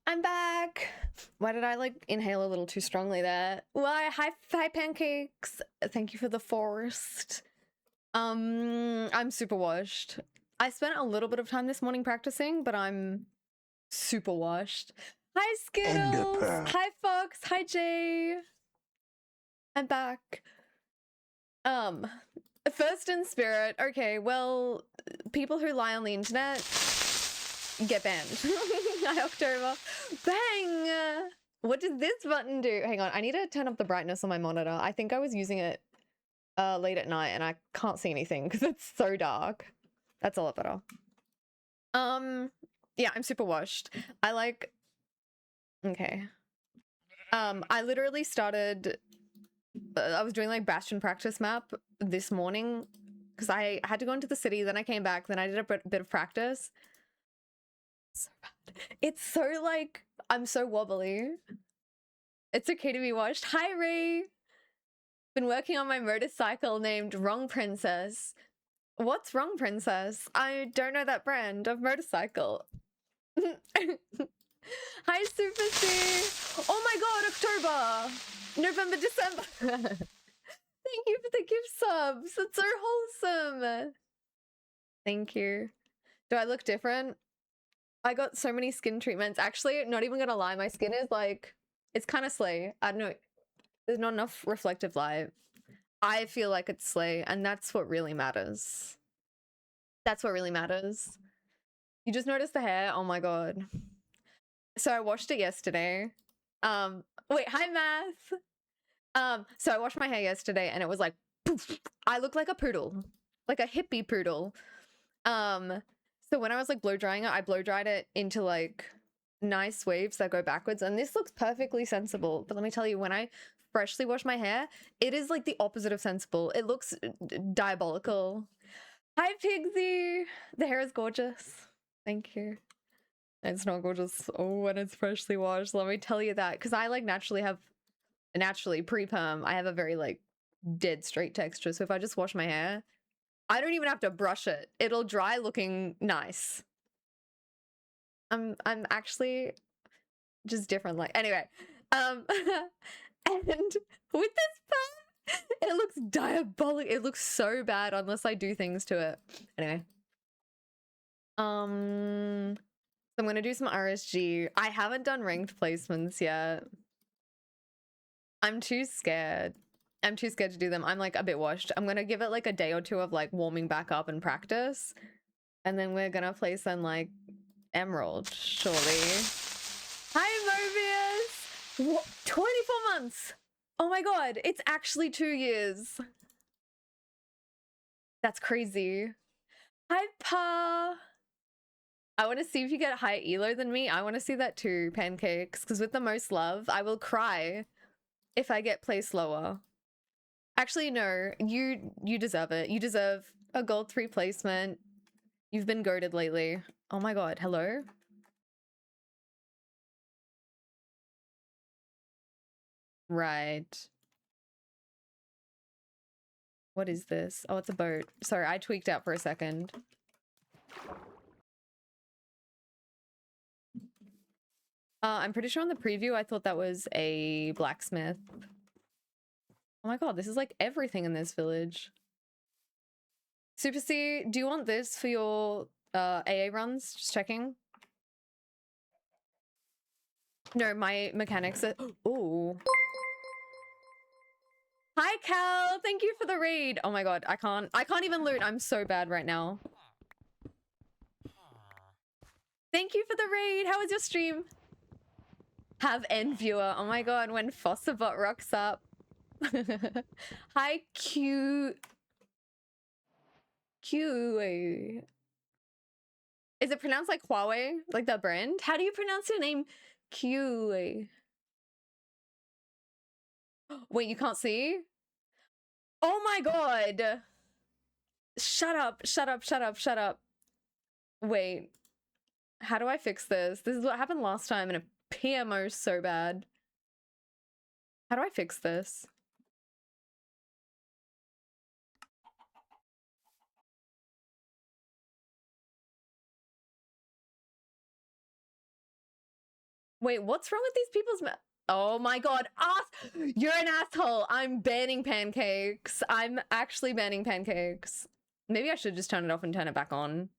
I'm back. Why did I like inhale a little too strongly there? Why? Hi, pancakes. Thank you for the forest. I'm super washed. I spent a little bit of time this morning practicing, but I'm super washed. Hi, Skittles. Enderpearl. Hi, Fox. Hi, Jay. I'm back. First in spirit. Okay, well, people who lie on the internet get banned. Hi, October. Bang! What does this button do? Hang on, I need to turn up the brightness on my monitor. I think I was using it late at night and I can't see anything because it's so dark. That's a lot better. Yeah, I'm super washed. Okay. I literally started, I was doing like Bastion practice map this morning because I had to go into the city, then I came back, then I did a bit of practice. So bad. It's so like, I'm so wobbly. It's okay to be washed. Hi, Ray. Been working on my motorcycle named Wrong Princess. What's Wrong Princess? I don't know that brand of motorcycle. Hi, Super C. Oh my god, October. November, December. Thank you for the gift subs. That's so wholesome. Thank you. Do I look different? I got so many skin treatments. Actually, not even gonna lie, my skin is like, it's kind of slay. I don't know. There's not enough reflective light. I feel like it's slay, and that's what really matters. That's what really matters. You just noticed the hair? Oh my god. So I washed it yesterday. Wait, hi Math. So I washed my hair yesterday and it was like poof. I look like a poodle. Like a hippie poodle. So when I was like blow drying it, I blow dried it into like nice waves that go backwards, and this looks perfectly sensible. But let me tell you, when I freshly wash my hair, it is like the opposite of sensible. It looks diabolical. Hi Pigsy! The hair is gorgeous. Thank you. It's not gorgeous when it's freshly washed. Let me tell you that, because I like naturally pre-perm, I have a very like dead straight texture. So if I just wash my hair, I don't even have to brush it. It'll dry looking nice. I'm actually just different. Like anyway, and with this pen, it looks diabolical. It looks so bad unless I do things to it. Anyway, so I'm gonna do some RSG. I haven't done ranked placements yet. I'm too scared. I'm too scared to do them. I'm like a bit washed. I'm gonna give it like a day or two of like warming back up and practice, and then we're gonna place in like Emerald, surely. Hi, Mobius! What? 24 months! Oh my god, it's actually 2 years. That's crazy. Hi, Pa! I want to see if you get higher elo than me. I want to see that too, Pancakes, because with the most love, I will cry if I get placed lower. Actually, no, you deserve it. You deserve a gold 3 placement. You've been goated lately. Oh my god, hello? Right. What is this? Oh, it's a boat. Sorry, I tweaked out for a second. I'm pretty sure on the preview I thought that was a blacksmith. Oh my god, this is like everything in this village. Super C, do you want this for your AA runs? Just checking. No, my mechanics are... Ooh. Hi, Cal. Thank you for the raid. Oh my god, I can't even loot. I'm so bad right now. Thank you for the raid. How was your stream? Have end viewer. Oh my god, when Fosterbot rocks up. Hi, Q. Is it pronounced like Huawei? Like the brand? How do you pronounce your name? Q. Wait, you can't see? Oh my god. Shut up, shut up, shut up, shut up. Wait. How do I fix this? This is what happened last time and a PMO so bad. How do I fix this? Wait, what's wrong with these people's oh my god, you're an asshole. I'm banning pancakes. I'm actually banning pancakes. Maybe I should just turn it off and turn it back on.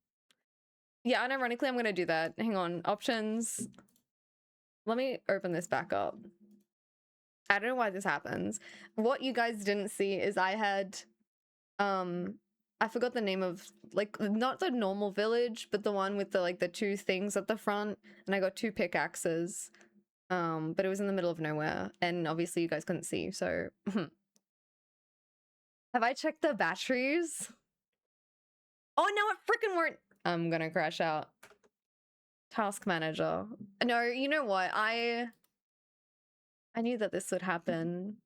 Yeah, unironically, I'm gonna do that. Hang on, options. Let me open this back up. I don't know why this happens. What you guys didn't see is I had, I forgot the name of, like, not the normal village, but the one with the, like, the two things at the front, and I got 2 pickaxes. But it was in the middle of nowhere, and obviously you guys couldn't see, so... Have I checked the batteries? Oh, no, it freaking weren't... I'm gonna crash out. Task manager. No, you know what? I knew that this would happen.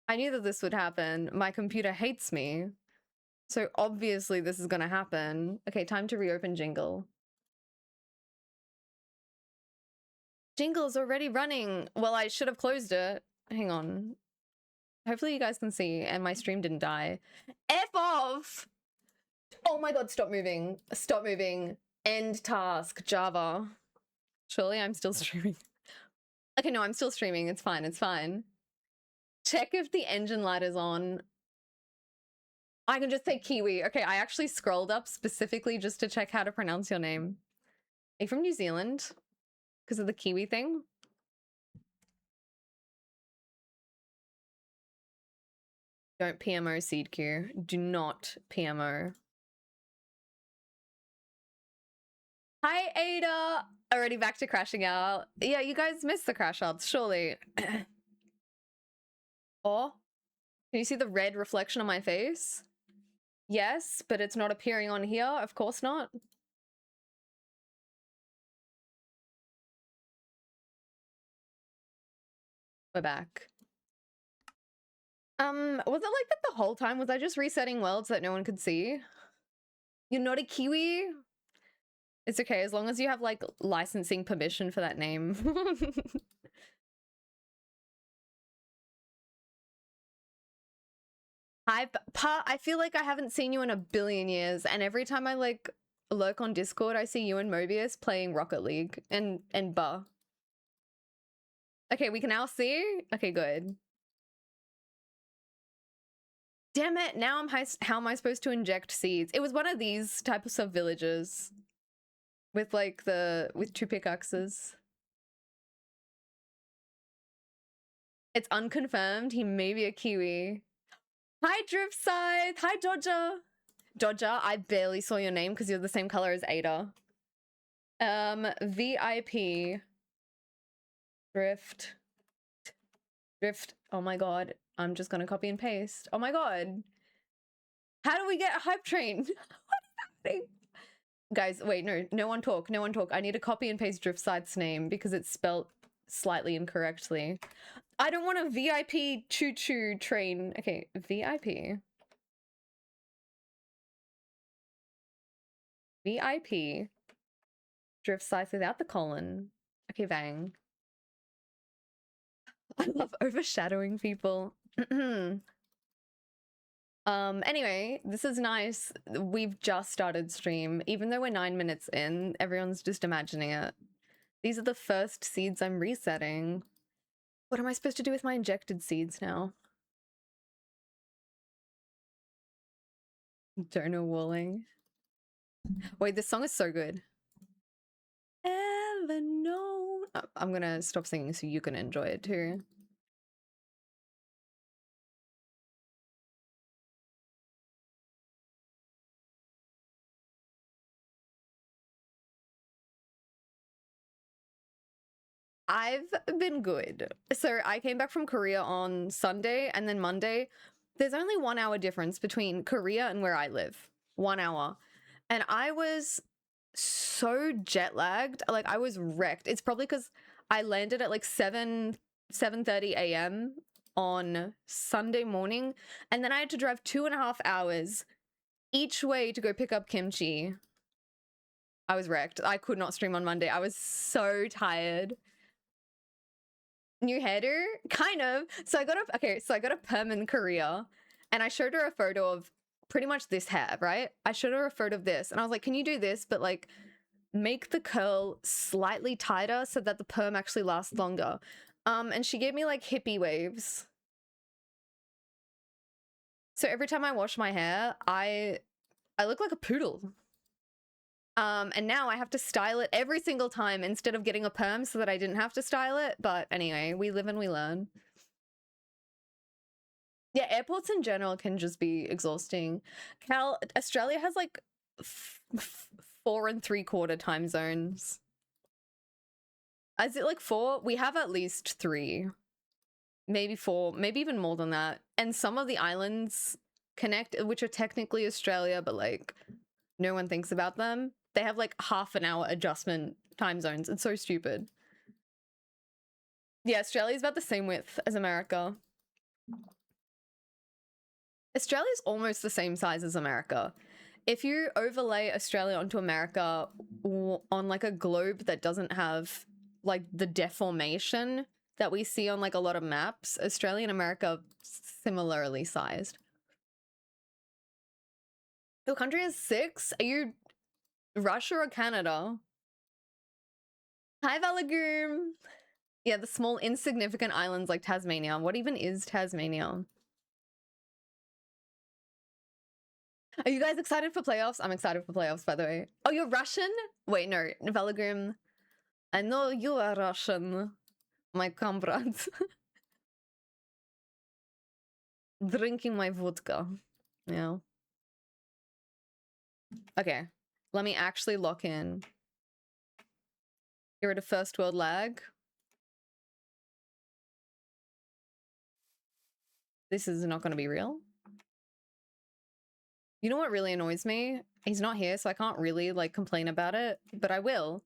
I knew that this would happen. My computer hates me. So obviously this is gonna happen. Okay, time to reopen Jingle. Jingle's already running. Well, I should have closed it. Hang on. Hopefully you guys can see and my stream didn't die. F off! Oh my god, stop moving. Stop moving. End task, Java. Surely I'm still streaming. Okay, no, I'm still streaming. It's fine, it's fine. Check if the engine light is on. I can just say Kiwi. Okay, I actually scrolled up specifically just to check how to pronounce your name. Are you from New Zealand? Because of the Kiwi thing? Don't PMO seed queue. Do not PMO. Hi, Ada! Already back to crashing out. Yeah, you guys missed the crash outs, surely. Oh, can you see the red reflection on my face? Yes, but it's not appearing on here. Of course not. We're back. Was it like that the whole time? Was I just resetting worlds that no one could see? You're not a Kiwi? It's okay, as long as you have, like, licensing permission for that name. I feel like I haven't seen you in a billion years, and every time I, like, lurk on Discord, I see you and Mobius playing Rocket League and Ba. Okay, we can now see? Okay, good. Damn it, now how am I supposed to inject seeds? It was one of these types of villages. With, like, with 2 pickaxes. It's unconfirmed, he may be a Kiwi. Hi, Drift Scythe! Hi, Dodger! Dodger, I barely saw your name because you're the same color as Ada. VIP. Drift. Oh my god. I'm just gonna copy and paste. Oh my god. How do we get a hype train? What is happening? Guys, wait, no one talk. No one talk. I need to copy and paste Drift Scythe's name because it's spelt slightly incorrectly. I don't want a VIP choo-choo train. Okay, VIP. VIP. Drift Scythe without the colon. Okay, bang. I love overshadowing people. Anyway, this is nice. We've just started stream. Even though we're 9 minutes in, everyone's just imagining it. These are the first seeds I'm resetting. What am I supposed to do with my injected seeds now? Donor Walling. Wait, this song is so good. Ever known? Oh, I'm gonna stop singing so you can enjoy it too. I've been good. So I came back from Korea on Sunday, and then Monday. There's only 1 hour difference between Korea and where I live. 1 hour. And I was so jet lagged. Like, I was wrecked. It's probably because I landed at like 7:30 a.m. on Sunday morning, and then I had to drive 2.5 hours each way to go pick up kimchi. I was wrecked. I could not stream on Monday. I was so tired. New hairdo? Kind of. So I got a perm in Korea, and I showed her a photo of pretty much this hair, right? I showed her a photo of this, and I was like, can you do this, but like make the curl slightly tighter so that the perm actually lasts longer. And she gave me like hippie waves. So every time I wash my hair, I look like a poodle. And now I have to style it every single time instead of getting a perm so that I didn't have to style it. But anyway, we live and we learn. Yeah, airports in general can just be exhausting. Australia has like 4 3/4 time zones. Is it like 4? We have at least 3. Maybe 4, maybe even more than that. And some of the islands connect, which are technically Australia, but like no one thinks about them. They have like half an hour adjustment time zones. It's so stupid. Yeah, Australia's about the same width as America. Australia's almost the same size as America. If you overlay Australia onto America on like a globe that doesn't have like the deformation that we see on like a lot of maps, Australia and America similarly sized. Your country is 6? Are you Russia or Canada? Hi, Valagum. Yeah, the small insignificant islands like Tasmania. What even is Tasmania? Are you guys excited for playoffs? I'm excited for playoffs, by the way. Oh, you're Russian? Wait, no, Valagrim. I know you are Russian, my comrade. Drinking my vodka. Yeah. Okay, let me actually lock in. Get rid of first world lag. This is not going to be real. You know what really annoys me? He's not here, so I can't really like complain about it, but I will.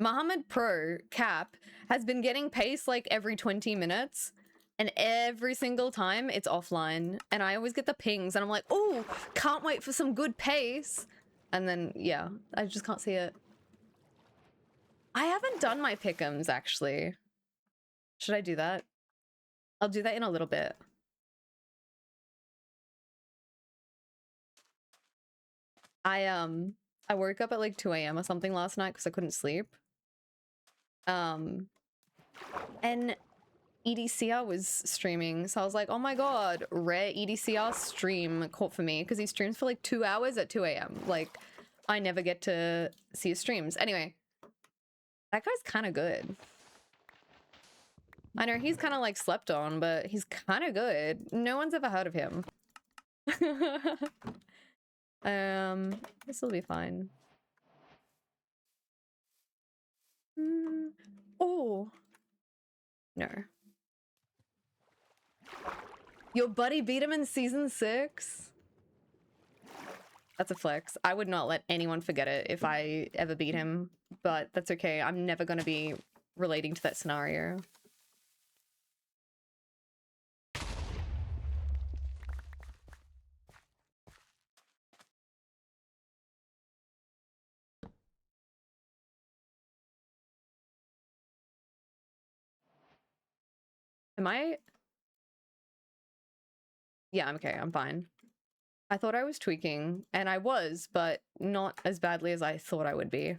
Mohamed Pro Cap has been getting pace like every 20 minutes, and every single time it's offline, and I always get the pings and I'm like, oh, can't wait for some good pace. And then, yeah, I just can't see it. I haven't done my pick'ems, actually. Should I do that? I'll do that in a little bit. I woke up at like 2 a.m. or something last night because I couldn't sleep. And EDCR was streaming, so I was like, oh my god, rare EDCR stream caught for me, because he streams for like 2 hours at 2 a.m. Like, I never get to see his streams. Anyway, that guy's kind of good. I know he's kind of like slept on, but he's kind of good. No one's ever heard of him. This will be fine. Oh. No. Your buddy beat him in season 6? That's a flex. I would not let anyone forget it if I ever beat him, but that's okay. I'm never going to be relating to that scenario. Am I? Yeah, I'm okay. I'm fine. I thought I was tweaking, and I was, but not as badly as I thought I would be.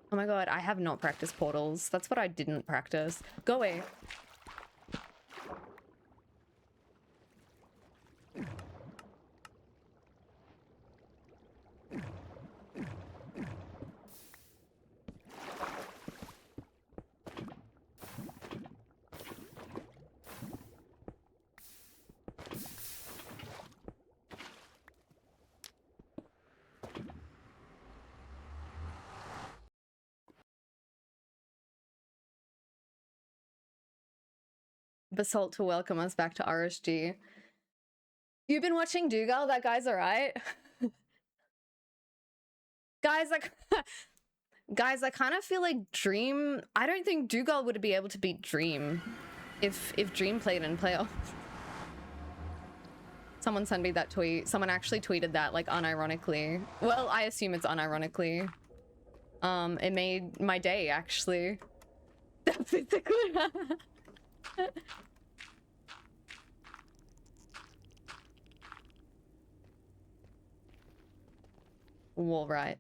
Oh my god, I have not practiced portals. That's what I didn't practice. Go away. Basalt to welcome us back to RSG. You've been watching Dougal? That guy's alright. Guys, guys, I kind of feel like Dream... I don't think Dougal would be able to beat Dream if Dream played in playoffs. Someone sent me that tweet. Someone actually tweeted that, like, unironically. Well, I assume it's unironically. It made my day, actually. Physically. Wall right.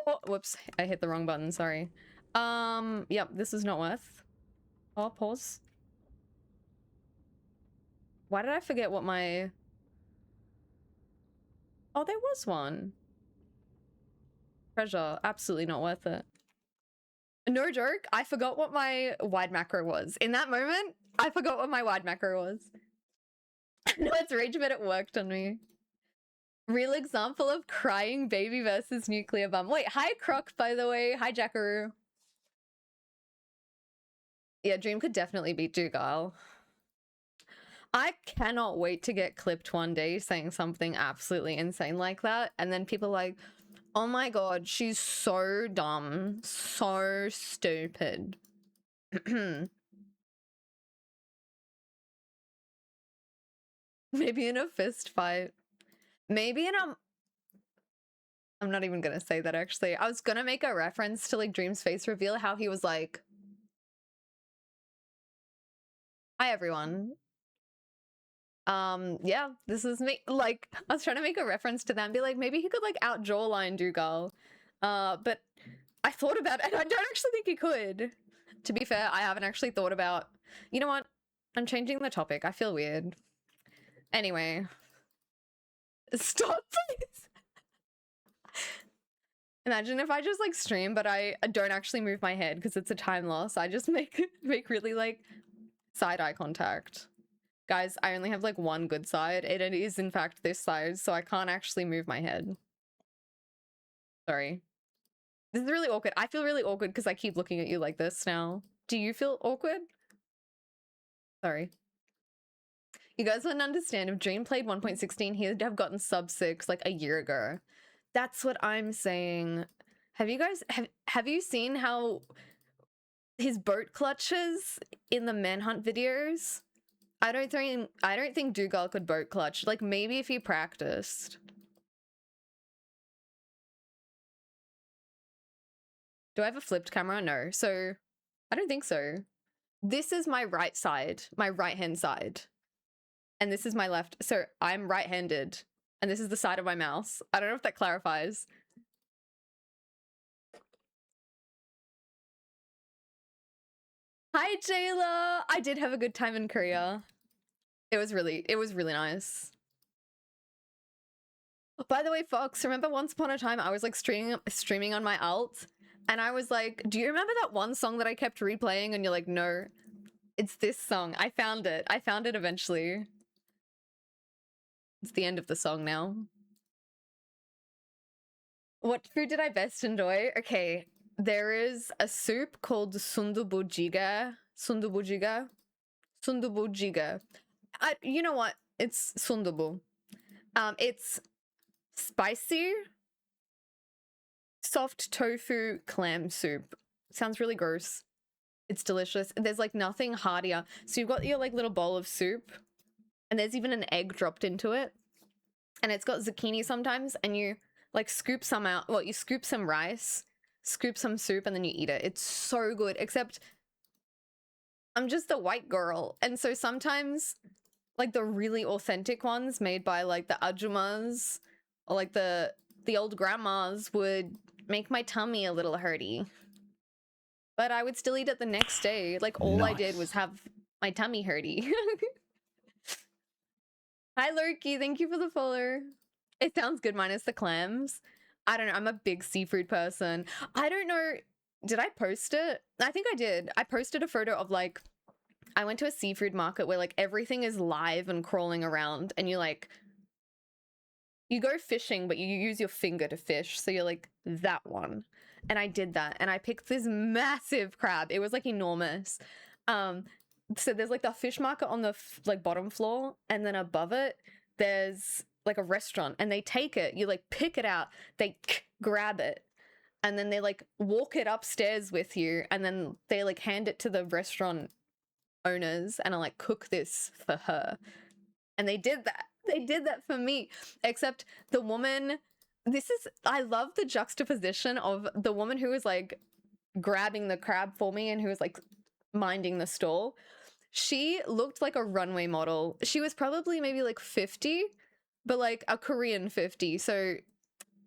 Oh, whoops, I hit the wrong button, sorry. Yep, this is not worth. Oh, pause. Why did I forget what my... Oh, there was one. Treasure, absolutely not worth it. No joke, I forgot what my wide macro was. In that moment, I forgot what my wide macro was. No, it's rage, but it worked on me. Real example of crying baby versus nuclear bum. Wait, hi Croc, by the way. Hi Jackaroo. Yeah, Dream could definitely beat Dougal. I cannot wait to get clipped one day saying something absolutely insane like that. And then people like, oh my god, she's so dumb. So stupid. Maybe in a fist fight. Maybe in a... I'm not even gonna say that, actually. I was gonna make a reference to, like, Dream's face reveal, how he was like... Hi, everyone. Yeah, this is me. Like, I was trying to make a reference to that and be like, maybe he could, like, out-jawline Dougal. But I thought about it, and I don't actually think he could. To be fair, I haven't actually thought about... You know what? I'm changing the topic. I feel weird. Anyway. Stop, please! Imagine if I just, like, stream, but I don't actually move my head because it's a time loss. I just make really, like, side-eye contact. Guys, I only have, like, one good side. It is, in fact, this side, so I can't actually move my head. Sorry. This is really awkward. I feel really awkward because I keep looking at you like this now. Do you feel awkward? Sorry. You guys wouldn't understand. If Dream played 1.16, he'd have gotten sub 6 like a year ago. That's what I'm saying. Have you guys have you seen how his boat clutches in the manhunt videos? I don't think Dougal could boat clutch. Like, maybe if he practiced. Do I have a flipped camera? No. So I don't think so. This is my right side, my right-hand side. And this is my left. So I'm right-handed. And this is the side of my mouse. I don't know if that clarifies. Hi, Jayla! I did have a good time in Korea. It was really nice. By the way, Fox, remember once upon a time I was like streaming on my alt? And I was like, do you remember that one song that I kept replaying? And you're like, no, it's this song. I found it. I found it eventually. It's the end of the song now. What food did I best enjoy? Okay, there is a soup called sundubujiga. Sundubujiga? Sundubujiga. You know what? It's sundubu. It's spicy, soft tofu clam soup. Sounds really gross. It's delicious. There's like nothing heartier. So you've got your like little bowl of soup, and there's even an egg dropped into it. And it's got zucchini sometimes, and you like scoop some out. Well, you scoop some rice, scoop some soup, and then you eat it. It's so good, except I'm just a white girl. And so sometimes like the really authentic ones made by like the ajumas or like the old grandmas would make my tummy a little hurty. But I would still eat it the next day. Like all I did was have my tummy hurty. Hi Lurky, thank you for the follow. It sounds good minus the clams. I don't know, I'm a big seafood person. I don't know, did I post it? I think I did. I posted a photo of like, I went to a seafood market where like everything is live and crawling around and you like, you go fishing, but you use your finger to fish. So you're like, that one. And I did that. And I picked this massive crab. It was like enormous. So there's like the fish market on the like bottom floor. And then above it, there's like a restaurant. And they take it, you like pick it out, they grab it. And then they like walk it upstairs with you. And then they like hand it to the restaurant owners and are like, cook this for her. And they did that. They did that for me. Except the woman, I love the juxtaposition of the woman who was like grabbing the crab for me and who was like minding the stall. She looked like a runway model. She was probably maybe like 50, but like a Korean 50. So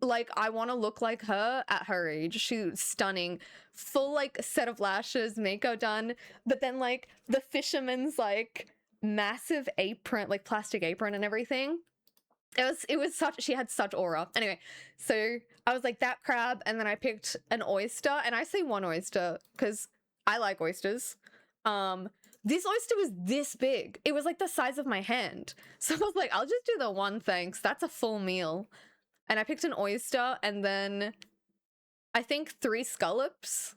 like I want to look like her at her age. She's stunning. Full like set of lashes, makeup done, but then like the fisherman's like massive apron, like plastic apron and everything. It was such, she had such aura. Anyway, so I was like that crab, and then I picked an oyster, and I say one oyster because I like oysters. This oyster was this big. It was like the size of my hand. So I was like, I'll just do the one, thanks. That's a full meal. And I picked an oyster and then I think 3 scallops.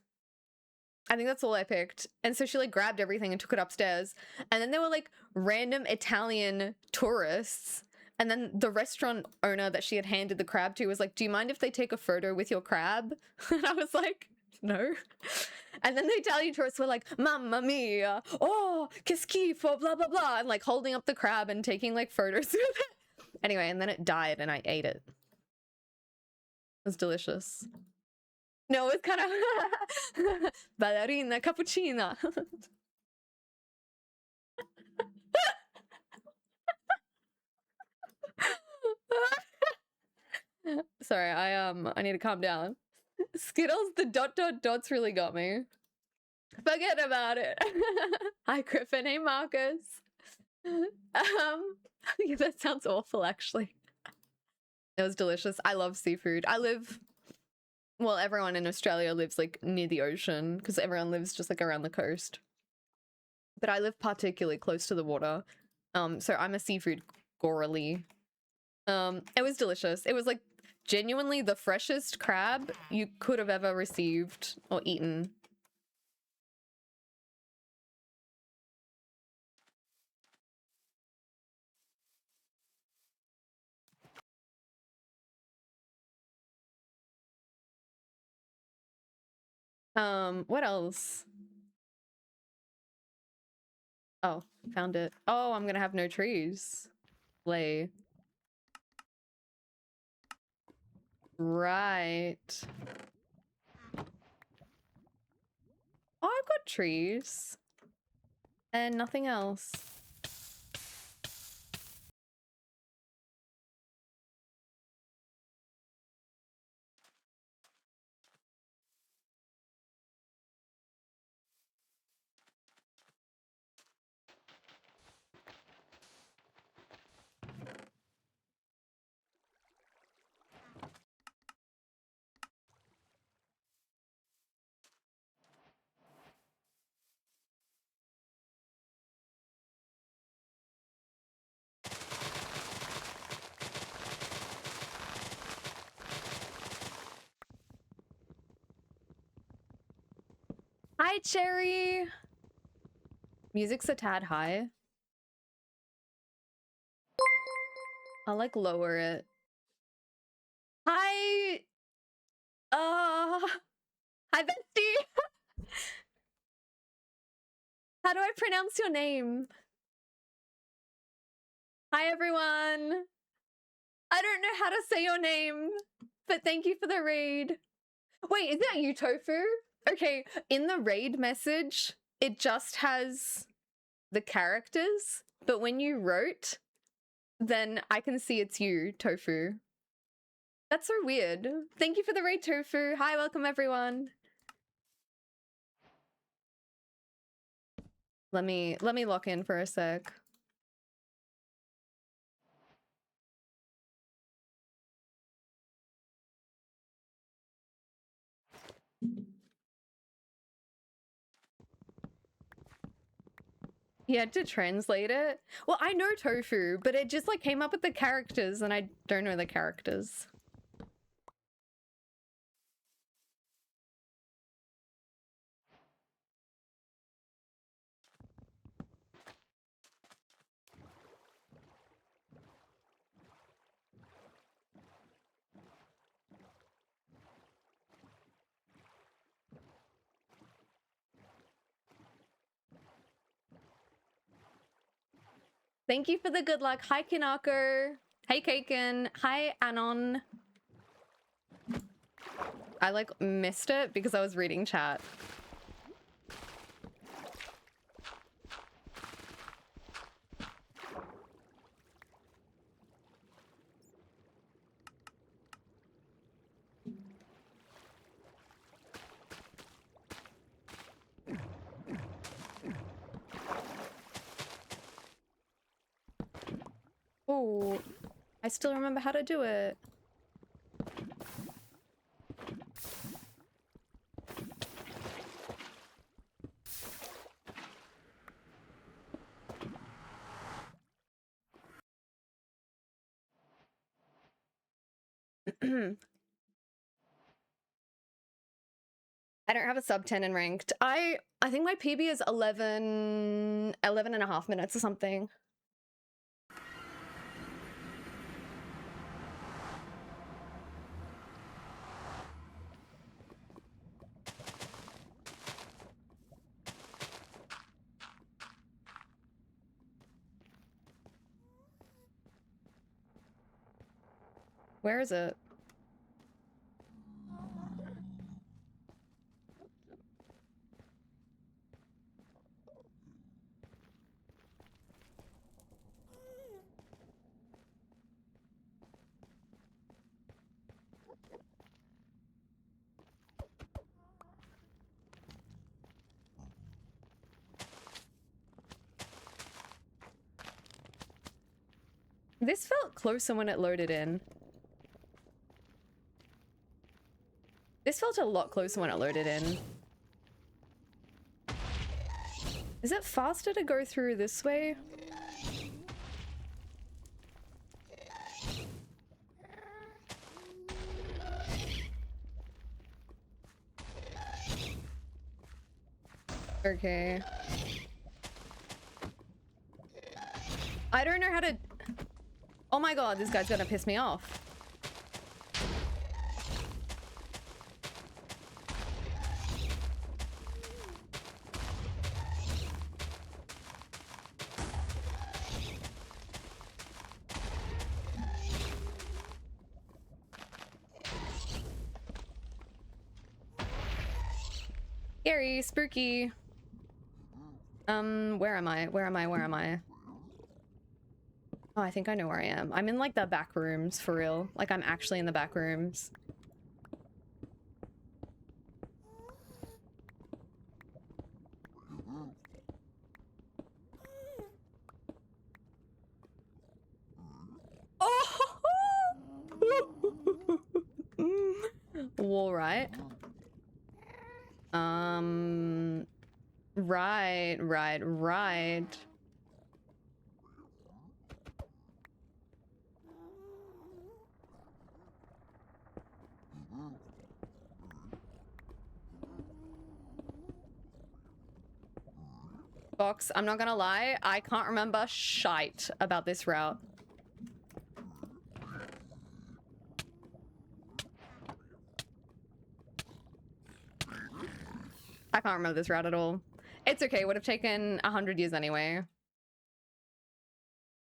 I think that's all I picked. And so she like grabbed everything and took it upstairs. And then there were like random Italian tourists. And then the restaurant owner that she had handed the crab to was like, do you mind if they take a photo with your crab? And I was like, no. And then the Italian tourists were like, Mamma mia, oh, che schifo, blah, blah, blah. And like holding up the crab and taking like photos with it. Anyway, and then it died and I ate it. It was delicious. No, it's kind of ballerina cappuccina. Sorry, I need to calm down. Skittles, the dot dot dots really got me. Forget about it. Hi, Griffin. Hey, Marcus. Yeah, that sounds awful, actually. It was delicious. I love seafood. Well, everyone in Australia lives like near the ocean because everyone lives just like around the coast. But I live particularly close to the water. So I'm a seafood girly. It was delicious. It was like genuinely the freshest crab you could have ever received or eaten. What else? Oh, found it. Oh, I'm gonna have no trees. Play. Right. Oh, I've got trees. And nothing else. Hi, Cherry! Music's a tad high. I'll like lower it. Hi! Hi, bestie! How do I pronounce your name? Hi, everyone! I don't know how to say your name, but thank you for the raid. Wait, is that you, Tofu? Okay, in the raid message, it just has the characters, but when you wrote, then I can see it's you, Tofu. That's so weird. Thank you for the raid, Tofu. Hi, welcome everyone. Let me lock in for a sec. He had to translate it. Well, I know Tofu, but it just like came up with the characters and I don't know the characters. Thank you for the good luck. Hi, Kinako. Hey, Kaken. Hi, Anon. I like missed it because I was reading chat. Oh, I still remember how to do it. I don't have a sub 10 in ranked. I think my PB is 11 and a half minutes or something. Where is it? This felt closer when it loaded in. This felt a lot closer when it loaded in. Is it faster to go through this way? Okay. I don't know how to... Oh my god, this guy's gonna piss me off. Scary, spooky. Where am I? Where am I? Where am I? Oh, I think I know where I am. I'm in like the back rooms, for real. Like I'm actually in the back rooms. Oh! All right. Right. Fox, I'm not gonna lie, I can't remember shite about this route. I can't remember this route at all. It's okay, it would have taken 100 years anyway.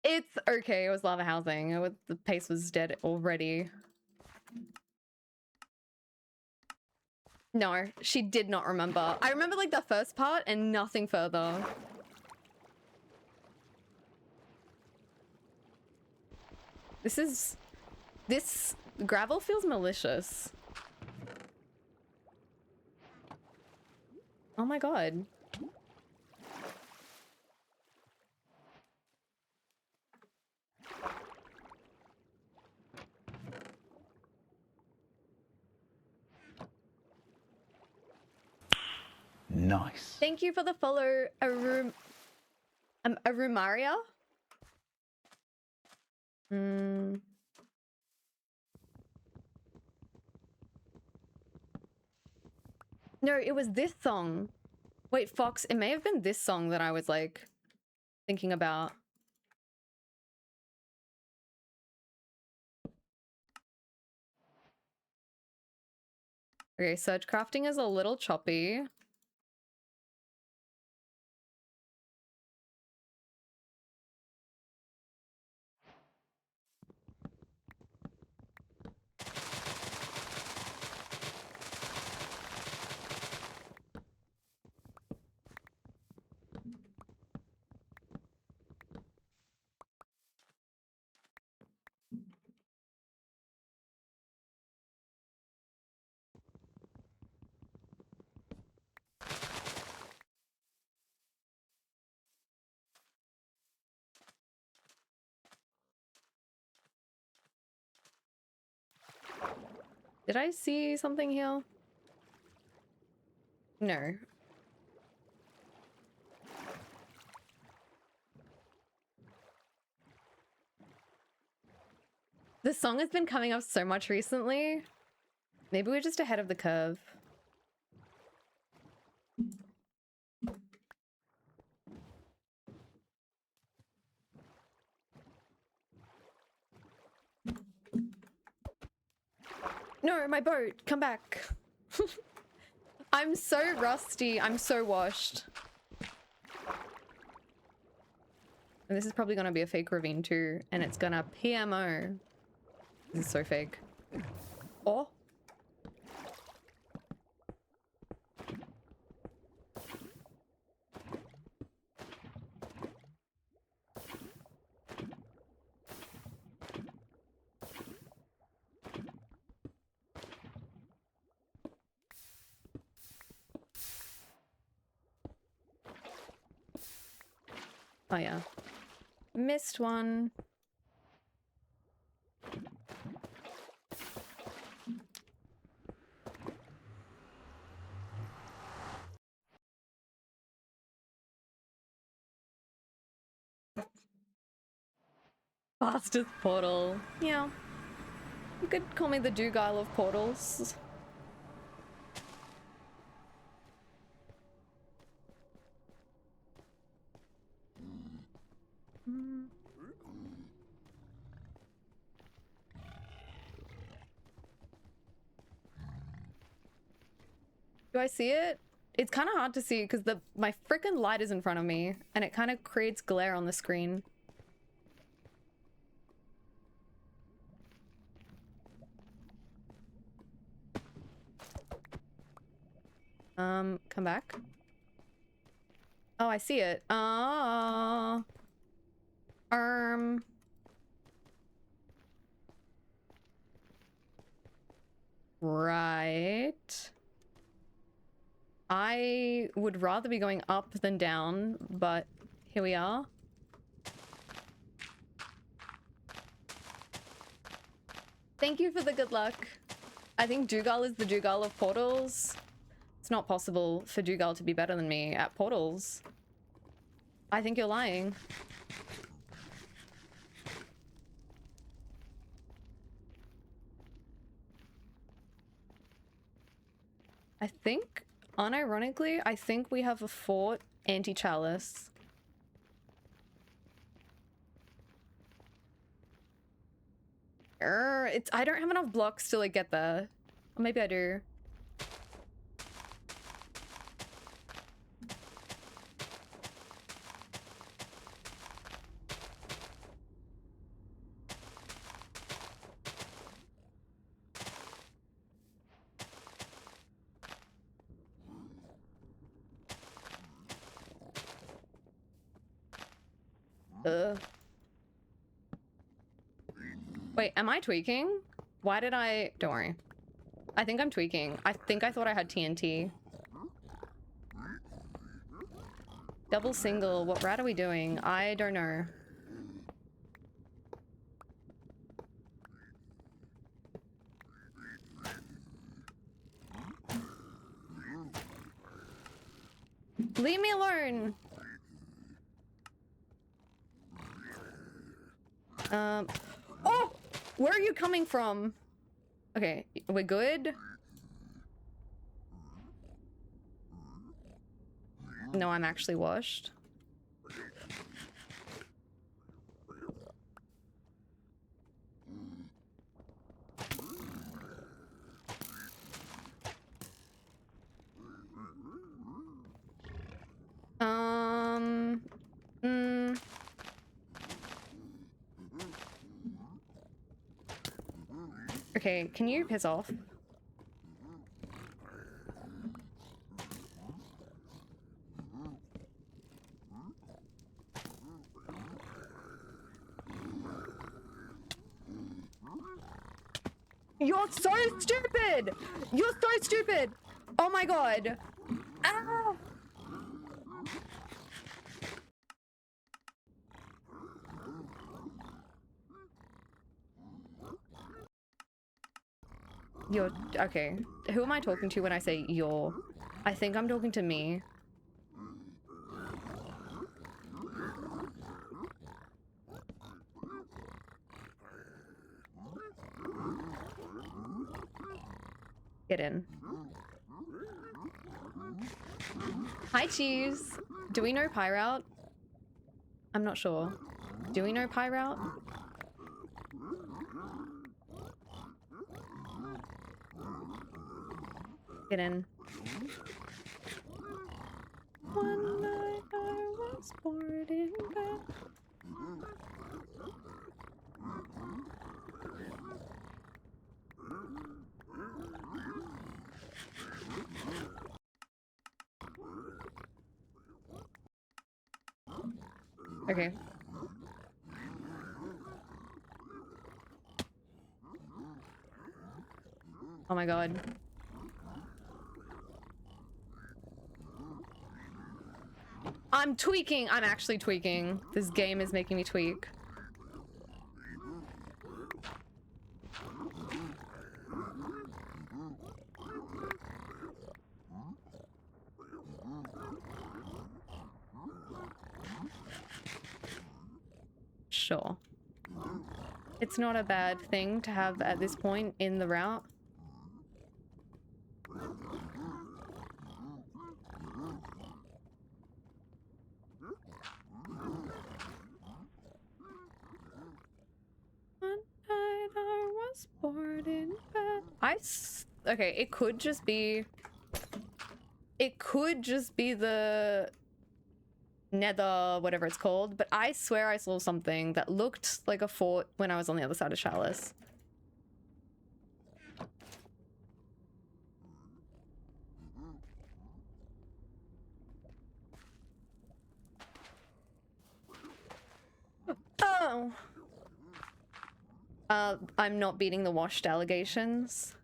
It's okay, it was lava housing. The pace was dead already. No, she did not remember. I remember like the first part and nothing further. This gravel feels malicious. Oh my god. Nice. Thank you for the follow, Arumaria? No, it was this song. Wait, Fox, it may have been this song that I was like thinking about. Okay, surge crafting is a little choppy. Did I see something here? No. The song has been coming up so much recently. Maybe we're just ahead of the curve. No, my boat, come back. I'm so rusty. I'm so washed. And this is probably gonna be a fake ravine too, and it's gonna PMO. This is so fake. Oh. Oh yeah. Missed one. Fastest portal. Yeah. You could call me the Dougal of portals. Do I see it? It's kind of hard to see because my freaking light is in front of me and it kind of creates glare on the screen. Come back. Oh, I see it. Right. I would rather be going up than down, but here we are. Thank you for the good luck. I think Dougal is the Dougal of portals. It's not possible for Dougal to be better than me at portals. I think you're lying. I think, unironically, I think we have a fort anti-chalice. I don't have enough blocks to like get there. Or maybe I do. Wait, am I tweaking? Why did I... Don't worry. I think I'm tweaking. I think I thought I had TNT. Double single. What rat are we doing? I don't know. Leave me alone! Oh! Where are you coming from? Okay, we're good? No, I'm actually washed. Okay, can you piss off? You're so stupid! You're so stupid! Oh my god! Ah! You're okay. Who am I talking to when I say you're? I think I'm talking to me. Get in. Hi, Cheese. Do we know Pie Route? I'm not sure. Do we know Pie Route? Get in. One night I was bored in bed. Okay. Oh my god. I'm tweaking. I'm actually tweaking. This game is making me tweak. Sure. It's not a bad thing to have at this point in the route. One night I was bored in bed. Okay, it could just be... It could just be the... Nether, whatever it's called, but I swear I saw something that looked like a fort when I was on the other side of Chalice. Oh! I'm not beating the washed allegations.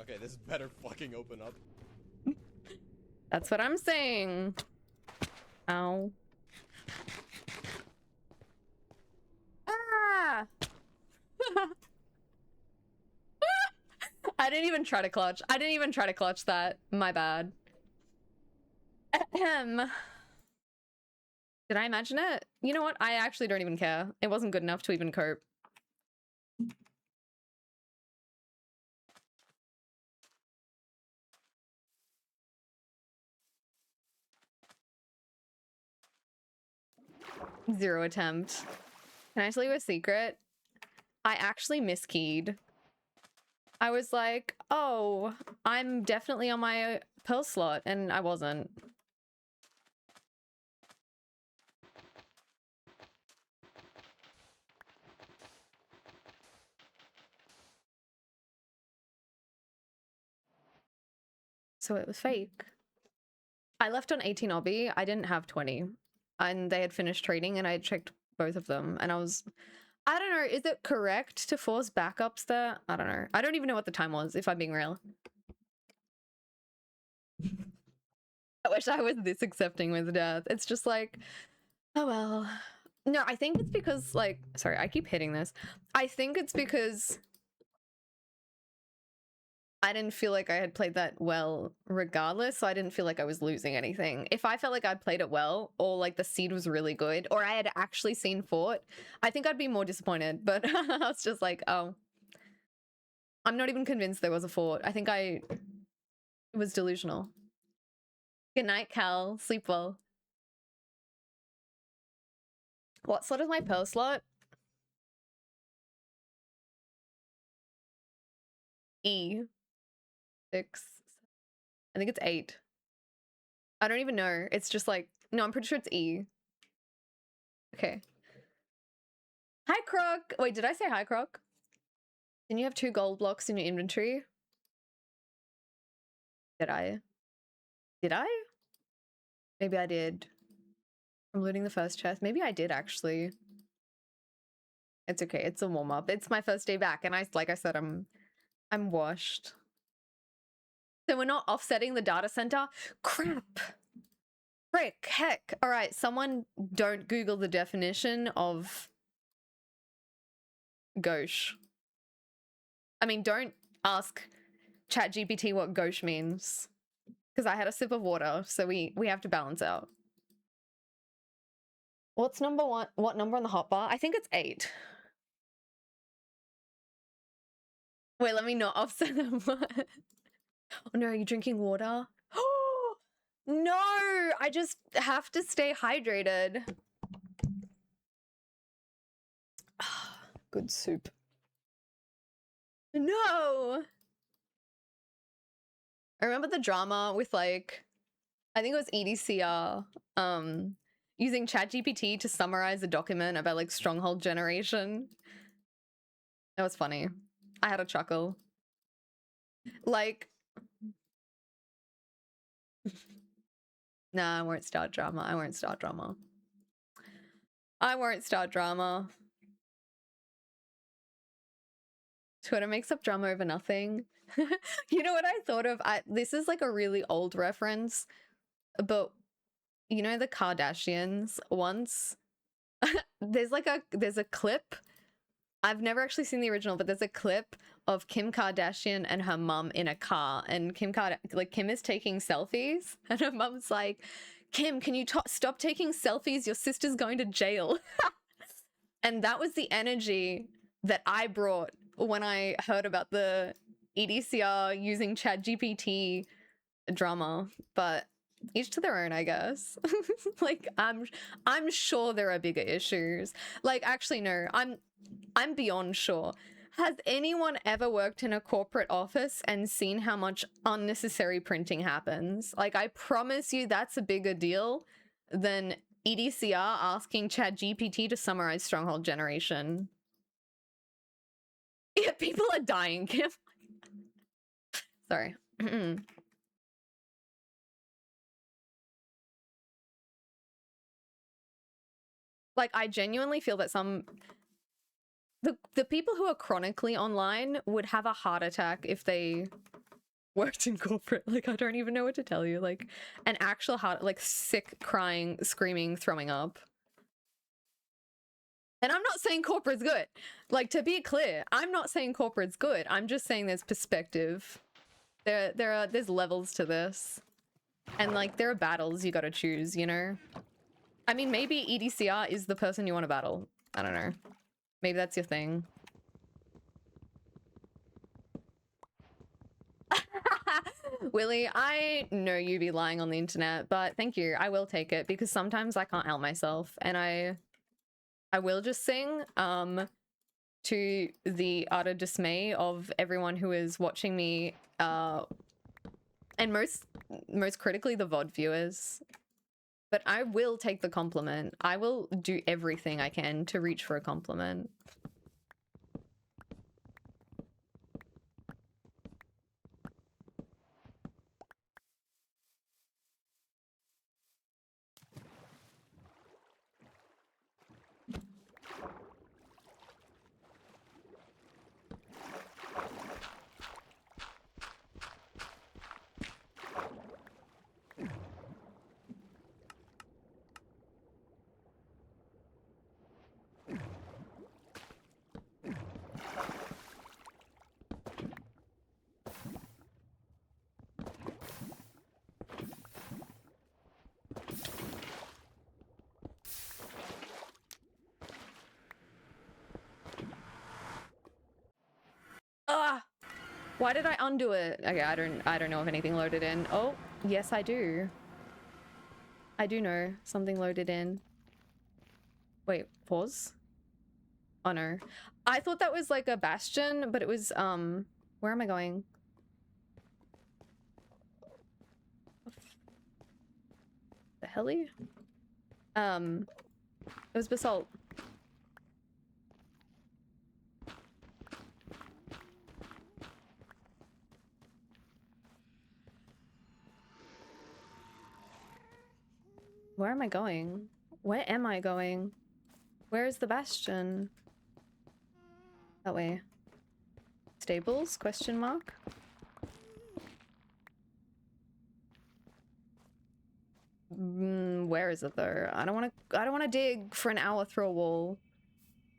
Okay, this better fucking open up. That's what I'm saying. Ow. Ah! I didn't even try to clutch. I didn't even try to clutch that. My bad. Ahem. Did I imagine it? You know what? I actually don't even care. It wasn't good enough to even cope. Zero attempt. Can I tell you a secret? I actually miskeyed. I was like, oh, I'm definitely on my pearl slot, and I wasn't. So it was fake. I left on 18 obby. I didn't have 20. And they had finished trading, and I had checked both of them, and I was... I don't know, is it correct to force backups there? I don't know. I don't even know what the time was, if I'm being real. I wish I was this accepting with death. It's just like, oh well. No, I think it's because, like, sorry, I keep hitting this. I think it's because I didn't feel like I had played that well regardless, so I didn't feel like I was losing anything. If I felt like I'd played it well, or like the seed was really good, or I had actually seen Fort, I think I'd be more disappointed, but I was just like, oh. I'm not even convinced there was a fort. I think it was delusional. Good night, Cal. Sleep well. What slot is my pearl slot? E. 6. I think it's 8. I don't even know. It's just like, no, I'm pretty sure it's E. Okay. Hi, Croc. Wait, did I say hi, Croc? Didn't you have 2 gold blocks in your inventory? Did I? Did I? Maybe I did. I'm looting the first chest. Maybe I did, actually. It's okay. It's a warm up. It's my first day back, and like I said, I'm washed. So we're not offsetting the data center. Crap. Frick. Heck. All right. Someone don't Google the definition of gauche. I mean, don't ask ChatGPT what gauche means, because I had a sip of water, so we have to balance out. What's number one? What number on the hotbar? I think it's 8. Wait, let me not offset them. Oh no, are you drinking water? Oh no, I just have to stay hydrated. Good soup. No. I remember the drama with, like, I think it was EDCR, using ChatGPT to summarize a document about, like, stronghold generation. That was funny. I had a chuckle. Like, nah, I won't start drama. I won't start drama. I won't start drama. Twitter makes up drama over nothing. You know what I thought of? This is like a really old reference, but you know the Kardashians once? there's a clip. I've never actually seen the original, but there's a clip of Kim Kardashian and her mum in a car, and Kim is taking selfies, and her mum's like, "Kim, can you stop taking selfies? Your sister's going to jail." And that was the energy that I brought when I heard about the EDCR using ChatGPT drama, but each to their own, I guess. Like, I'm sure there are bigger issues. Like, actually, no, I'm beyond sure. Has anyone ever worked in a corporate office and seen how much unnecessary printing happens? Like, I promise you that's a bigger deal than EDCR asking ChatGPT to summarize stronghold generation. Yeah, people are dying, Kim. Sorry. Like, I genuinely feel that the people who are chronically online would have a heart attack if they worked in corporate. Like, I don't even know what to tell you. Like, an actual heart, like, sick, crying, screaming, throwing up. And I'm not saying corporate's good. Like, to be clear, I'm not saying corporate's good. I'm just saying there's perspective. There's levels to this. And, like, there are battles you gotta choose, you know? I mean, maybe EDCR is the person you want to battle. I don't know. Maybe that's your thing. Willie, I know you be lying on the internet, but thank you. I will take it, because sometimes I can't help myself, and I will just sing to the utter dismay of everyone who is watching me, and most critically the VOD viewers. But I will take the compliment. I will do everything I can to reach for a compliment. Ah! Why did I undo it? Okay, I don't know if anything loaded in. Oh, yes I do. I do know something loaded in. Wait, pause? Oh no. I thought that was like a bastion, but it was, where am I going? The heli? It was basalt. Where am I going? Where am I going? Where is the bastion? That way. Stables? Question mark. Where is it though? I don't want to dig for an hour through a wall.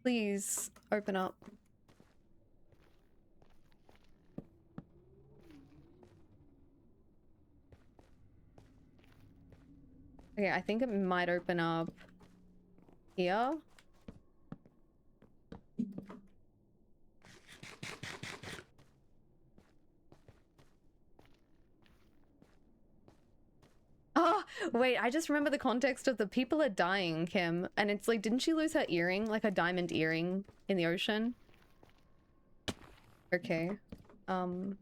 Please open up. Okay, I think it might open up here. Oh, wait, I just remember the context of the people are dying, Kim. And it's like, didn't she lose her earring? Like a diamond earring in the ocean? Okay. To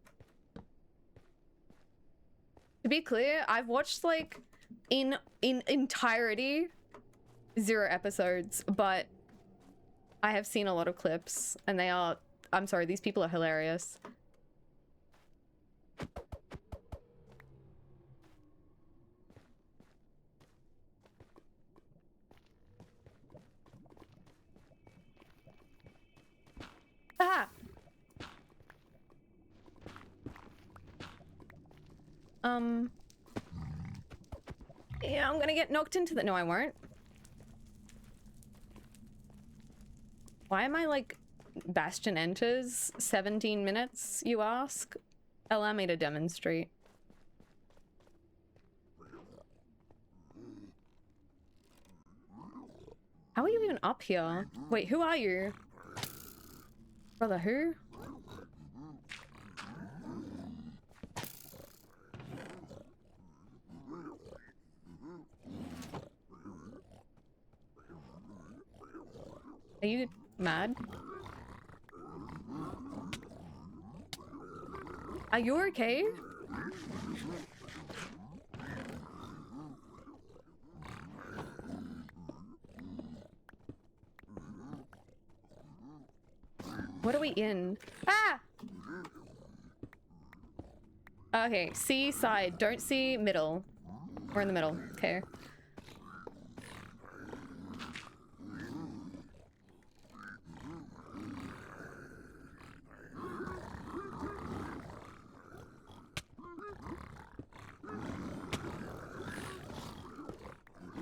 be clear, I've watched like in entirety 0 episodes, but I have seen a lot of clips and they are, I'm sorry, these people are hilarious. Ah! Yeah, I'm gonna get knocked into the— no, I won't. Why am I like Bastion enters 17 minutes, you ask? Allow me to demonstrate. How are you even up here? Wait, who are you? Brother, who? Are you mad? Are you okay? What are we in? Ah! Okay, see side, don't see middle. We're in the middle, okay.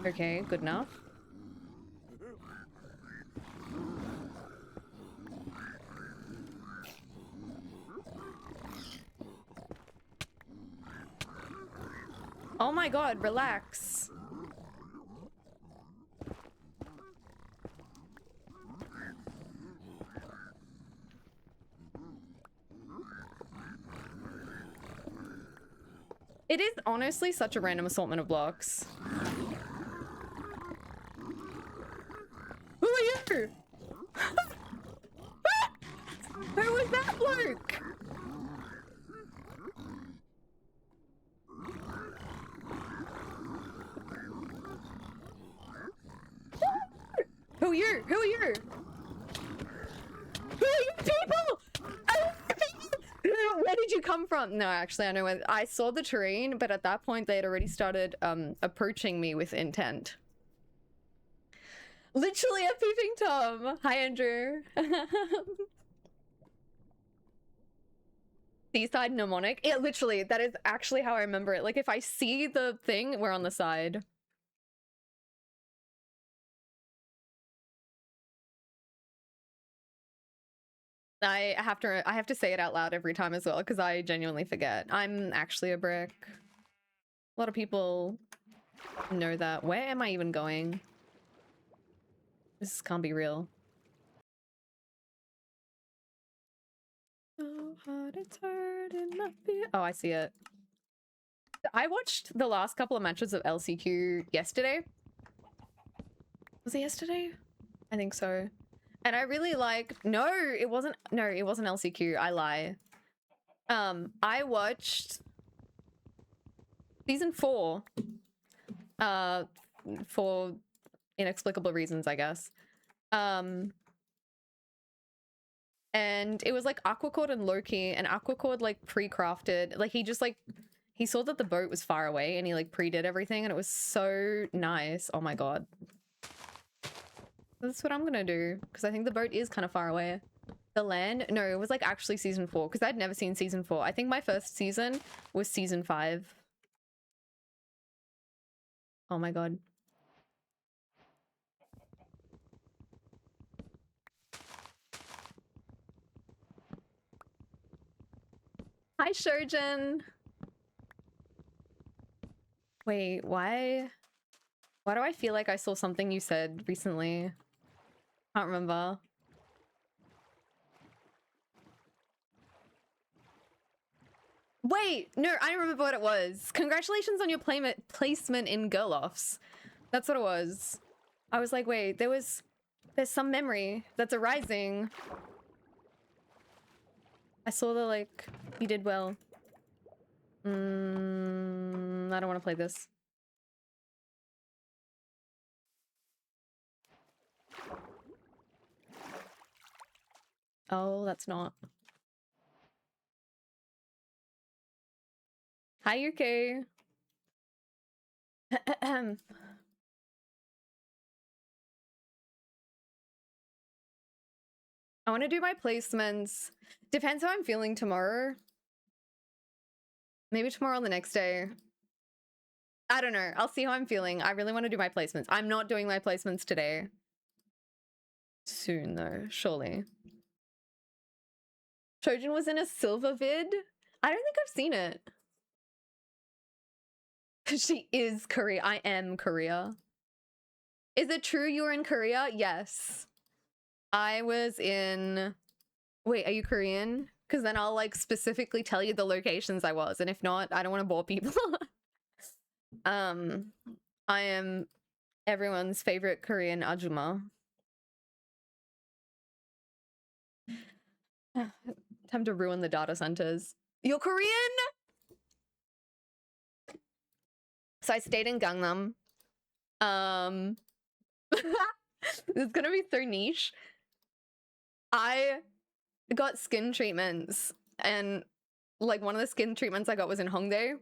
Okay, good enough. Oh my god, relax. It is honestly such a random assortment of blocks. Who are you? Who was that bloke? Who are you? Who are you? Who are you people? Where did you come from? No, actually, I know where— I saw the terrain, but at that point they had already started approaching me with intent. Literally a peeping Tom. Hi, Andrew. Seaside mnemonic. Yeah, literally, that is actually how I remember it. Like, if I see the thing, we're on the side. I have to say it out loud every time as well, because I genuinely forget. I'm actually a brick. A lot of people know that. Where am I even going? This can't be real. So hard it's hurting my fear. Oh, I see it. I watched the last couple of matches of LCQ yesterday. Was it yesterday? I think so. And I really liked— no, it wasn't LCQ. I lie. I watched season 4 for inexplicable reasons, I guess. And it was like Aquacord and Loki, and Aquacord like pre-crafted, like he just like, he saw that the boat was far away and he like pre-did everything and it was so nice. Oh my god. That's what I'm gonna do, because I think the boat is kind of far away. The Land? No, it was like actually season 4 because I'd never seen season 4. I think my first season was season 5. Oh my god. Hi, Shurjan. Wait, why? Why do I feel like I saw something you said recently? Can't remember. Wait, no, I remember what it was. Congratulations on your placement in Girl Offs. That's what it was. I was like, wait, there's some memory that's arising. I saw the, like, you did well. I don't want to play this. Oh, that's not. Hi, UK. I want to do my placements. Depends how I'm feeling tomorrow. Maybe tomorrow or the next day. I don't know. I'll see how I'm feeling. I really want to do my placements. I'm not doing my placements today. Soon, though, surely. Trojan was in a silver vid? I don't think I've seen it. She is Korea. I am Korea. Is it true you were in Korea? Yes. I was in... Wait, are you Korean? Because then I'll, like, specifically tell you the locations I was. And if not, I don't want to bore people. I am everyone's favorite Korean ajumma. Time to ruin the data centers. You're Korean? So I stayed in Gangnam. It's gonna be so niche. I got skin treatments, and like one of the skin treatments I got was in Hongdae.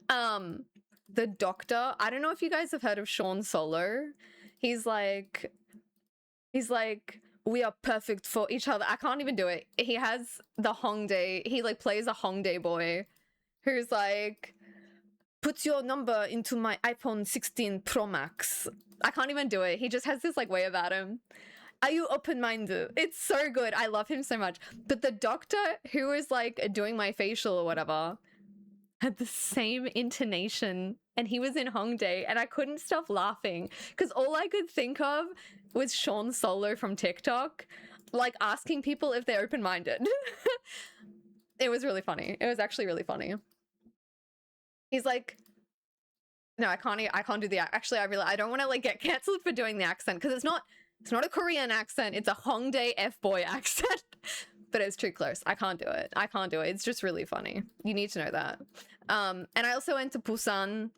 The doctor, I don't know if you guys have heard of Sean Solo. He's like, we are perfect for each other. I can't even do it. He has the Hongdae, he like plays a Hongdae boy who's like, put your number into my iPhone 16 Pro Max. I can't even do it. He just has this like way about him. Are you open-minded? It's so good. I love him so much. But the doctor who was like doing my facial or whatever had the same intonation, and he was in Hongdae, and I couldn't stop laughing because all I could think of was Sean Solo from TikTok, like asking people if they're open-minded. It was really funny. It was actually really funny. He's like, no, I can't do the actually I don't want to like get cancelled for doing the accent because it's not a Korean accent, it's a Hongdae F-boy accent. But it's too close. I can't do it. It's just really funny. You need to know that. And I also went to Busan.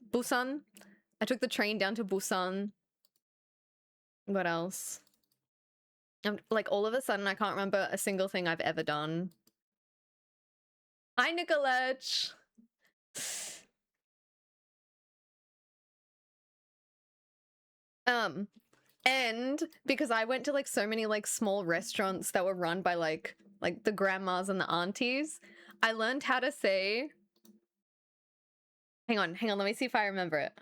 I took the train down to Busan. What else? Like all of a sudden I can't remember a single thing I've ever done. Hi, Nicolette. And because I went to like so many like small restaurants that were run by like the grandmas and the aunties, I learned how to say, hang on, let me see if I remember it.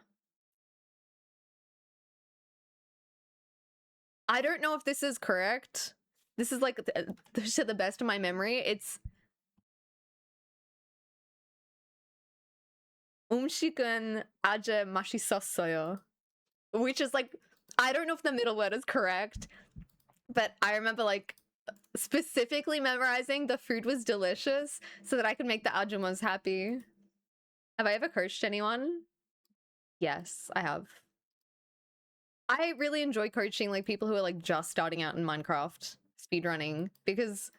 I don't know if this is correct. This is like to the best of my memory. It's 음식은 아주 맛있었어요, which is like, I don't know if the middle word is correct, but I remember like specifically memorizing the food was delicious so that I could make the ajumas happy. Have I ever coached anyone? Yes, I have. I really enjoy coaching like people who are like just starting out in Minecraft speedrunning because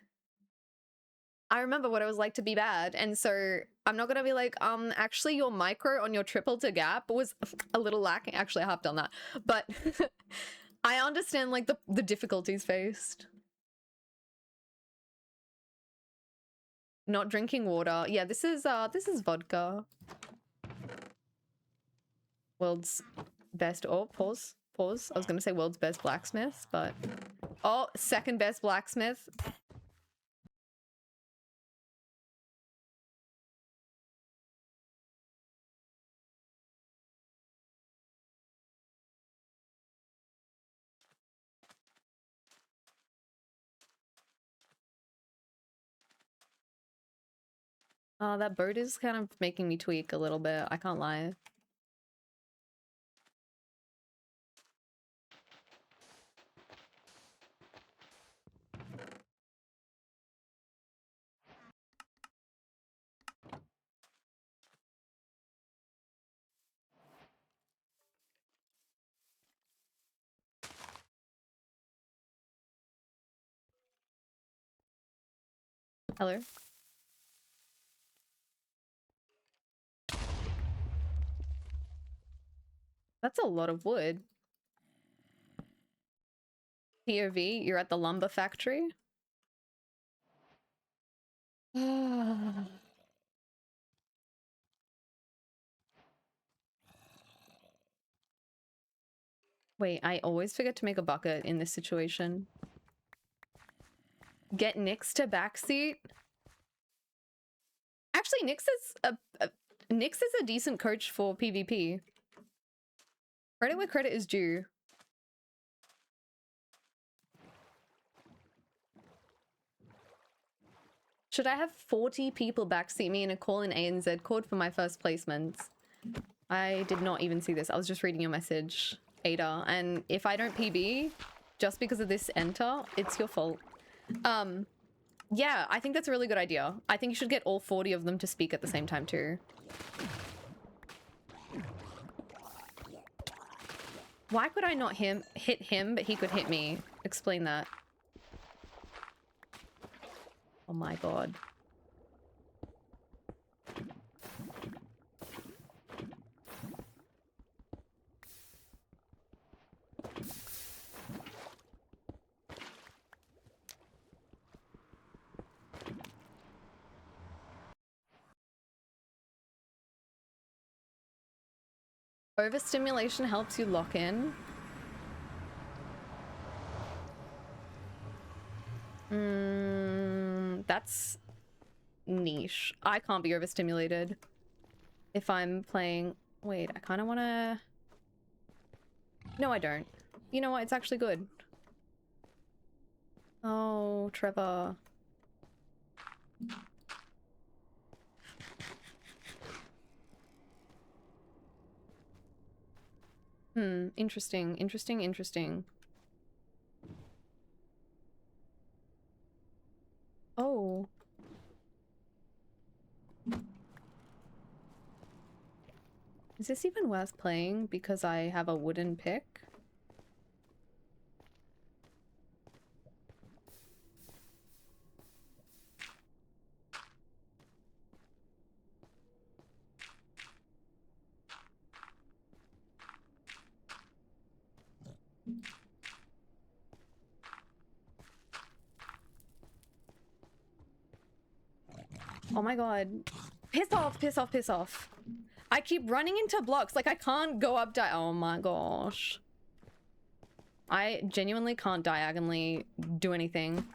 I remember what it was like to be bad, and so I'm not gonna be like, actually your micro on your triple to gap was a little lacking. Actually, I have done that, but I understand like the difficulties faced. Not drinking water. Yeah, this is vodka. World's best, oh, pause. I was gonna say world's best blacksmith, but Oh, second best blacksmith. Oh, that bird is kind of making me tweak a little bit. I can't lie. Hello? That's a lot of wood. POV, you're at the lumber factory? Wait, I always forget to make a bucket in this situation. Get Nyx to backseat? Actually, Nyx is a decent coach for PvP. Credit where credit is due. Should I have 40 people backseat me in a call in ANZ code for my first placements? I did not even see this. I was just reading your message, Ada. And if I don't PB, just because of this enter, it's your fault. Yeah, I think that's a really good idea. I think you should get all 40 of them to speak at the same time too. Why could I not hit him, but he could hit me? Explain that. Oh my god. Overstimulation helps you lock in. That's niche. I can't be overstimulated if I'm playing... Wait, I kind of want to... No, I don't. You know what? It's actually good. Oh, Trevor. Interesting, interesting, interesting. Oh. Is this even worth playing because I have a wooden pick? Oh my god. Piss off, piss off, piss off. I keep running into blocks. Like, I can't go up oh my gosh. I genuinely can't diagonally do anything.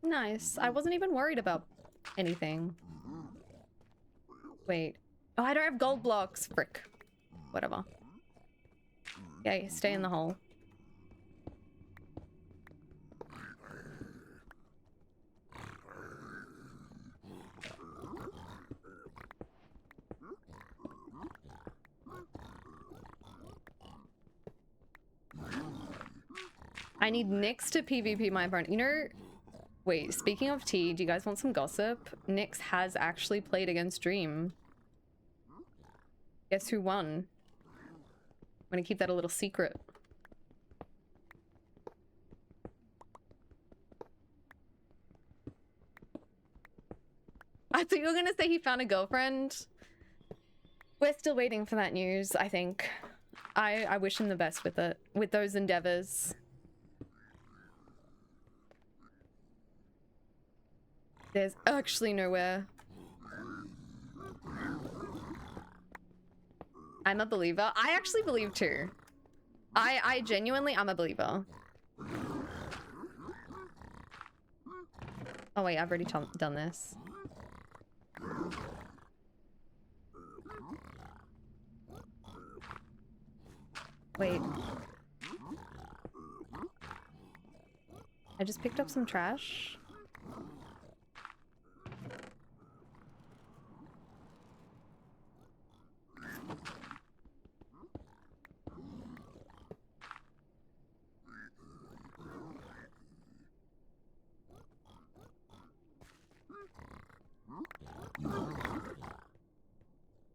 Nice. I wasn't even worried about anything. Wait. Oh, I don't have gold blocks. Frick. Whatever. Okay, stay in the hole. I need Nyx to PvP my opponent. You know... Wait, speaking of tea, do you guys want some gossip? Nyx has actually played against Dream. Guess who won? I'm gonna keep that a little secret. I thought you were gonna say he found a girlfriend. We're still waiting for that news, I think. I wish him the best with it, with those endeavors. There's actually nowhere. I'm a believer. I actually believe too. I genuinely, I'm a believer. Oh wait, I've already done this. Wait. I just picked up some trash.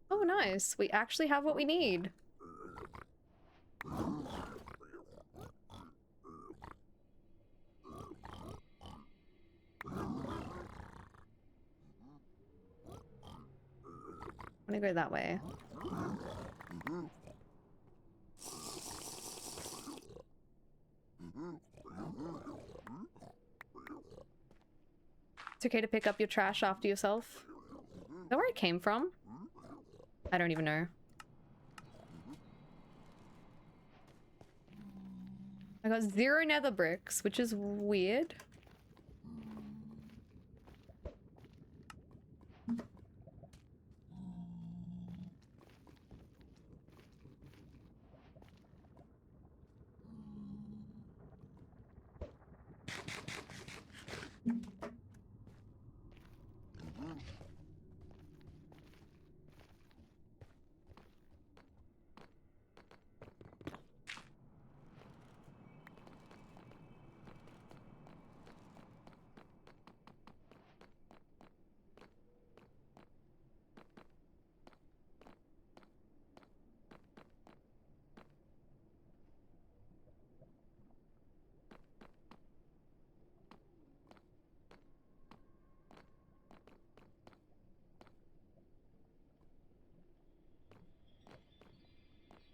Oh, nice. We actually have what we need. I'm gonna go that way. It's okay to pick up your trash after yourself. Is that where it came from? I don't even know. I got 0 nether bricks, which is weird.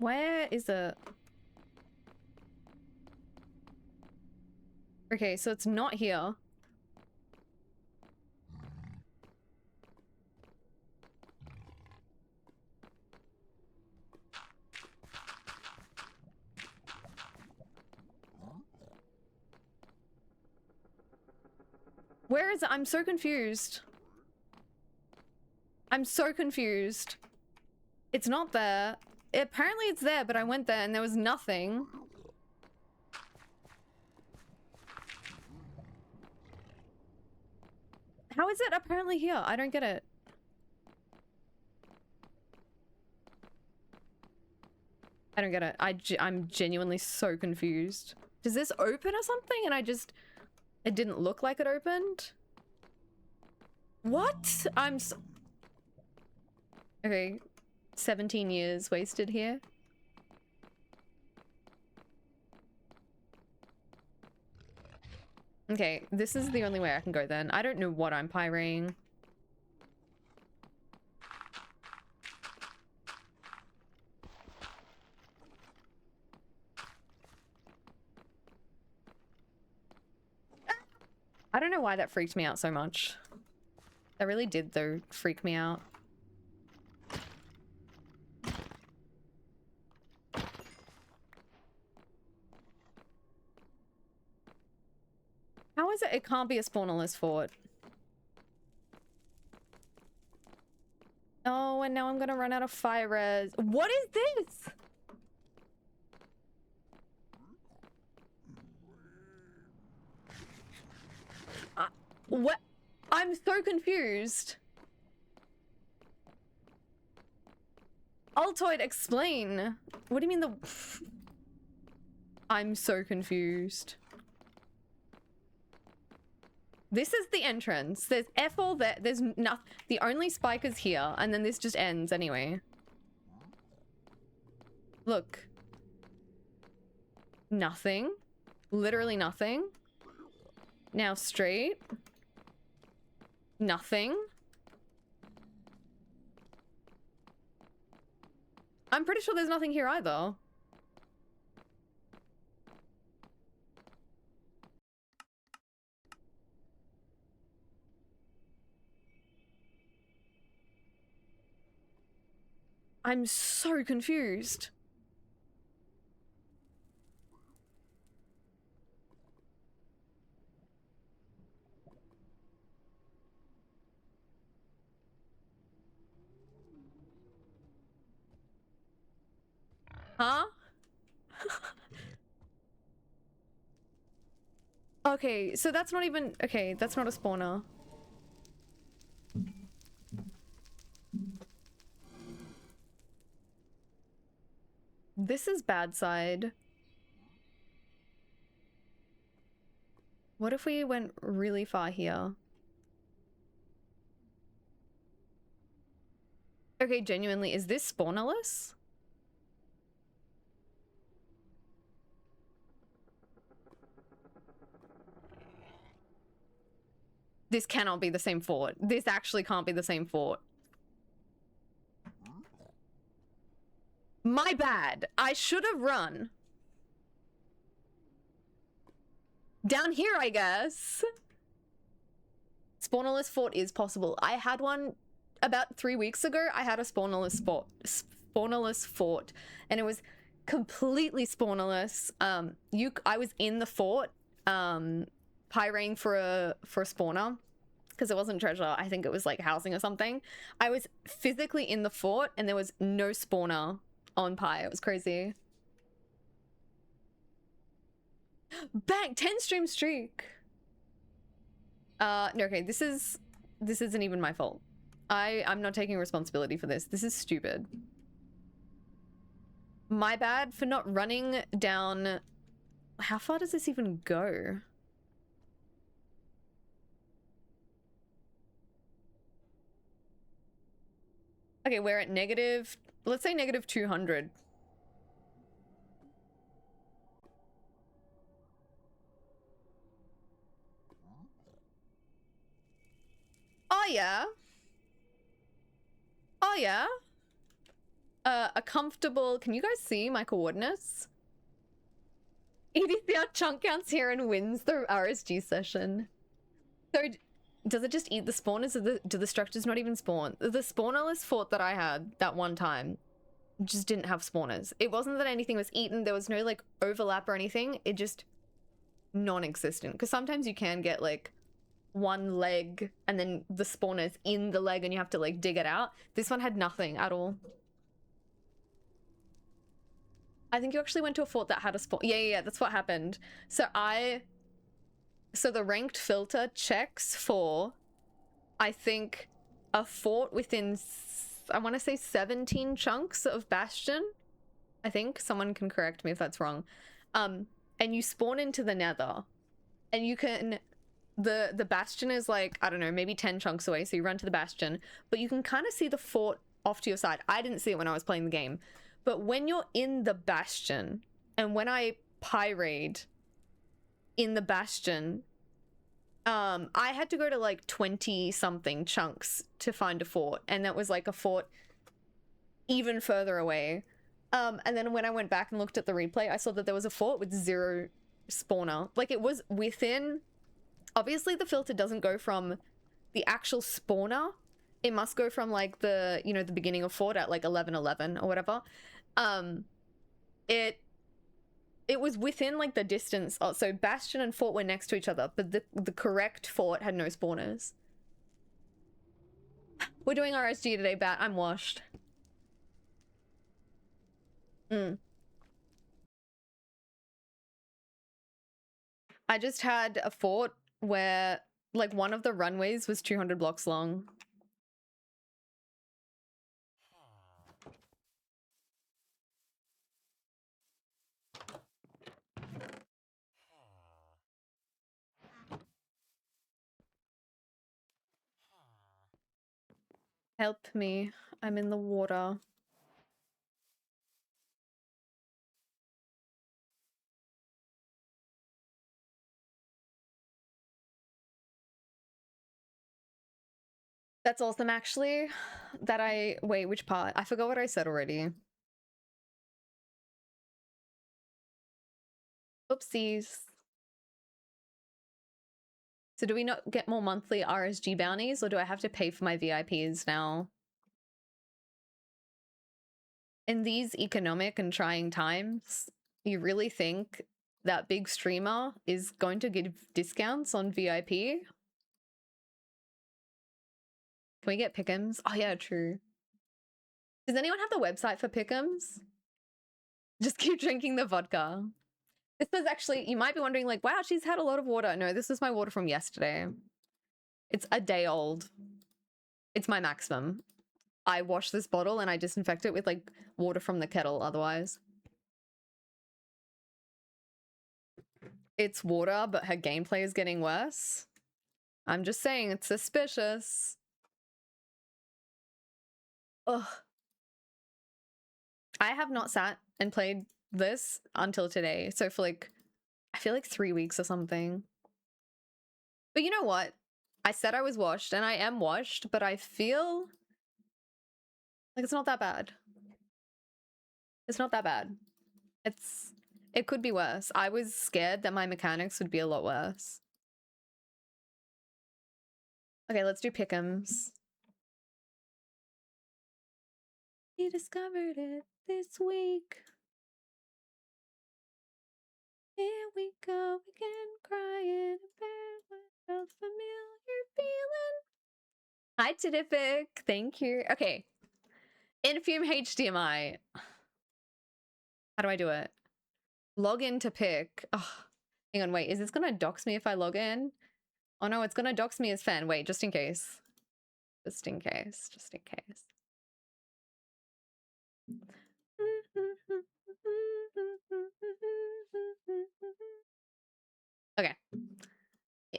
Where is it? Okay, so it's not here. Where is it? I'm so confused. I'm so confused. It's not there. Apparently it's there, but I went there and there was nothing. How is it apparently here? I don't get it. I don't get it. I'm genuinely so confused. Does this open or something? And it didn't look like it opened? What? Okay. 17 years wasted here. Okay, this is the only way I can go then. I don't know what I'm pyring. I don't know why that freaked me out so much. That really did, though, freak me out. How is it? It can't be a spawnerless fort. Oh, and now I'm gonna run out of fire res. What is this? What? I'm so confused. Altoid, explain. What do you mean the... I'm so confused. This is the entrance. There's F all there. There's nothing. The only spike is here, and then this just ends anyway. Look. Nothing. Literally nothing. Now straight. Nothing. I'm pretty sure there's nothing here either. I'm so confused. Huh? Okay, so that's not even... Okay, that's not a spawner. This is bad side. What if we went really far here? Okay, genuinely, is this spawnerless? This cannot be the same fort. This actually can't be the same fort. My bad. I should have run. Down here, I guess. Spawnerless fort is possible. I had one about 3 weeks ago. I had a spawnerless fort, and it was completely spawnerless. I was in the fort, pyring for a spawner, because it wasn't treasure. I think it was like housing or something. I was physically in the fort, and there was no spawner on Pi. It was crazy. Bang! 10 stream streak. No, okay, this isn't even my fault. I'm not taking responsibility for this. This is stupid. My bad for not running down... How far does this even go? Okay, we're at negative... Let's say negative 200. Oh, yeah. Oh, yeah. A comfortable... Can you guys see my coordinates? EDCR chunk counts here and wins the RSG session. So, does it just eat the spawners, or do the structures not even spawn? The spawnerless fort that I had that one time just didn't have spawners. It wasn't that anything was eaten. There was no, like, overlap or anything. It just... non-existent. Because sometimes you can get, like, one leg and then the spawner's in the leg and you have to, like, dig it out. This one had nothing at all. I think you actually went to a fort that had a spawn. Yeah, that's what happened. So the ranked filter checks for, I think, a fort within, I want to say 17 chunks of Bastion. I think. Someone can correct me if that's wrong. And you spawn into the nether. And you can... The Bastion is like, I don't know, maybe 10 chunks away, so you run to the Bastion. But you can kind of see the fort off to your side. I didn't see it when I was playing the game. But when you're in the Bastion, and when I pyrade in the Bastion, I had to go to like 20-something chunks to find a fort. And that was like a fort even further away. And then when I went back and looked at the replay, I saw that there was a fort with 0 spawner. Like, it was within... Obviously, the filter doesn't go from the actual spawner. It must go from, like, the, you know, the beginning of fort at, like, 11:11 or whatever. It was within, like, the distance. Oh, so Bastion and fort were next to each other, but the correct fort had no spawners. We're doing RSG today, Bat. I'm washed. I just had a fort where, like, one of the runways was 200 blocks long. Help me. I'm in the water. That's awesome, actually. Wait, which part? I forgot what I said already. Oopsies. So do we not get more monthly RSG bounties, or do I have to pay for my VIPs now? In these economic and trying times, you really think that big streamer is going to give discounts on VIP? Can we get Pick'ems? Oh yeah, true. Does anyone have the website for Pick'ems? Just keep drinking the vodka. This was actually, you might be wondering like, wow, she's had a lot of water. No, this is my water from yesterday. It's a day old. It's my maximum. I wash this bottle and I disinfect it with like water from the kettle otherwise. It's water, but her gameplay is getting worse. I'm just saying, it's suspicious. Ugh. I have not sat and played this until today. So for like, I feel like 3 weeks or something. But you know what? I said I was washed and I am washed, but I feel like it's not that bad. It's not that bad. It could be worse. I was scared that my mechanics would be a lot worse. Okay, let's do Pick'ems. We discovered it this week. Here we go again, crying about a familiar feeling. Hi, Tidific. Thank you. Okay. Infume HDMI. How do I do it? Log in to pick. Oh, hang on, wait. Is this gonna dox me if I log in? Oh no, it's gonna dox me as fan. Wait, just in case. Just in case. Just in case. Okay.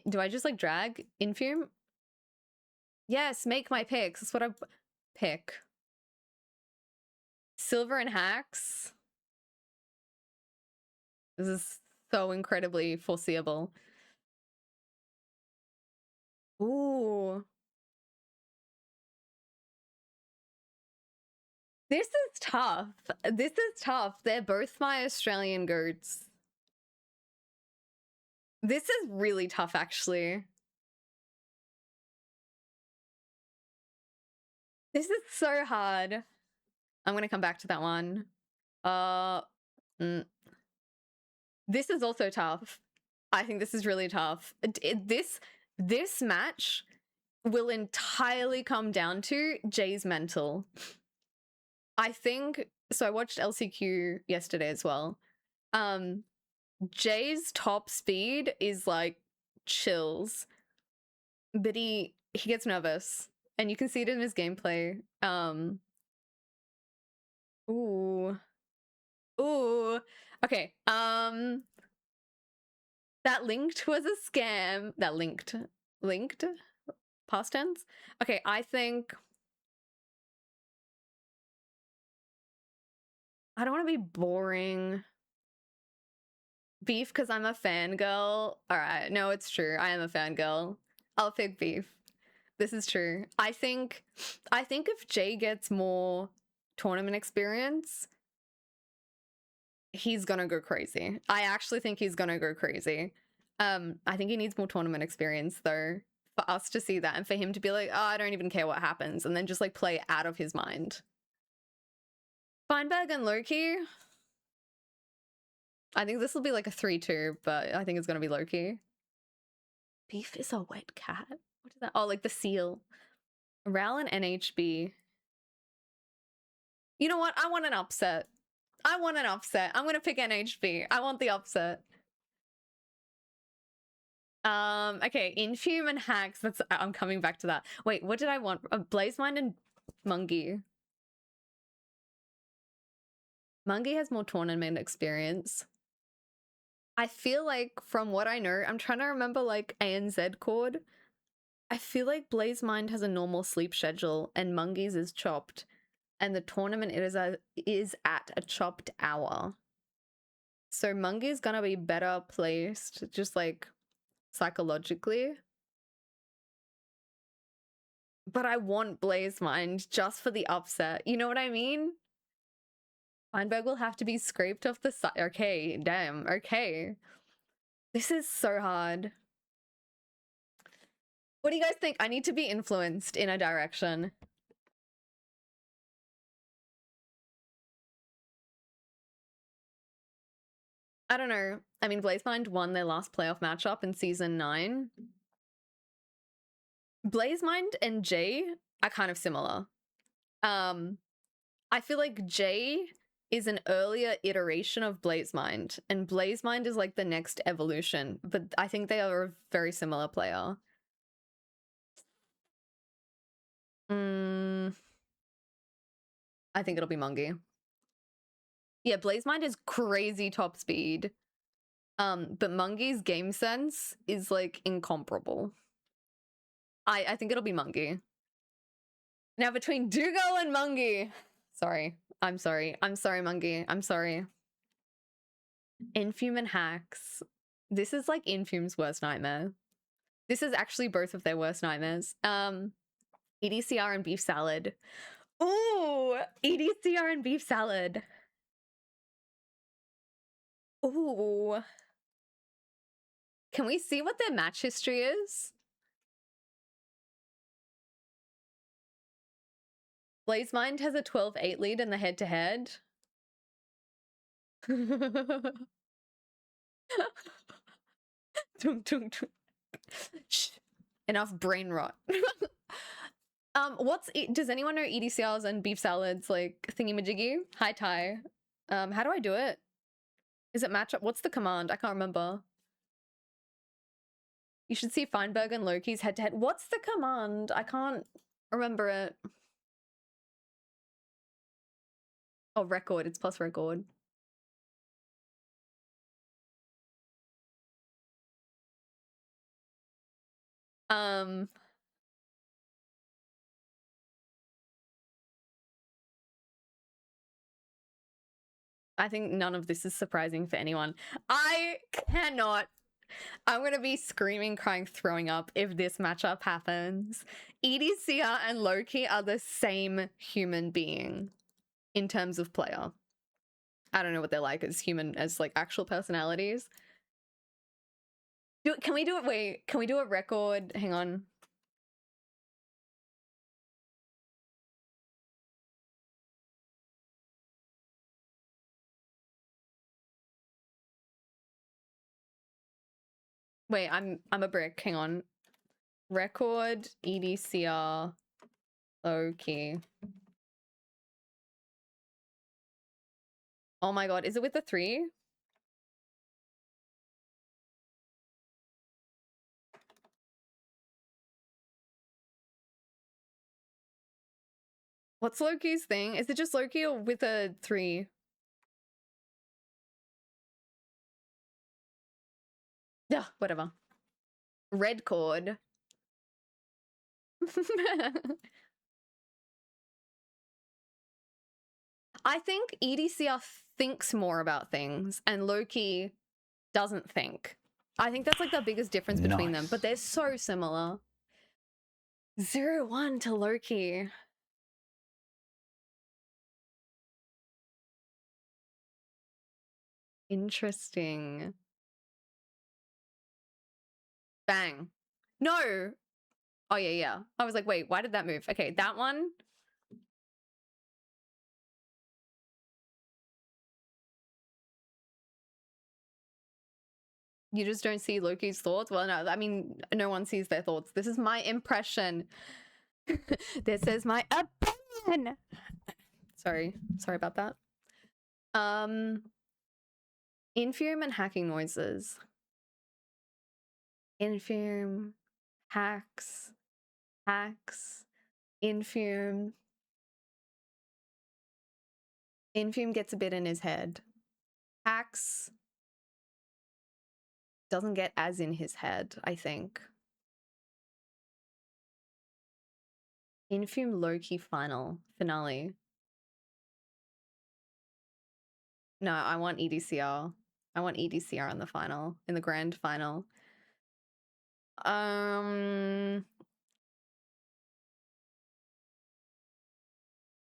Do I just like drag Infume? Yes, make my picks. That's what I pick. Silver and Hacks. This is so incredibly foreseeable. Ooh. This is tough. This is tough. They're both my Australian goats. This is really tough, actually. This is so hard. I'm gonna come back to that one. This is also tough. I think this is really tough. This match will entirely come down to Jay's mental. I think so. I watched LCQ yesterday as well. Jay's top speed is like chills, but he gets nervous, and you can see it in his gameplay. Ooh. Okay. That linked was a scam. That linked past tense. Okay, I think I don't want to be boring. Beef because I'm a fangirl. All right, no, it's true. I am a fangirl. I'll pick Beef. This is true. I think if Jay gets more tournament experience, he's gonna go crazy. I actually think he's gonna go crazy. I think he needs more tournament experience though for us to see that and for him to be like, oh, I don't even care what happens, and then just like play out of his mind. Feinberg and Loki. I think this will be like a 3-2, but I think it's gonna be Loki. Beef is a wet cat. What is that? Oh, like the seal. Ral and NHB. You know what? I want an upset. I want an upset. I'm gonna pick NHB. I want the upset. Okay, Infume and Hacks. I'm coming back to that. Wait, what did I want? Blazemind and Mungie. Mungie has more tournament experience. I feel like from what I know, I'm trying to remember like ANZ chord. I feel like Blazemind has a normal sleep schedule and Mungie's is chopped, and the tournament is at a chopped hour. So Mungie's gonna be better placed, just like psychologically. But I want Blaze Mind just for the upset. You know what I mean? Feinberg will have to be scraped off the side. Okay, damn. Okay. This is so hard. What do you guys think? I need to be influenced in a direction. I don't know. I mean, Blazemind won their last playoff matchup in season 9. Blazemind and Jay are kind of similar. I feel like Jay is an earlier iteration of Blazemind, and Blazemind is like the next evolution, but I think they are a very similar player. I think it'll be Mungi. Yeah, Blazemind is crazy top speed. But Mungi's game sense is like incomparable. I think it'll be Mungi. Now between Dougal and Mungi. Sorry. I'm sorry, Mungi. I'm sorry. Infume and Hacks. This is like Infume's worst nightmare. This is actually both of their worst nightmares. EDCR and beef salad. Ooh, EDCR and beef salad. Ooh. Can we see what their match history is? Blazemind has a 12-8 lead in the head-to-head. Shh. Enough brain rot. Does anyone know EDCLs and beef salads like thingy-majiggy? Hi, Ty. How do I do it? Is it matchup? What's the command? I can't remember. You should see Feinberg and Loki's head-to-head. What's the command? I can't remember it. Oh, record. It's plus record. I think none of this is surprising for anyone. I cannot. I'm going to be screaming, crying, throwing up if this matchup happens. EDCR and Loki are the same human being in terms of player. I don't know what they're like as human, as like actual personalities. Can we do it? Wait, can we do a record? Hang on. Wait, I'm a brick. Hang on. Record EDCR Loki. Oh my god, is it with the 3? What's Loki's thing? Is it just Loki or with a 3? Yeah, whatever. Red cord. I think EDCR thinks more about things and Loki doesn't think. I think that's like the biggest difference between them, but they're so similar. 0-1 to Loki. Interesting. Bang. No. Oh, yeah. I was like, wait, why did that move? Okay, that one. You just don't see Loki's thoughts? Well, no, I mean, no one sees their thoughts. This is my impression. This is my opinion. Sorry about that. Infume and hacking noises. Infume, hacks, Infume. Infume gets a bit in his head. Hacks doesn't get as in his head, I think. Infume Loki finale. No, I want EDCR. I want EDCR in the final, in the grand final.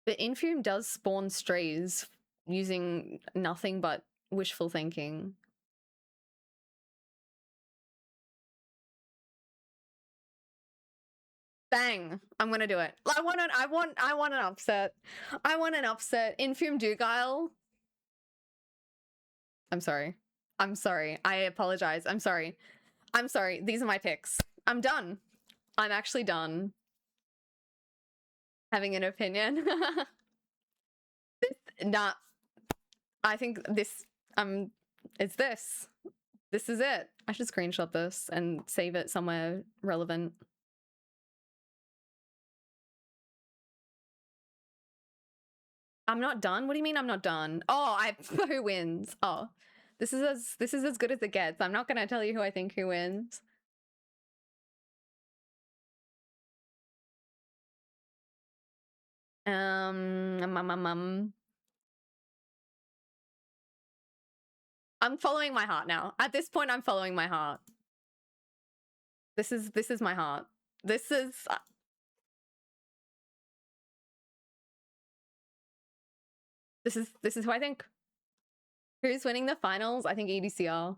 But Infume does spawn strays using nothing but wishful thinking. Bang! I'm gonna do it. I want an upset. I want an upset. Infume Dugile. I'm sorry. I'm sorry. I apologize. I'm sorry. I'm sorry. These are my picks. I'm done. I'm actually done having an opinion. Not. I think this. It's this. This is it. I should screenshot this and save it somewhere relevant. I'm not done? What do you mean I'm not done? Oh, who wins? Oh. This is as good as it gets. I'm not gonna tell you who I think who wins. I'm following my heart now. At this point, I'm following my heart. This is my heart. This is who I think. Who's winning the finals? I think EDCR.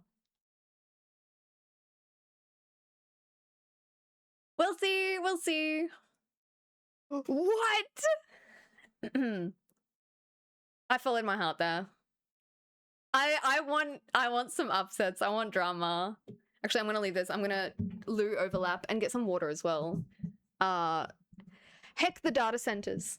We'll see. We'll see. What? I followed my heart there. I want some upsets. I want drama. Actually, I'm gonna leave this. I'm gonna loo overlap and get some water as well. Heck the data centers.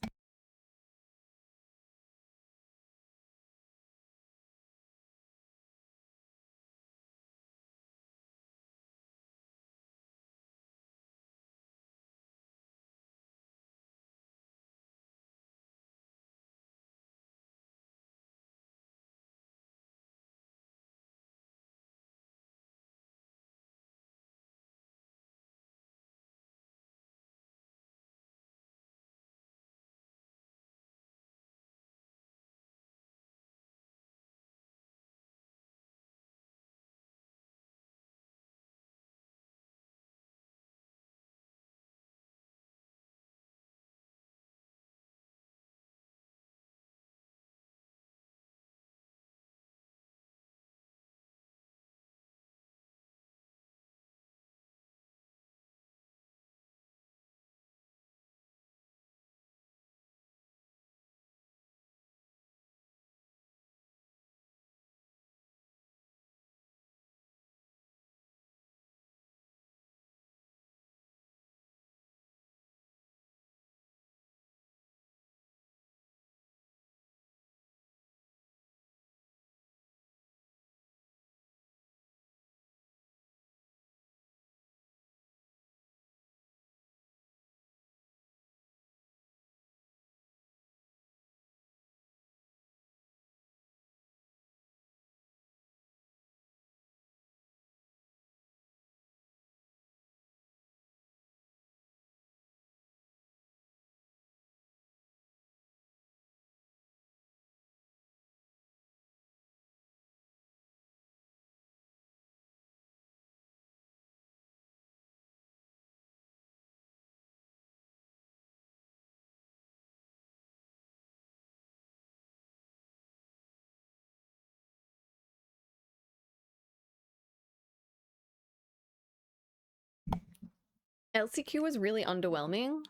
LCQ was really underwhelming.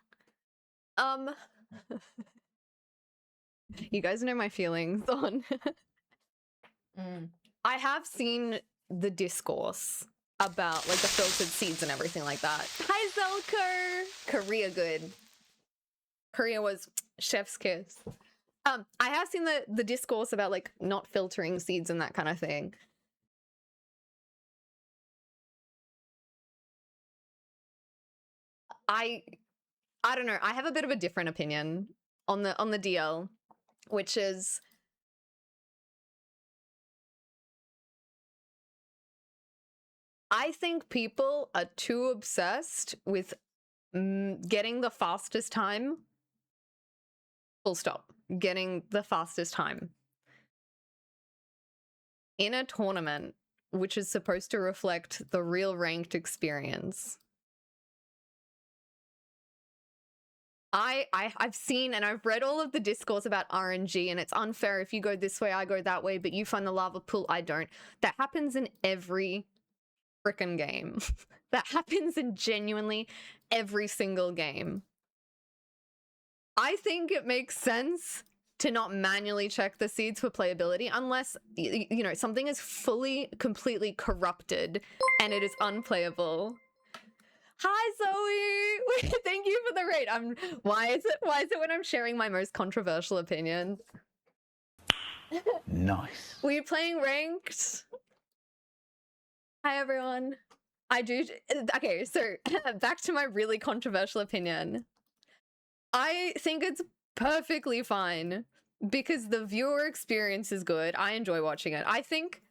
You guys know my feelings on. I have seen the discourse about like the filtered seeds and everything like that. Hi Zelker! Korea good. Korea was chef's kiss. I have seen the discourse about like not filtering seeds and that kind of thing. I don't know. I have a bit of a different opinion on the DL, which is I think people are too obsessed with getting the fastest time. Full stop. Getting the fastest time in a tournament, which is supposed to reflect the real ranked experience. I've seen and I've read all of the discourse about RNG, and it's unfair if you go this way, I go that way, but you find the lava pool, I don't. That happens in every frickin' game. That happens in genuinely every single game. I think it makes sense to not manually check the seeds for playability unless, you know, something is fully, completely corrupted and it is unplayable. Hi, Zoe! Thank you for the raid. Why is it when I'm sharing my most controversial opinion? Nice. Were you playing ranked? Hi, everyone. I do. Okay, so back to my really controversial opinion. I think it's perfectly fine because the viewer experience is good. I enjoy watching it. I think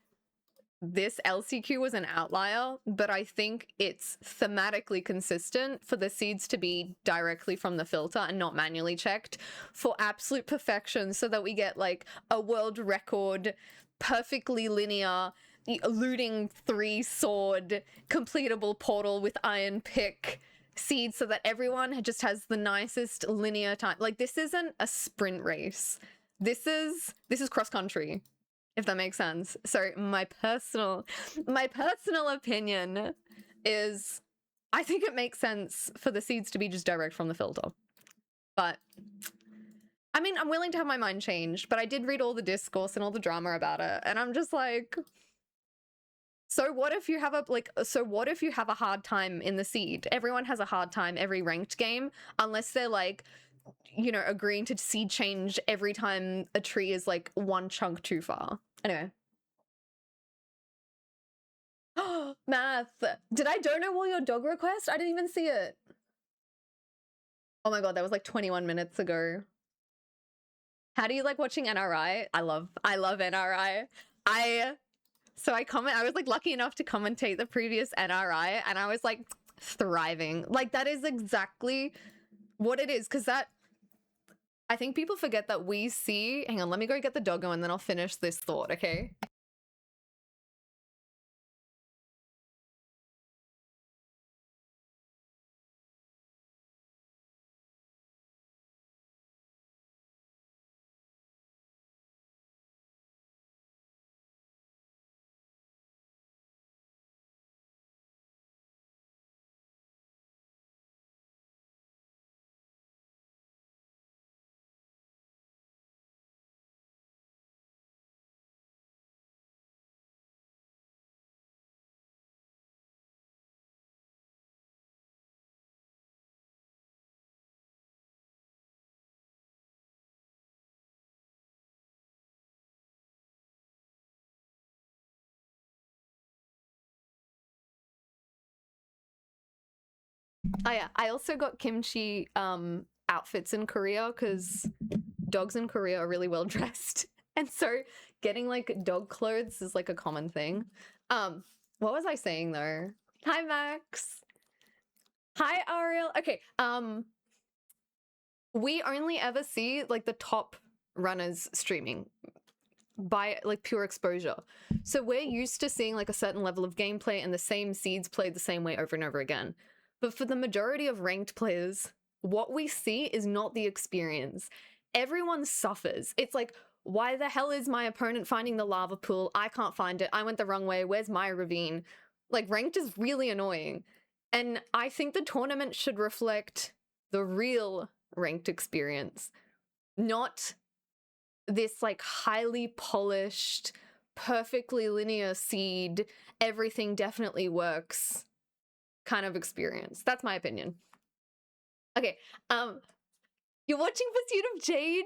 this LCQ was an outlier, but I think it's thematically consistent for the seeds to be directly from the filter and not manually checked for absolute perfection, so that we get like a world record, perfectly linear, looting 3 sword, completable portal with iron pick seeds, so that everyone just has the nicest linear time. Like, this isn't a sprint race. This is cross country, if that makes sense. So my personal opinion is I think it makes sense for the seeds to be just direct from the filter. But I mean, I'm willing to have my mind changed, but I did read all the discourse and all the drama about it, and I'm just like, so what if you have a hard time in the seed? Everyone has a hard time every ranked game, unless they're like, you know, agreeing to seed change every time a tree is like one chunk too far. Anyway. Math. Did I dono all your dog request? I didn't even see it. Oh my god, that was like 21 minutes ago. How do you like watching NRI? I love NRI. I was like lucky enough to commentate the previous NRI, and I was like thriving. Like, that is exactly what it is, because that, I think people forget that we see, hang on, let me go get the doggo and then I'll finish this thought, okay? Oh yeah, I also got kimchi outfits in Korea because dogs in Korea are really well dressed. And so getting like dog clothes is like a common thing. What was I saying though? Hi Max. Hi Ariel. Okay, we only ever see like the top runners streaming by like pure exposure. So we're used to seeing like a certain level of gameplay and the same seeds played the same way over and over again. But for the majority of ranked players, what we see is not the experience. Everyone suffers. It's like, why the hell is my opponent finding the lava pool? I can't find it. I went the wrong way. Where's my ravine? Like, ranked is really annoying. And I think the tournament should reflect the real ranked experience, not this like highly polished, perfectly linear seed, everything definitely works kind of experience. That's my opinion. Okay, you're watching Pursuit of Jade?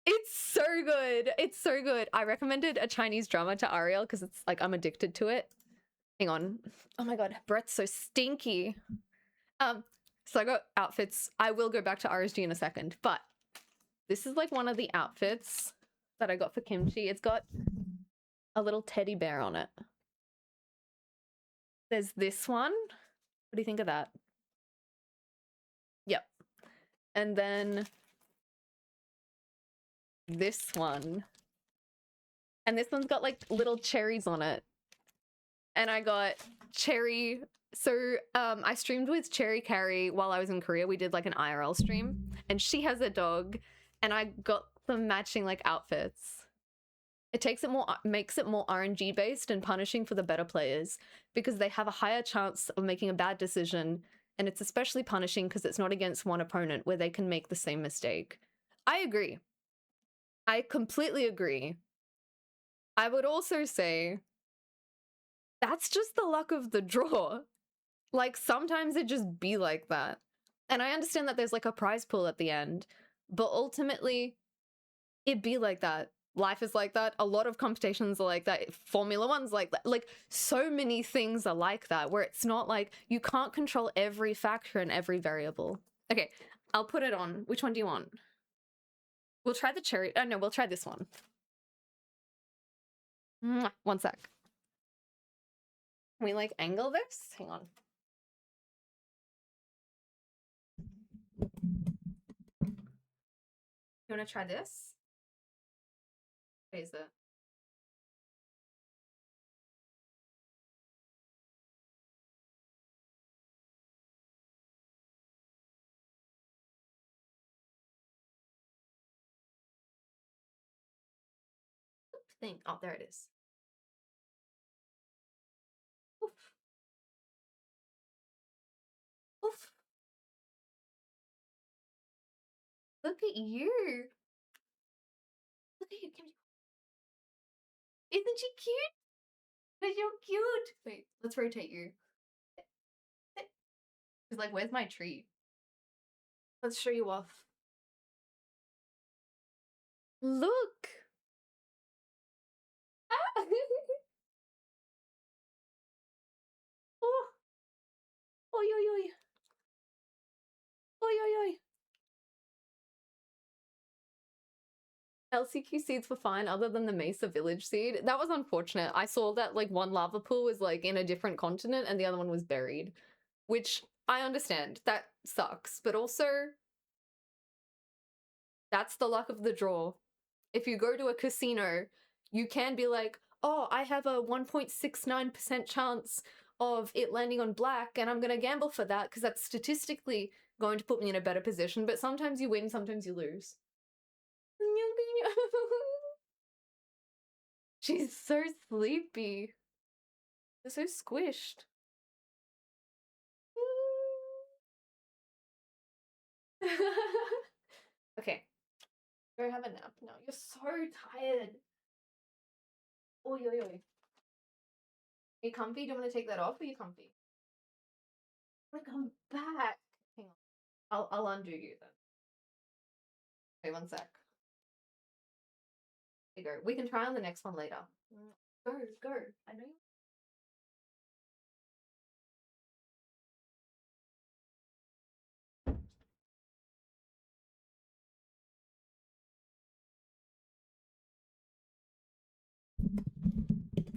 It's so good. It's so good. I recommended a Chinese drama to Ariel because it's like I'm addicted to it. Hang on. Oh my god, breath's so stinky. So I got outfits. I will go back to RSG in a second, but this is like one of the outfits that I got for kimchi. It's got a little teddy bear on it. There's this one. What do you think of that? Yep. And then this one. And this one's got like little cherries on it. And I got cherry I streamed with Cherry Carry while I was in Korea. We did like an IRL stream, and she has a dog, and I got them matching like outfits. It makes it more RNG based and punishing for the better players because they have a higher chance of making a bad decision, and it's especially punishing because it's not against one opponent where they can make the same mistake. I agree. I completely agree. I would also say that's just the luck of the draw. Like, sometimes it just be like that. And I understand that there's like a prize pool at the end, but ultimately, it be like that. Life is like that. A lot of competitions are like that. Formula One's like that. Like, so many things are like that, where it's not like you can't control every factor and every variable. Okay, I'll put it on. Which one do you want? We'll try the cherry. Oh, no, we'll try this one. Mwah. One sec. Can we like angle this? Hang on. You want to try this? What is it? Thing. Oh, there it is. Oof. Oof. Look at you. Look at you. Isn't she cute? But you're cute. Wait, let's rotate you. She's like, where's my treat? Let's show you off. Look. Ah. Oh. Oi, oi, oi. Oi, oi, oi. LCQ seeds were fine other than the Mesa Village seed. That was unfortunate. I saw that like one lava pool was like in a different continent and the other one was buried, which I understand. That sucks. But also, that's the luck of the draw. If you go to a casino, you can be like, oh, I have a 1.69% chance of it landing on black, and I'm going to gamble for that because that's statistically going to put me in a better position. But sometimes you win, sometimes you lose. She's so sleepy. She's so squished. Okay. Go have a nap now. You're so tired. Oi, oi, oi. Are you comfy? Do you want to take that off? Or are you comfy? I want to come back. Hang on. I'll undo you then. Okay, one sec. Here you go. We can try on the next one later. Go, go. I know you.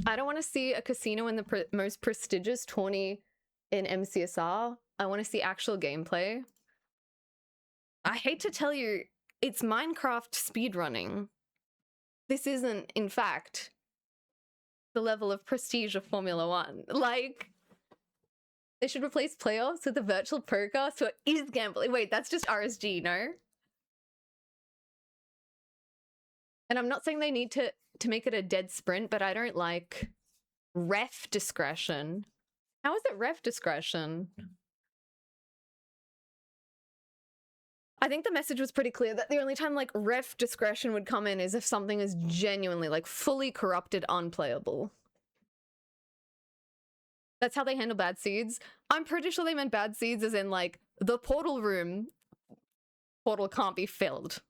I don't want to see a casino in the most prestigious tourney in MCSR. I want to see actual gameplay. I hate to tell you, it's Minecraft speedrunning. This isn't, in fact, the level of prestige of Formula One. Like, they should replace playoffs with a virtual podcast so it is gambling. Wait, that's just RSG, no? And I'm not saying they need to make it a dead sprint, but I don't like ref discretion. How is it ref discretion? I think the message was pretty clear that the only time like ref discretion would come in is if something is genuinely like fully corrupted, unplayable. That's how they handle bad seeds. I'm pretty sure they meant bad seeds as in like the portal room. Portal can't be filled.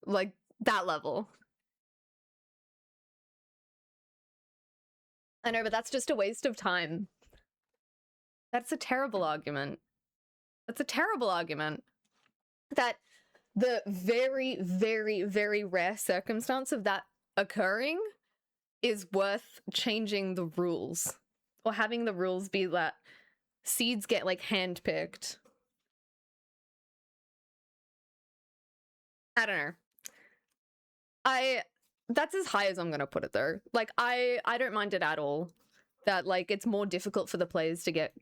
Like that level. I know, but that's just a waste of time. That's a terrible argument. That's a terrible argument. That the very, very, very rare circumstance of that occurring is worth changing the rules. Or having the rules be that seeds get, like, handpicked. I don't know. That's as high as I'm gonna put it, though. Like, I don't mind it at all. That, like, it's more difficult for the players to get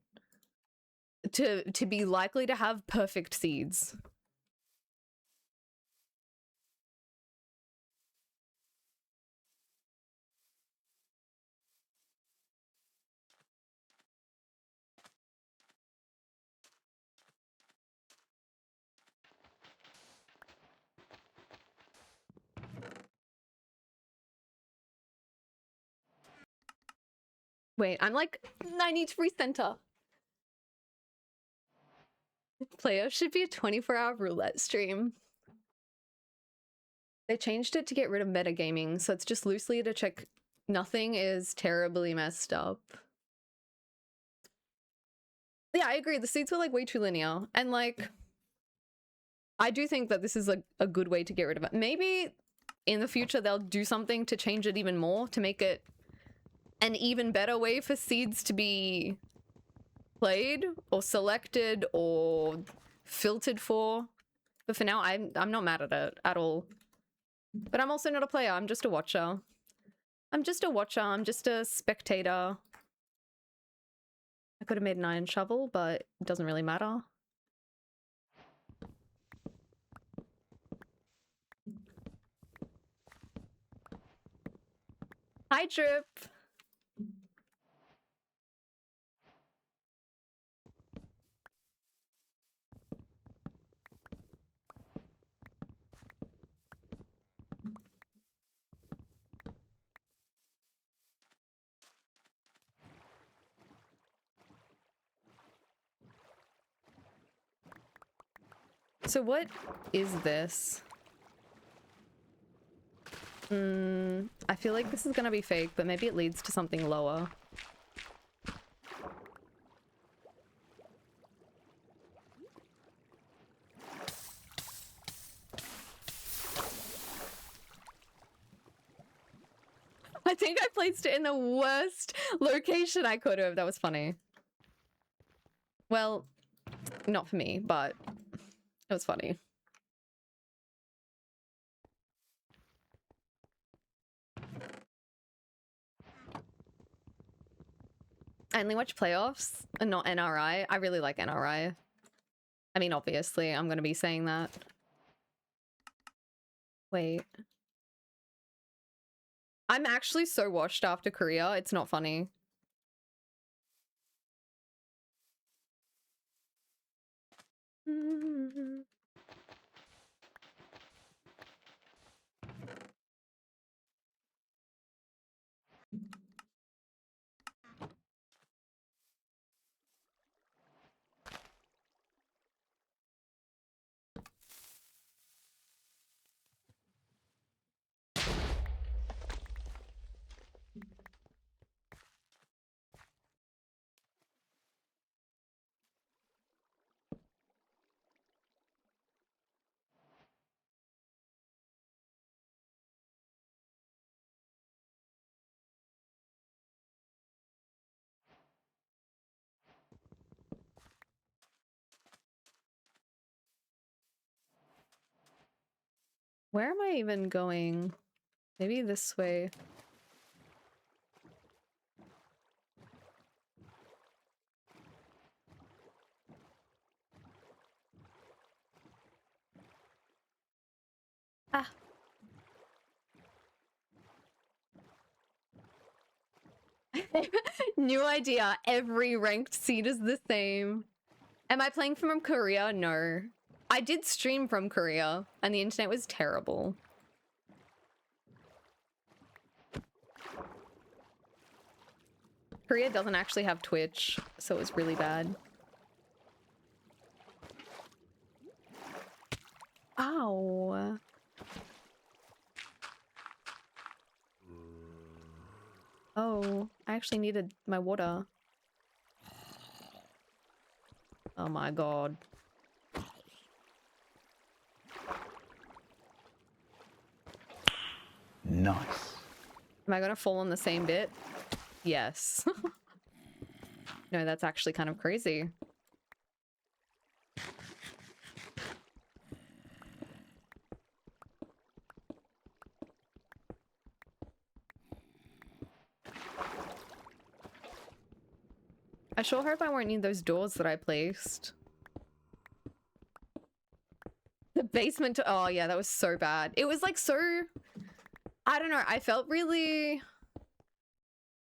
to be likely to have perfect seeds. Wait, I'm like 93 center. Playoff should be a 24-hour roulette stream. They changed it to get rid of metagaming, so it's just loosely to check nothing is terribly messed up. Yeah, I agree. The seeds were like way too linear. And like, I do think that this is like a good way to get rid of it. Maybe in the future they'll do something to change it even more, to make it an even better way for seeds to be played or selected or filtered for. But for now, I'm not mad at it at all. But I'm also not a player. I'm just a watcher. I'm just a watcher. I'm just a spectator. I could have made an iron shovel, but it doesn't really matter. Hi, Drip. So what is this? I feel like this is gonna be fake, but maybe it leads to something lower. I think I placed it in the worst location I could have. That was funny. Well, not for me, but it was funny. I only watch playoffs and not NRI. I really like NRI. I mean, obviously, I'm going to be saying that. Wait. I'm actually so washed after Korea. It's not funny. Where am I even going? Maybe this way. Ah. New idea. Every ranked seed is the same. Am I playing from Korea? No. I did stream from Korea, and the internet was terrible. Korea doesn't actually have Twitch, so it was really bad. Ow. Oh, I actually needed my water. Oh my god. Nice. Am I gonna fall on the same bit? Yes. No, that's actually kind of crazy. I sure hope I won't need those doors that I placed. The basement. Oh yeah, that was so bad. It was like so, I don't know. I felt really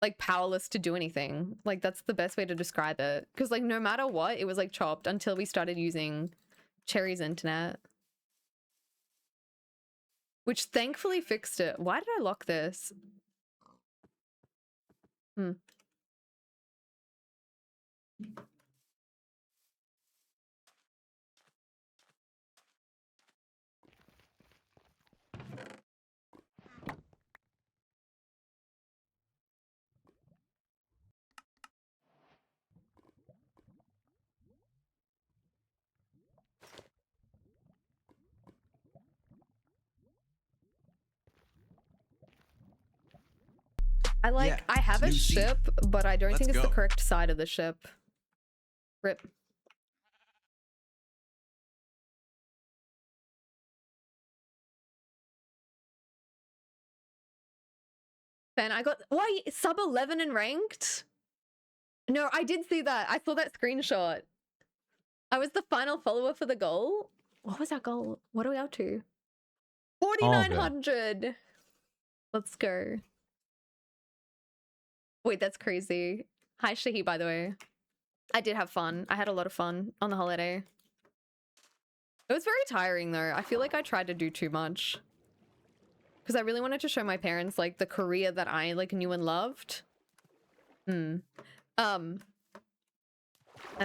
like powerless to do anything. Like that's the best way to describe it. Because like no matter what, it was like chopped until we started using Cherry's internet. Which thankfully fixed it. Why did I lock this? Yeah, I have a new seat. ship, but I don't Let's think it's the go. correct side of the ship. Rip. Ben, I got, why, sub 11 and ranked? No, I did see that. I saw that screenshot. I was the final follower for the goal. What was our goal? What are we up to? 4,900. Let's go. Wait, that's crazy. Hi, Shahi, by the way. I did have fun. I had a lot of fun on the holiday. It was very tiring, though. I feel like I tried to do too much. Because I really wanted to show my parents, like, the Korea that I, like, knew and loved. And I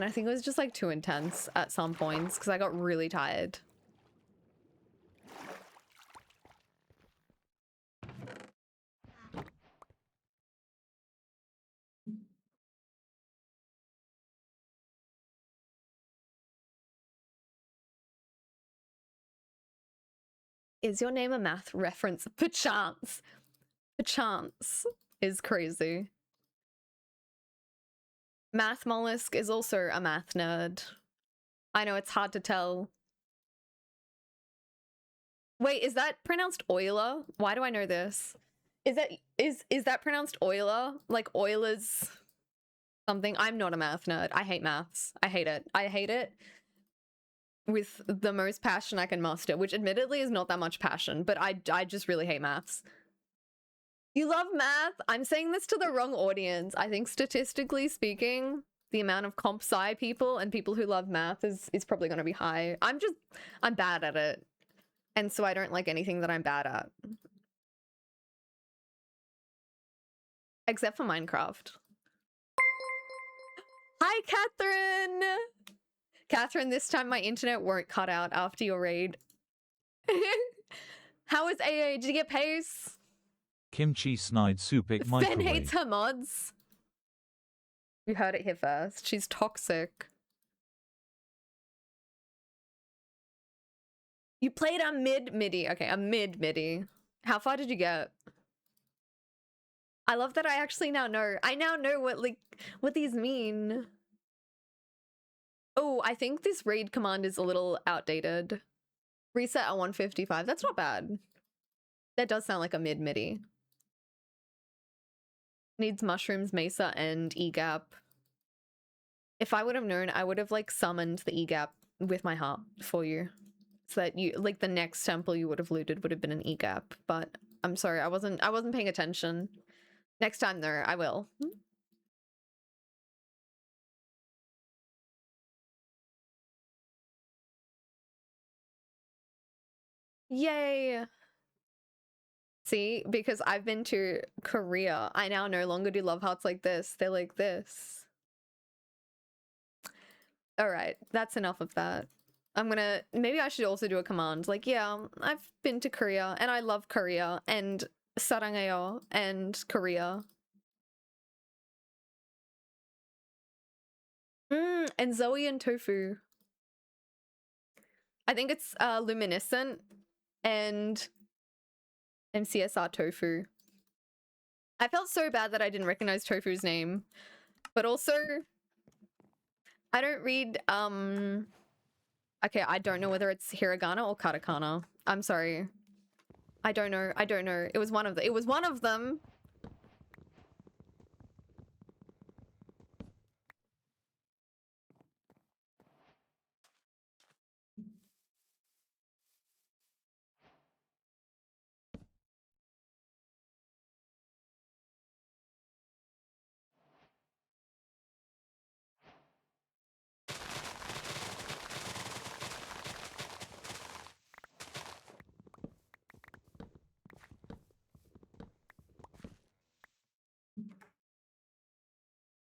think it was just, like, too intense at some points, because I got really tired. Is your name a math reference? Perchance. Perchance is crazy. Math Mollusk is also a math nerd. I know it's hard to tell. Wait, is that pronounced Euler? Why do I know this? Is that pronounced Euler? Like Euler's something? I'm not a math nerd. I hate maths. I hate it. I hate it with the most passion I can muster, which admittedly is not that much passion, but I just really hate maths. You love math? I'm saying this to the wrong audience. I think statistically speaking, the amount of comp sci people and people who love math is probably going to be high. I'm bad at it. And so I don't like anything that I'm bad at. Except for Minecraft. Hi, Catherine! Catherine, this time my internet won't cut out after your raid. How was AA? Did you get pace? Kimchi snide supik Fen microwave. hates her mods. You heard it here first. She's toxic. You played a mid-midi. Okay, a mid-midi. How far did you get? I love that I actually now know. I now know what these mean. Oh, I think this raid command is a little outdated. Reset at 155. That's not bad. That does sound like a mid-midi. Needs mushrooms, mesa, and E-gap. If I would have known, I would have like summoned the E-gap with my heart for you. So that you like the next temple you would have looted would have been an E-gap. But I'm sorry, I wasn't paying attention. Next time though, I will. Yay! See, because I've been to Korea, I now no longer do love hearts like this. They're like this. Alright, that's enough of that. Maybe I should also do a command. Like, yeah, I've been to Korea, and I love Korea, and 사랑해요, and Korea. And Zoe and Tofu. I think it's Luminescent and MCSR Tofu. I felt so bad that I didn't recognize Tofu's name. But also, I don't read, okay, I don't know whether it's hiragana or katakana. I'm sorry. I don't know. It was one of them.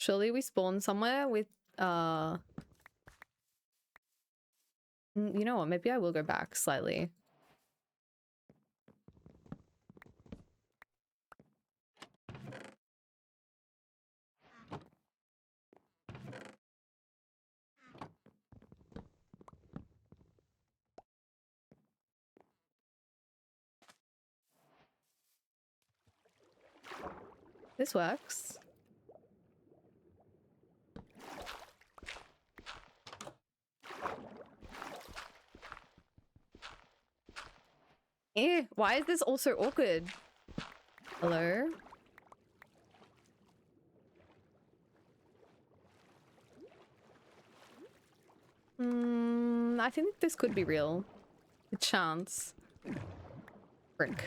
Surely we spawn somewhere with you know what, maybe I will go back slightly. This works. Eh, why is this all so awkward? Hello? I think this could be real. A chance. Frick.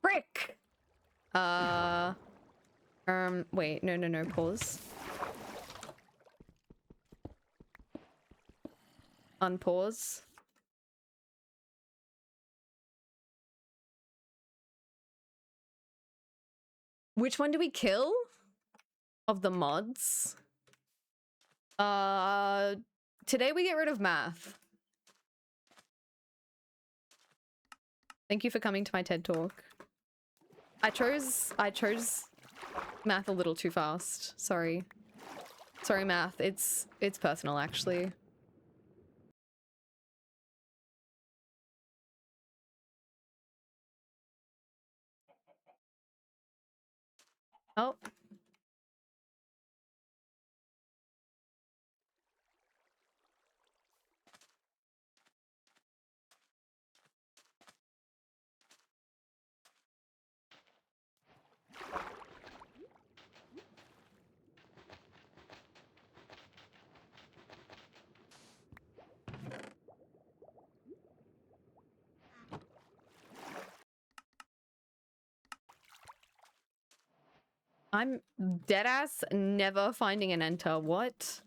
Frick! Wait, no, pause. Unpause. Which one do we kill? Of the mods? Today we get rid of math. Thank you for coming to my TED Talk. I chose math a little too fast. Sorry. Sorry, math. It's personal, actually. Oh. I'm deadass never finding an enter. What?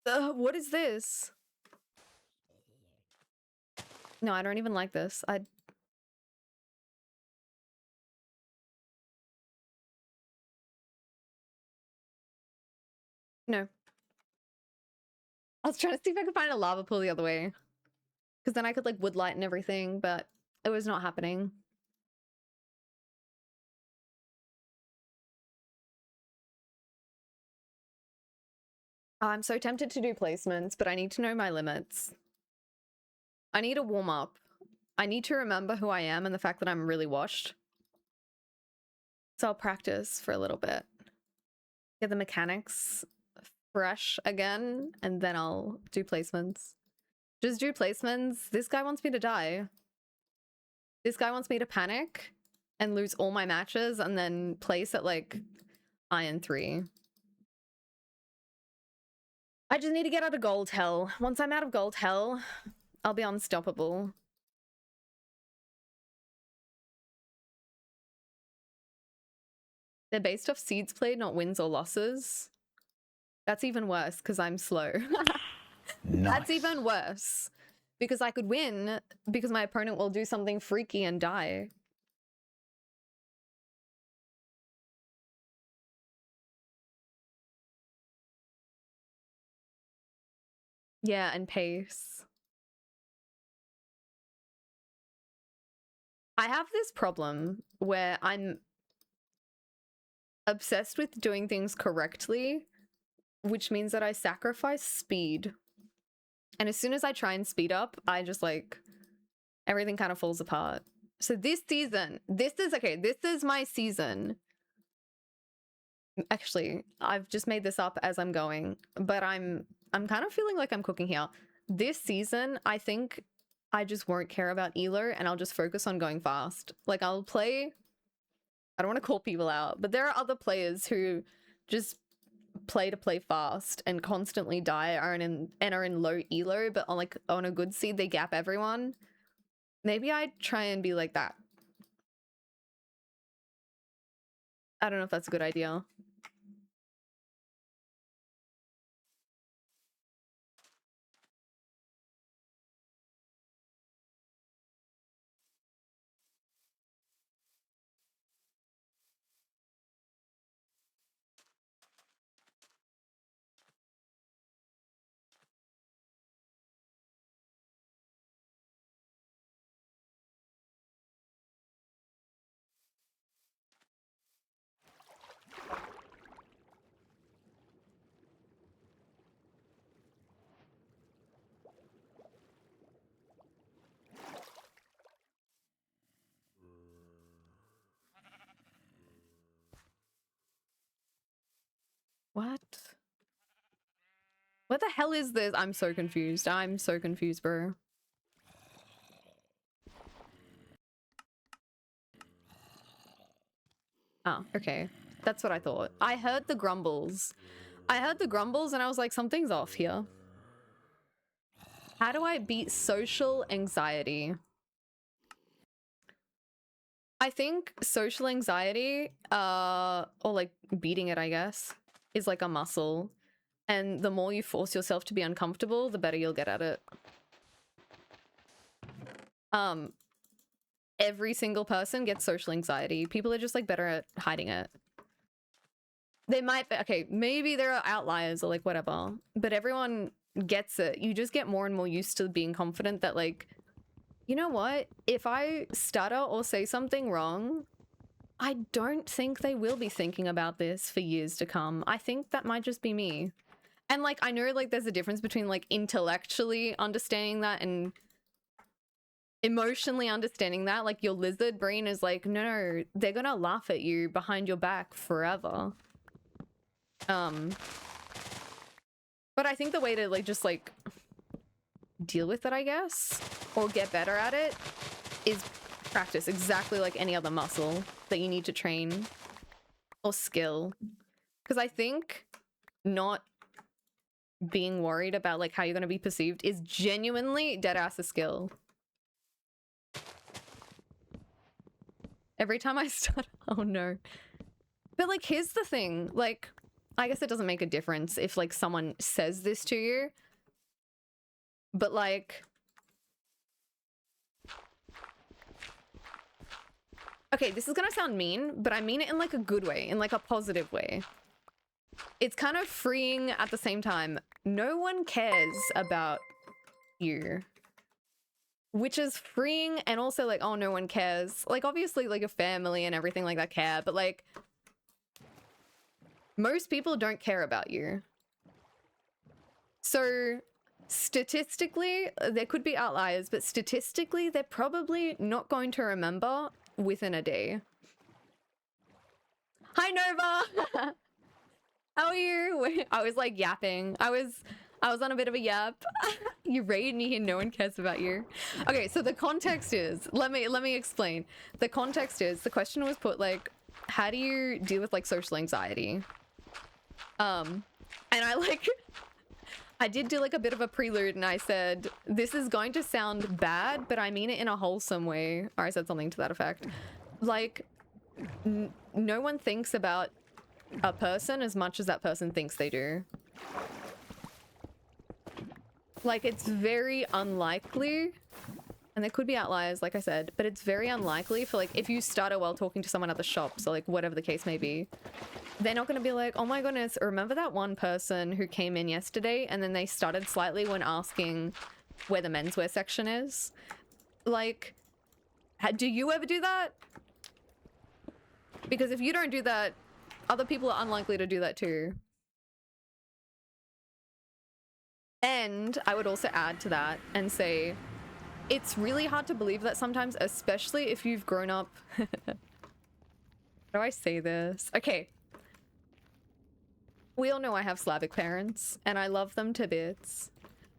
What is this? No, I don't even like this. No. I was trying to see if I could find a lava pool the other way. Because then I could, like, wood light and everything, but it was not happening. I'm so tempted to do placements, but I need to know my limits. I need a warm up. I need to remember who I am and the fact that I'm really washed. So I'll practice for a little bit. Get the mechanics fresh again, and then I'll do placements. Just do placements. This guy wants me to die. This guy wants me to panic and lose all my matches and then place at, like, Iron 3. I just need to get out of Gold Hell. Once I'm out of Gold Hell, I'll be unstoppable. They're based off seeds played, not wins or losses. That's even worse because I'm slow. Nice. That's even worse because I could win because my opponent will do something freaky and die. Yeah, and pace. I have this problem where I'm obsessed with doing things correctly, which means that I sacrifice speed. And as soon as I try and speed up, I just, like, everything kind of falls apart. So this season, this is my season. Actually, I've just made this up as I'm going, but I'm kind of feeling like I'm cooking here. This season, I think I just won't care about elo and I'll just focus on going fast. Like, I'll play, I don't want to call people out, but there are other players who just play to play fast and constantly die and are in low elo, but on a good seed they gap everyone. Maybe I'd try and be like that. I don't know if that's a good idea. What? What the hell is this? I'm so confused. I'm so confused, bro. Oh, okay. That's what I thought. I heard the grumbles. I heard the grumbles and I was like, something's off here. How do I beat social anxiety? I think social anxiety, or like beating it, I guess, is like a muscle. And the more you force yourself to be uncomfortable, the better you'll get at it. Every single person gets social anxiety. People are just like better at hiding it. They might be, okay, maybe there are outliers or like whatever, but everyone gets it. You just get more and more used to being confident that like, you know what? If I stutter or say something wrong, I don't think they will be thinking about this for years to come. I think that might just be me. And like, I know like there's a difference between like intellectually understanding that and emotionally understanding that. Like your lizard brain is like, no, they're gonna laugh at you behind your back forever. But I think the way to like just like deal with it, I guess, or get better at it is practice, exactly like any other muscle that you need to train or skill. Because I think not being worried about like how you're going to be perceived is genuinely dead ass a skill. Every time I start, oh no. But like, here's the thing, like, I guess it doesn't make a difference if like someone says this to you, but like, okay, this is gonna sound mean, but I mean it in like a good way, in like a positive way. It's kind of freeing at the same time. No one cares about you, which is freeing, and also like, oh, no one cares. Like, obviously, like, your family and everything like that care, but like, most people don't care about you. So statistically, there could be outliers, but statistically, they're probably not going to remember within a day. Hi, Nova! How are you? I was like yapping. I was on a bit of a yap. You raid and you hear no one cares about you. Okay, so the context is, let me explain. The context is, the question was put like, how do you deal with like social anxiety? And I like, I did do like a bit of a prelude and I said, this is going to sound bad, but I mean it in a wholesome way. Or I said something to that effect. Like, no one thinks about a person as much as that person thinks they do. Like, it's very unlikely, and there could be outliers, like I said, but it's very unlikely for like, if you stutter while talking to someone at the shops or like whatever the case may be, they're not going to be like, oh my goodness, remember that one person who came in yesterday and then they stuttered slightly when asking where the menswear section is? Like, do you ever do that? Because if you don't do that, other people are unlikely to do that too. And I would also add to that and say, it's really hard to believe that sometimes, especially if you've grown up. How do I say this? Okay. We all know I have Slavic parents and I love them to bits.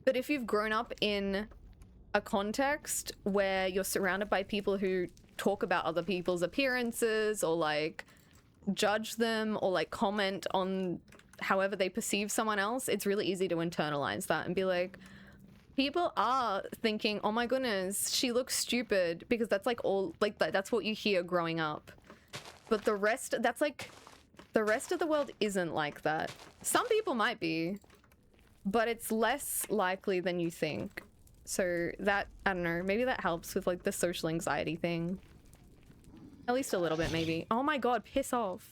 But if you've grown up in a context where you're surrounded by people who talk about other people's appearances or like judge them or like comment on however they perceive someone else, it's really easy to internalize that and be like, people are thinking, oh my goodness, she looks stupid, because that's like all, like that's what you hear growing up. But the rest, that's like, the rest of the world isn't like that. Some people might be, but it's less likely than you think. So that, I don't know, maybe that helps with like the social anxiety thing. At least a little bit, maybe. Oh my god, piss off.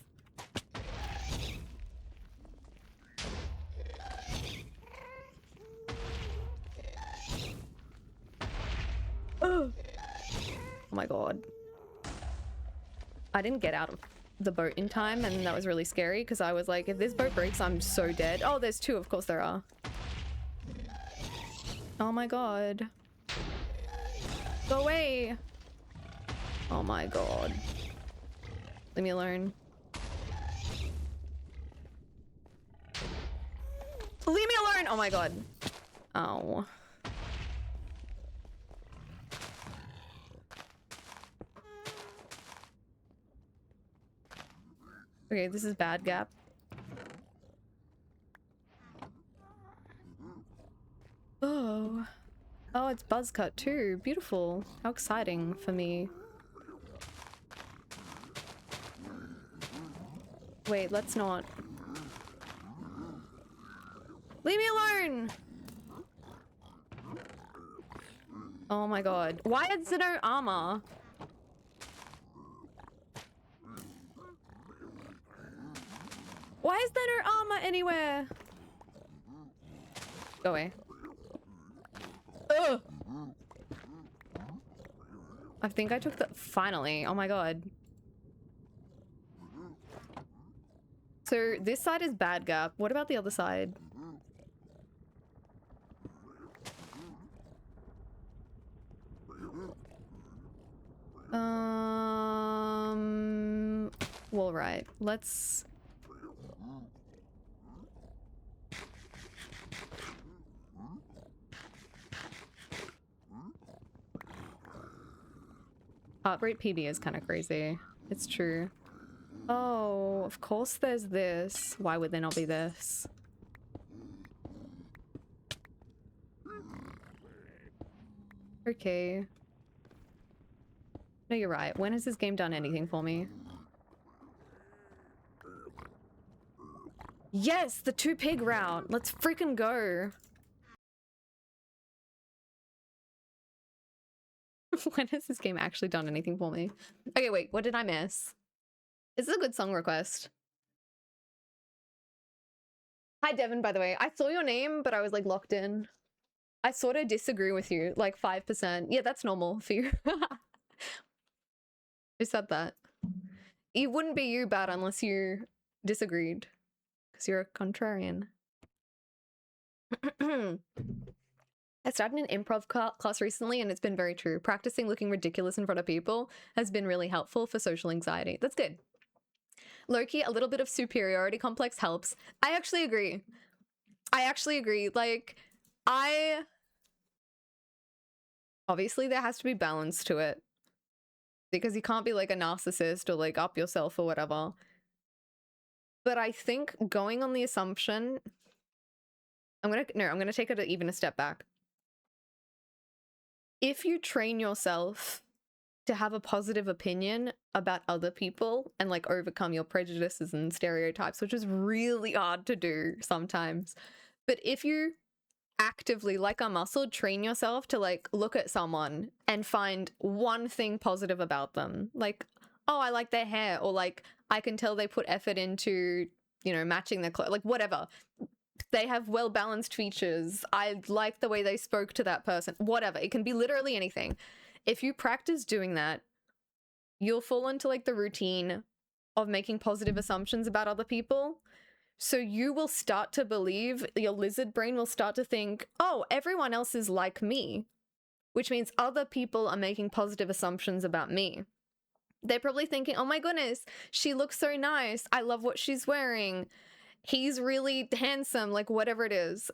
Oh my god. I didn't get out of the boat in time, and that was really scary because I was like, if this boat breaks, I'm so dead. Oh, there's two, of course there are. Oh my god. Go away. Oh my god. Leave me alone. Leave me alone! Oh my god. Oh. Okay, this is bad gap. Oh. Oh, it's Buzzcut too. Beautiful. How exciting for me. Wait, let's not. Leave me alone! Oh my god. Why is there no armor? Why is there no armor anywhere? Go away. Ugh. I think I took the— finally. Oh my god. So this side is bad gap. What about the other side? Well, right. Let's— Heartbreak PB is kind of crazy. It's true. Oh, of course there's this. Why would there not be this? Okay. No, you're right. When has this game done anything for me? Yes, the 2-pig route. Let's freaking go. When has this game actually done anything for me? Okay, wait, what did I miss? This is a good song request. Hi, Devin, by the way. I saw your name, but I was like locked in. I sort of disagree with you, like 5%. Yeah, that's normal for you. Who said that? It wouldn't be you bad unless you disagreed, because you're a contrarian. I started an improv class recently, and it's been very true. Practicing looking ridiculous in front of people has been really helpful for social anxiety. That's good. Low-key, a little bit of superiority complex helps. I actually agree. I actually agree. Like, obviously there has to be balance to it, because you can't be like a narcissist or like up yourself or whatever. But I think going on the assumption, I'm gonna take it even a step back. If you train yourself to have a positive opinion about other people and like overcome your prejudices and stereotypes, which is really hard to do sometimes, but if you actively, like a muscle, train yourself to like look at someone and find one thing positive about them, like, oh, I like their hair, or like I can tell they put effort into, you know, matching their clothes, like whatever. They have well-balanced features. I like the way they spoke to that person. Whatever. It can be literally anything. If you practice doing that, you'll fall into like the routine of making positive assumptions about other people. So you will start to believe, your lizard brain will start to think, oh, everyone else is like me, which means other people are making positive assumptions about me. They're probably thinking, oh my goodness, she looks so nice. I love what she's wearing. He's really handsome, like whatever it is.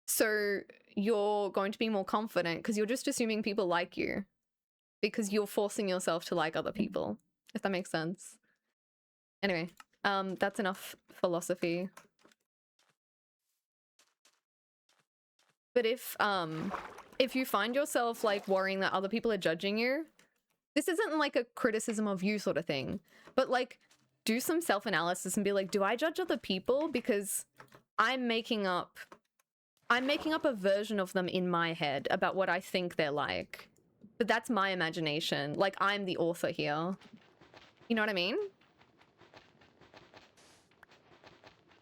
So you're going to be more confident because you're just assuming people like you because you're forcing yourself to like other people, if that makes sense. Anyway, that's enough philosophy. But if you find yourself like worrying that other people are judging you, this isn't like a criticism of you sort of thing, but like do some self-analysis and be like, do I judge other people because I'm making up a version of them in my head about what I think they're like, but that's my imagination. Like, I'm the author here. You know what I mean?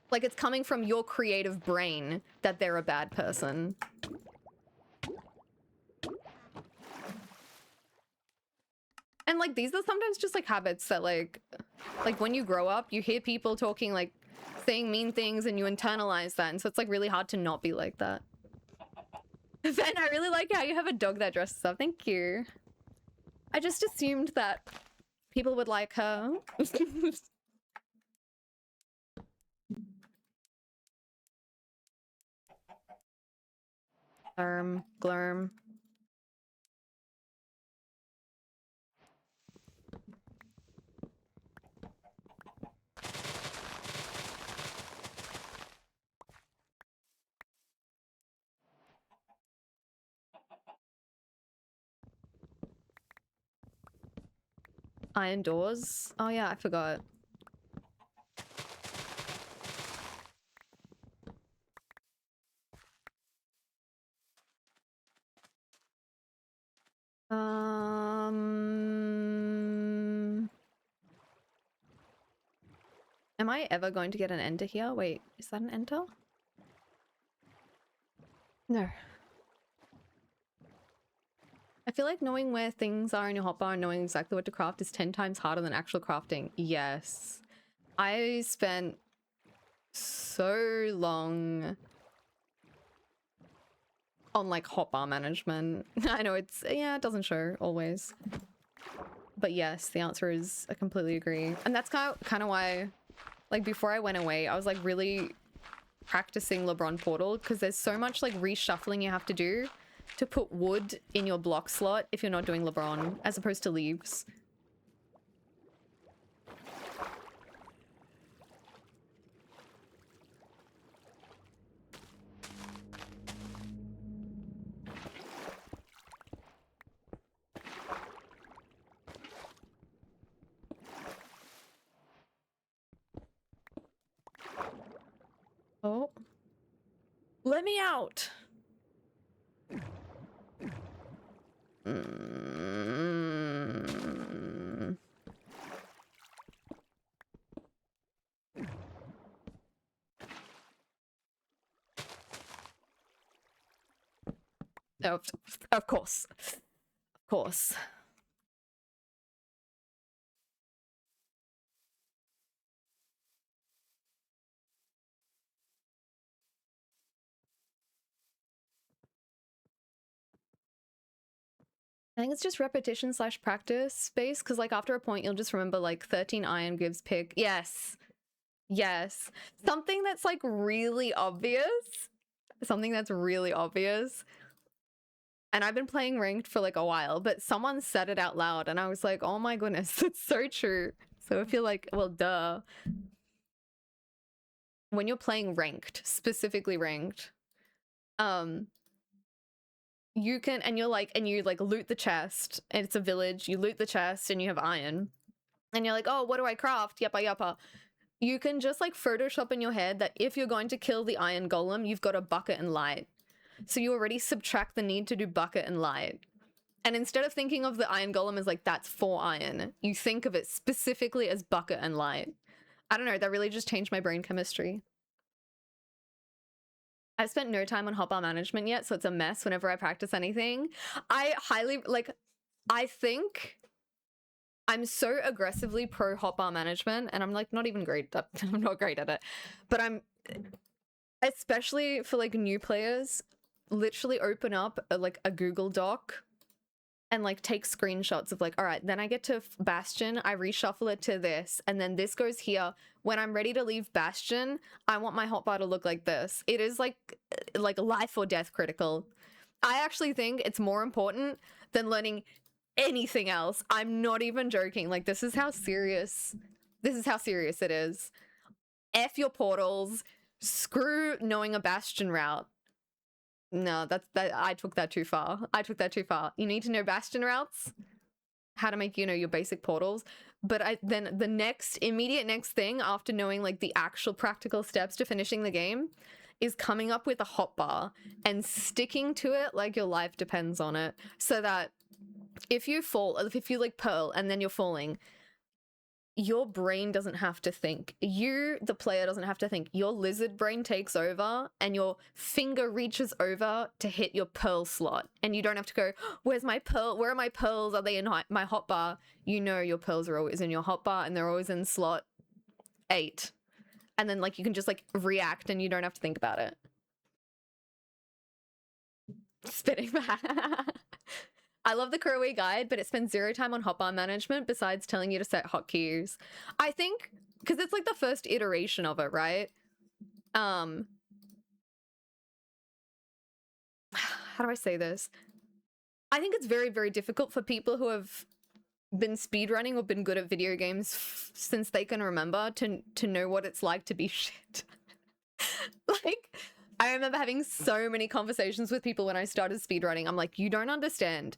Like, it's coming from your creative brain that they're a bad person. And like, these are sometimes just like habits that like when you grow up, you hear people talking, like saying mean things, and you internalize that. And so it's like really hard to not be like that. Ben, I really like how you have a dog that dresses up. Thank you. I just assumed that people would like her. Glurm. Iron doors. Oh yeah, I forgot. Am I ever going to get an enter here? Wait, is that an enter? No. I feel like knowing where things are in your hotbar and knowing exactly what to craft is 10 times harder than actual crafting. Yes. I spent so long on like hotbar management. I know it's, yeah, it doesn't show always. But yes, the answer is I completely agree. And that's kind of why, like before I went away, I was like really practicing LeBron Portal, because there's so much like reshuffling you have to do to put wood in your block slot if you're not doing LeBron, as opposed to leaves. Oh. Let me out! Oh, of course. Of course. I think it's just repetition / practice space, because like after a point you'll just remember like 13 iron gives pick. Yes. Yes. Something that's like really obvious. Something that's really obvious. And I've been playing ranked for like a while, but someone said it out loud and I was like, oh my goodness, it's so true. So I feel like, well, duh. When you're playing ranked, specifically ranked, you can, and you like loot the chest, and it's a village, you loot the chest and you have iron. And you're like, oh, what do I craft? Yappa yappa. You can just like Photoshop in your head that if you're going to kill the iron golem, you've got a bucket and light. So you already subtract the need to do bucket and light. And instead of thinking of the iron golem as like, that's 4 iron, you think of it specifically as bucket and light. I don't know, that really just changed my brain chemistry. I've spent no time on hotbar management yet, so it's a mess whenever I practice anything. I highly, like, I think I'm so aggressively pro hotbar management, and I'm like not even great at I'm not great at it. But I'm, especially for like new players, literally open up like a Google Doc and like take screenshots of like, all right, then I get to Bastion, I reshuffle it to this, and then this goes here. When I'm ready to leave Bastion, I want my hotbar to look like this. It is like life or death critical. I actually think it's more important than learning anything else. I'm not even joking. Like, this is how serious it is. F your portals. Screw knowing a Bastion route. No, I took that too far. You need to know Bastion routes. how to make, you know, your basic portals. But then the immediate next thing after knowing like the actual practical steps to finishing the game is coming up with a hotbar and sticking to it like your life depends on it, so that if you fall, if you like pearl and then you're falling, your brain doesn't have to think. You, the player, doesn't have to think. Your lizard brain takes over and your finger reaches over to hit your pearl slot. And you don't have to go, where's my pearl? Where are my pearls? Are they in my hotbar? You know your pearls are always in your hotbar and they're always in slot 8. And then like you can just like react and you don't have to think about it. Spitting back. I love the Kuroe guide, but it spends 0 time on hotbar management besides telling you to set hotkeys. I think, because it's like the first iteration of it, right? How do I say this? I think it's very, very difficult for people who have been speedrunning or been good at video games since they can remember to know what it's like to be shit. Like, I remember having so many conversations with people when I started speedrunning. I'm like, you don't understand.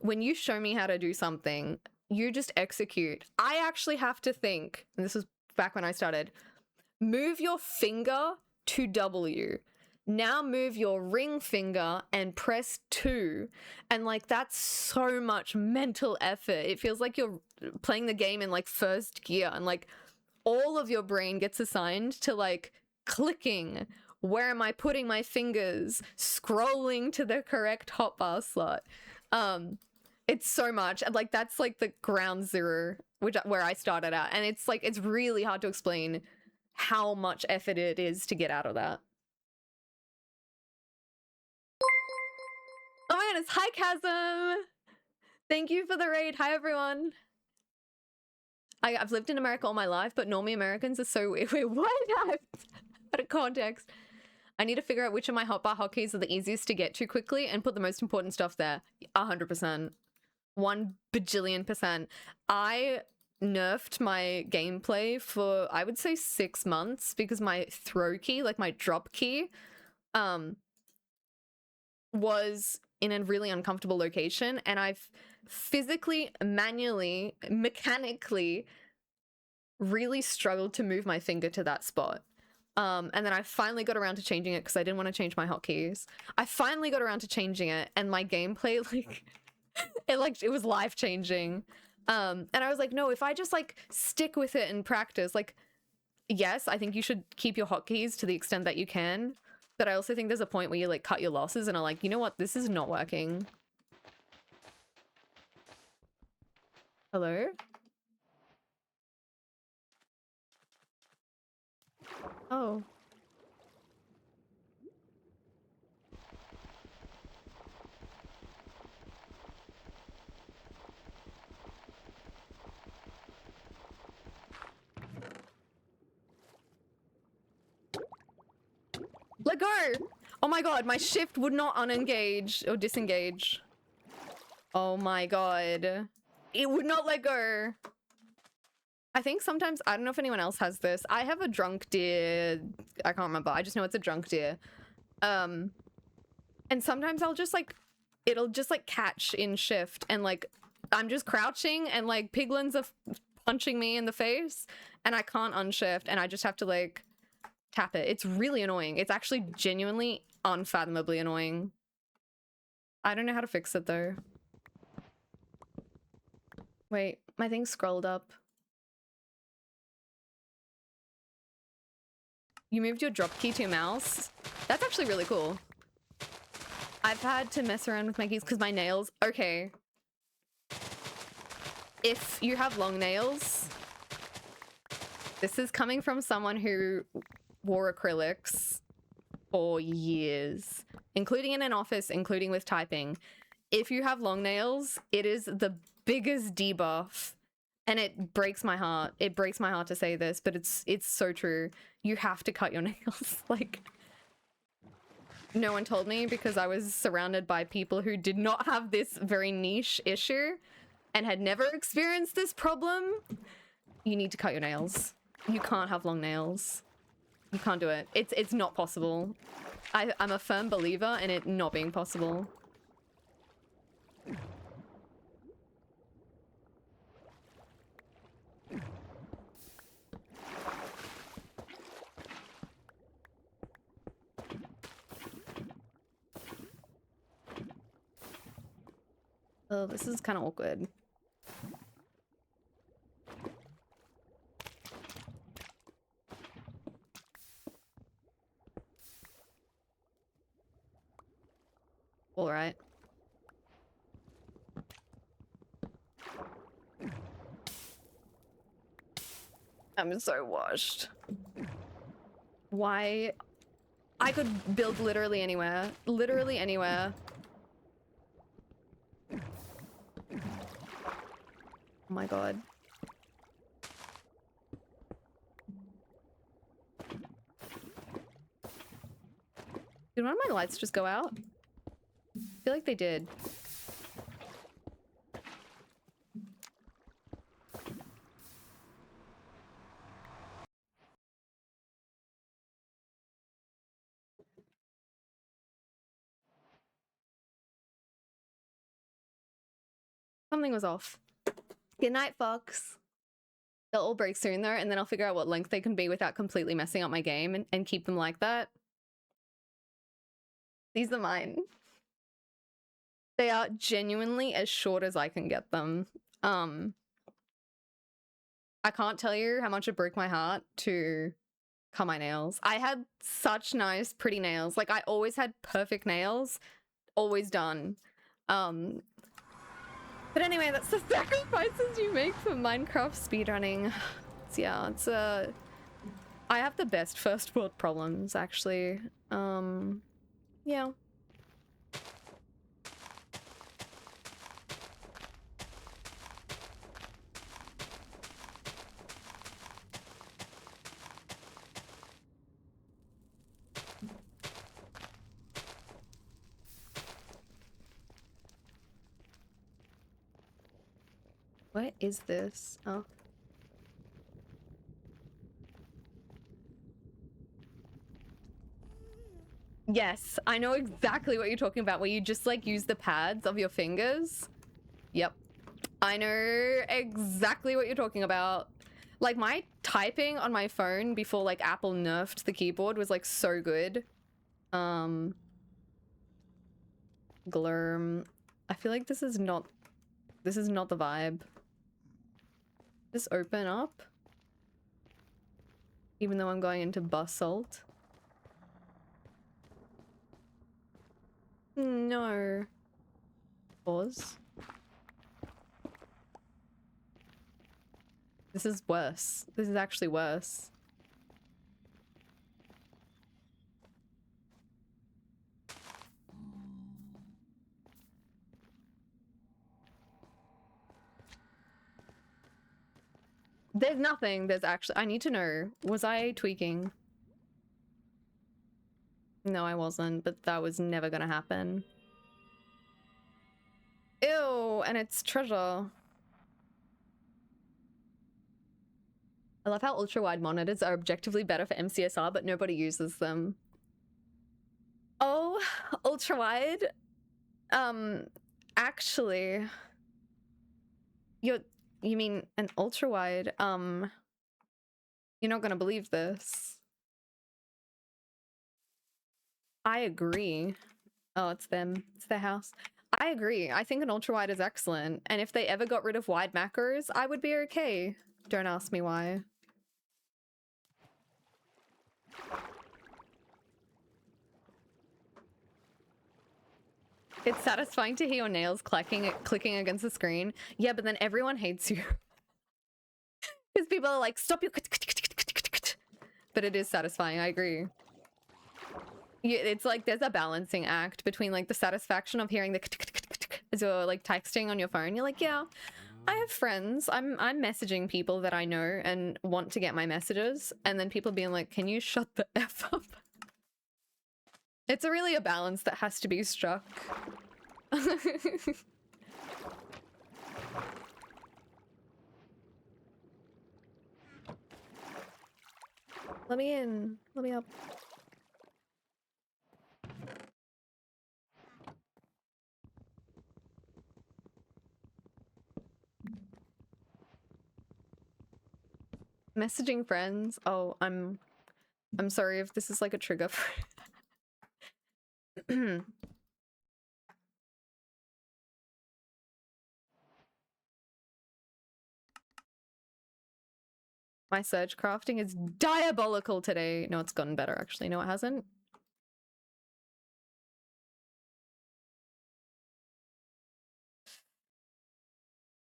When you show me how to do something, you just execute. I actually have to think, and this was back when I started, move your finger to W. Now move your ring finger and press 2. And like, that's so much mental effort. It feels like you're playing the game in like first gear, and like all of your brain gets assigned to like clicking. Where am I putting my fingers? Scrolling to the correct hotbar slot. It's so much. Like, that's like the ground zero, where I started at. And it's like, it's really hard to explain how much effort it is to get out of that. Oh my goodness. Hi, Chasm. Thank you for the raid. Hi, everyone. I've lived in America all my life, but normally Americans are so weird. Wait, what? Out of context. I need to figure out which of my hotbar hotkeys are the easiest to get to quickly and put the most important stuff there. 100%. 1 bajillion%. I nerfed my gameplay for, I would say, 6 months because my throw key, like my drop key, was in a really uncomfortable location, and I've physically, manually, mechanically really struggled to move my finger to that spot. And then I finally got around to changing it because I didn't want to change my hotkeys. I finally got around to changing it, and my gameplay, like, it was life-changing. And I was like, no, if I just, like, stick with it and practice, like, yes, I think you should keep your hotkeys to the extent that you can, but I also think there's a point where you, like, cut your losses and are like, you know what, this is not working. Hello? Oh. Let go! Oh my god, my shift would not unengage or disengage. Oh my god. It would not let go. I think sometimes, I don't know if anyone else has this. I have a drunk deer. I can't remember. I just know it's a drunk deer. And sometimes I'll just like, it'll just like catch in shift, and like, I'm just crouching and like piglins are punching me in the face and I can't unshift, and I just have to like tap it. It's really annoying. It's actually genuinely unfathomably annoying. I don't know how to fix it though. Wait, my thing scrolled up. You moved your drop key to your mouse? That's actually really cool. I've had to mess around with my keys because my nails... Okay. If you have long nails... This is coming from someone who wore acrylics for years. Including in an office, including with typing. If you have long nails, it is the biggest debuff. And it breaks my heart. It breaks my heart to say this, but it's so true. You have to cut your nails. Like, no one told me because I was surrounded by people who did not have this very niche issue and had never experienced this problem. You need to cut your nails. You can't have long nails. You can't do it. It's not possible. I'm a firm believer in it not being possible. Oh, this is kind of awkward. All right. I'm so washed. Why? I could build literally anywhere. Literally anywhere. Oh my god. Did one of my lights just go out? I feel like they did. Something was off. Good night, Fox. They'll all break soon though, and then I'll figure out what length they can be without completely messing up my game and keep them like that. These are mine. They are genuinely as short as I can get them. I can't tell you how much it broke my heart to cut my nails. I had such nice, pretty nails. Like, I always had perfect nails. Always done. But anyway, that's the sacrifices you make for Minecraft speedrunning. So yeah, it's I have the best first world problems, actually. Yeah. What is this? Oh. Yes, I know exactly what you're talking about, where you just like use the pads of your fingers. Yep. I know exactly what you're talking about. Like, my typing on my phone before like Apple nerfed the keyboard was like so good. Glurm. I feel like this is not the vibe. Just open up. Even though I'm going into basalt. No. Pause. This is worse. This is actually worse. There's nothing. There's actually... I need to know. Was I tweaking? No, I wasn't, but that was never gonna happen. Ew, and it's treasure. I love how ultra-wide monitors are objectively better for MCSR, but nobody uses them. Oh, ultra-wide? Actually... You mean an ultra-wide? You're not gonna believe this. I agree. Oh, it's them. It's their house. I agree. I think an ultra-wide is excellent. And if they ever got rid of wide macros, I would be okay. Don't ask me why. It's satisfying to hear your nails clicking against the screen. Yeah, but then everyone hates you. Because people are like, stop your... But it is satisfying, I agree. Yeah, it's like there's a balancing act between like the satisfaction of hearing the as you're like texting on your phone. You're like, yeah, I have friends. I'm messaging people that I know and want to get my messages, and then people being like, can you shut the F up? It's really a balance that has to be struck. Let me in. Let me up. Messaging friends. Oh, I'm sorry if this is like a trigger for My surge crafting is diabolical today. No, it's gotten better actually. No, it hasn't.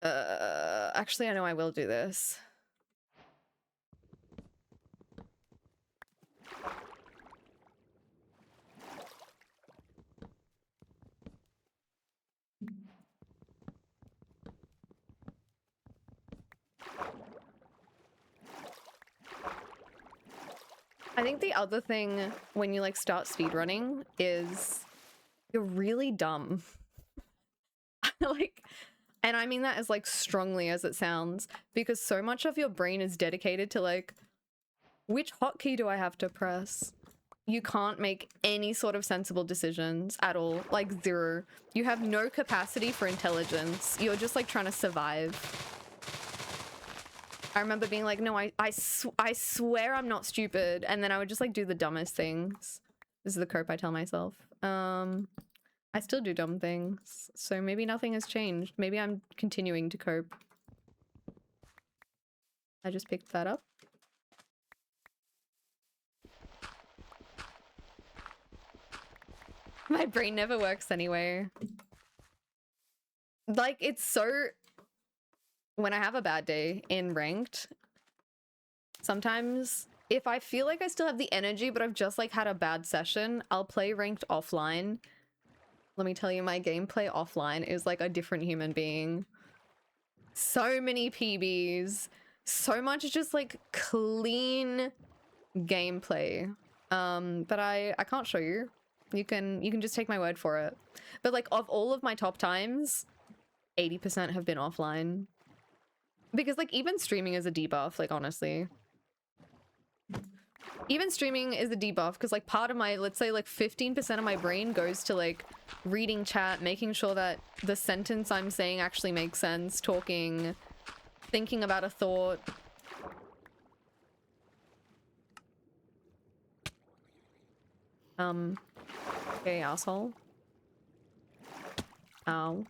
Actually, I know I will do this. I think the other thing when you like start speedrunning is you're really dumb. Like, and I mean that as like strongly as it sounds, because so much of your brain is dedicated to like, which hotkey do I have to press? You can't make any sort of sensible decisions at all, like zero. You have no capacity for intelligence. You're just like trying to survive. I remember being like, no, I swear I'm not stupid. And then I would just like do the dumbest things. This is the cope I tell myself. I still do dumb things. So maybe nothing has changed. Maybe I'm continuing to cope. I just picked that up. My brain never works anyway. Like, it's so... When I have a bad day in ranked, sometimes if I feel like I still have the energy, but I've just like had a bad session, I'll play ranked offline. Let me tell you, my gameplay offline is like a different human being. So many PBs, so much just like clean gameplay. But I can't show you. You can just take my word for it. But like of all of my top times, 80% have been offline. Because like even streaming is a debuff, like honestly. Even streaming is a debuff because like part of my, let's say like 15% of my brain goes to like reading chat, making sure that the sentence I'm saying actually makes sense, talking, thinking about a thought. Okay, asshole. Ow.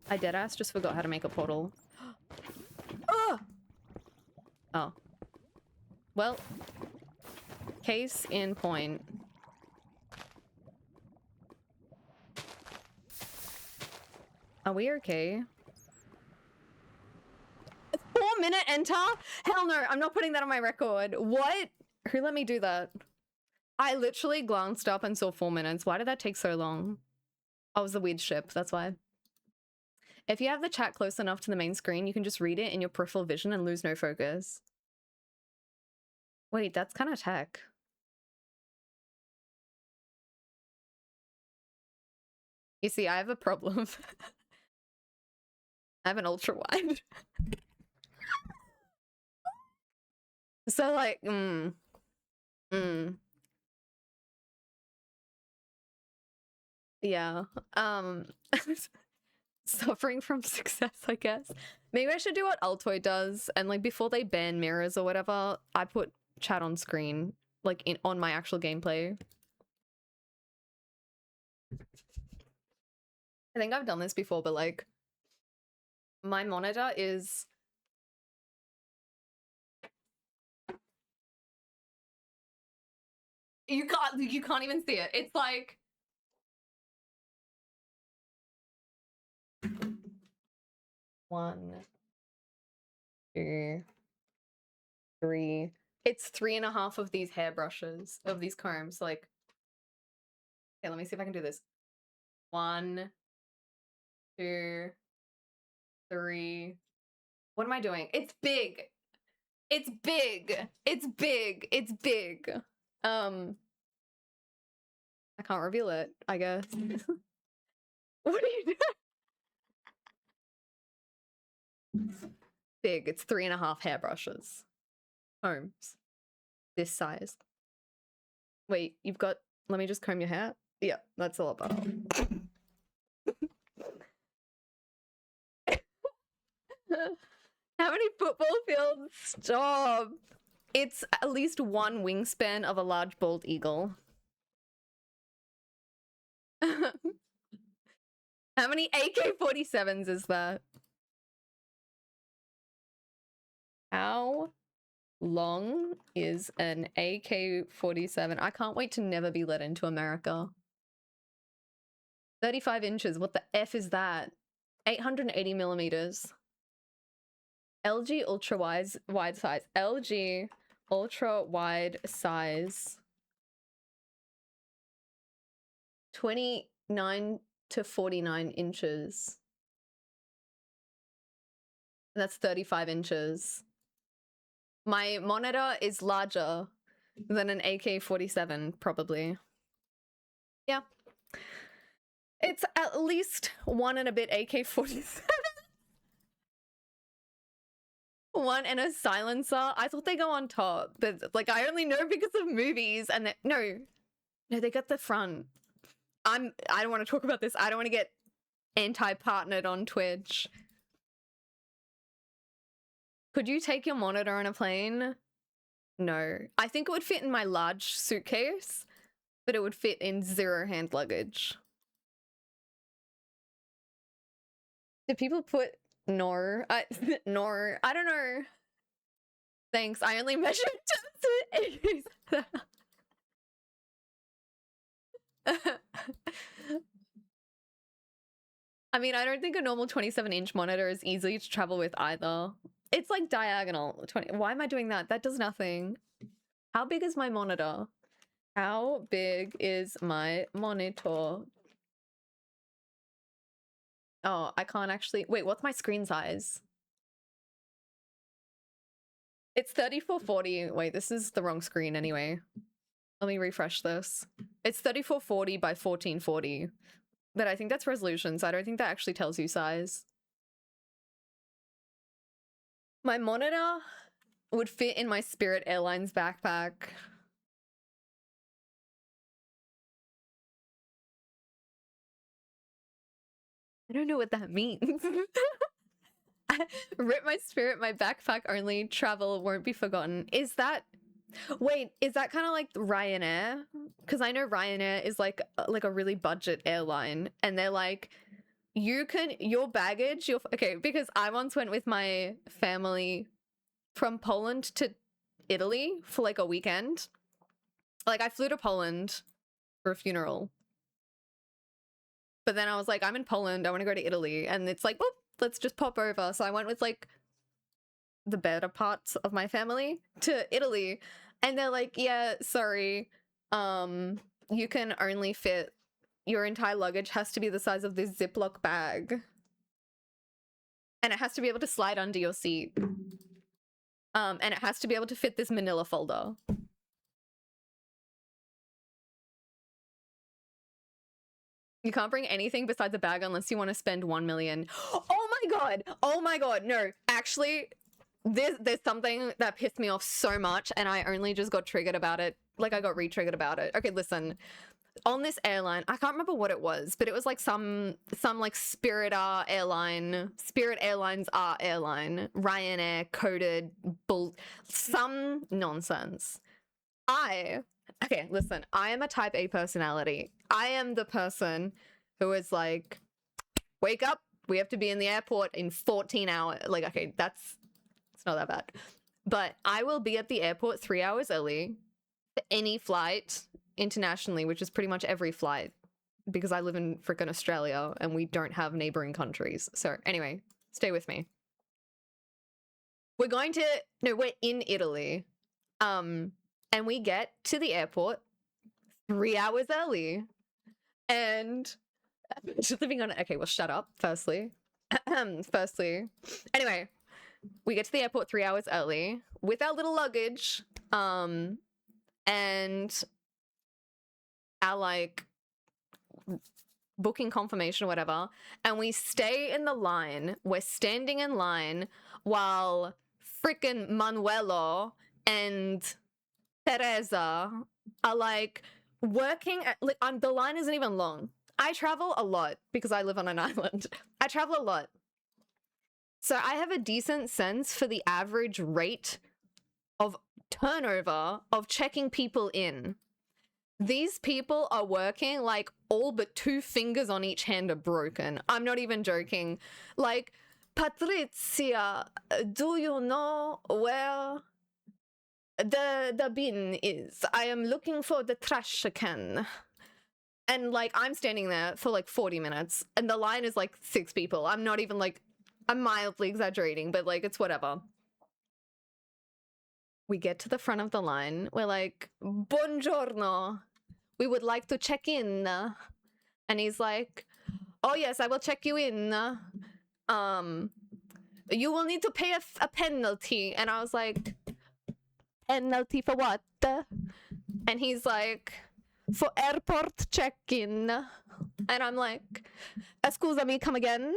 I deadass just forgot how to make a portal. Oh! Oh. Well, case in point. Are we okay? 4-minute enter? Hell no, I'm not putting that on my record. What? Who let me do that? I literally glanced up and saw 4 minutes. Why did that take so long? Oh, it was the weird ship, that's why. If you have the chat close enough to the main screen, you can just read it in your peripheral vision and lose no focus. Wait, that's kind of tech. You see, I have a problem. I have an ultra wide. So like, yeah. Suffering from success, I guess. Maybe I should do what Altoid does, and like before they ban mirrors or whatever, I put chat on screen, like on my actual gameplay. I think I've done this before, but like my monitor is you can't even see it. It's like 1, 2, 3. It's 3.5 of these hairbrushes, of these combs. Like, okay, let me see if I can do this. 1, 2, 3. What am I doing? It's big. It's big. It's big. It's big. I can't reveal it, I guess. What are you doing? Big. It's 3.5 hairbrushes. Combs. This size. Wait, you've got... Let me just comb your hair. Yeah, that's a lot better. How many football fields? Stop. It's at least one wingspan of a large bald eagle. How many AK-47s is that? How long is an AK-47? I can't wait to never be let into America. 35 inches. What the F is that? 880 millimeters. LG ultra wide size. LG ultra wide size. 29 to 49 inches. That's 35 inches. My monitor is larger than an AK-47, probably. Yeah. It's at least one and a bit AK-47. One and a silencer. I thought they go on top, but like I only know because of movies and no, they got the front. I don't want to talk about this. I don't want to get anti-partnered on Twitch. Could you take your monitor on a plane? No. I think it would fit in my large suitcase, but it would fit in 0 hand luggage. Do people put no? No. I don't know. Thanks. I only measured to I mean, I don't think a normal 27-inch monitor is easy to travel with either. It's like diagonal. 20. Why am I doing that? That does nothing. How big is my monitor? How big is my monitor? Oh, I can't actually... Wait, what's my screen size? It's 3440. Wait, this is the wrong screen anyway. Let me refresh this. It's 3440 by 1440. But I think that's resolution, so I don't think that actually tells you size. My monitor would fit in my Spirit Airlines backpack. I don't know what that means. Rip my spirit, my backpack only, travel won't be forgotten. Is that... Wait, is that kind of like Ryanair? Because I know Ryanair is like a really budget airline, and they're like, your baggage, okay, because I once went with my family from Poland to Italy for like a weekend. Like I flew to Poland for a funeral. But then I was like, I'm in Poland, I want to go to Italy. And it's like, well, let's just pop over. So I went with like the better parts of my family to Italy. And they're like, yeah, sorry. You can only fit, your entire luggage has to be the size of this Ziploc bag. And it has to be able to slide under your seat. And it has to be able to fit this manila folder. You can't bring anything besides a bag unless you want to spend 1 million. Oh my god! Oh my god, no. Actually, there's something that pissed me off so much, and I only just got triggered about it. Like, I got re-triggered about it. Okay, listen. On this airline, I can't remember what it was, but it was like some like Spirit airline, Spirit Airlines airline, Ryanair coded some nonsense. Okay, listen, I am a type A personality. I am the person who is like, wake up, we have to be in the airport in 14 hours. Like, okay, it's not that bad. But I will be at the airport 3 hours early for any flight internationally, which is pretty much every flight, because I live in frickin' Australia and we don't have neighboring countries. So anyway, stay with me. We're in Italy. And we get to the airport 3 hours early. And just living on it. Okay, well, shut up, firstly. Anyway, we get to the airport 3 hours early with our little luggage. And our like booking confirmation or whatever. And we stay in the line. We're standing in line while frickin' Manuelo and Teresa are like working at, like, the line isn't even long. I travel a lot because I live on an island. I travel a lot. So I have a decent sense for the average rate of turnover of checking people in. These people are working like all but 2 fingers on each hand are broken. I'm not even joking. Like, Patricia, do you know where the bin is? I am looking for the trash can. And like, I'm standing there for like 40 minutes and the line is like 6 people. I'm not even like, I'm mildly exaggerating, but like, it's whatever. We get to the front of the line. We're like, buongiorno. We would like to check in. And he's like, oh yes, I will check you in. You will need to pay a penalty. And I was like, penalty for what? And he's like, for airport check-in. And I'm like, excuse me, come again?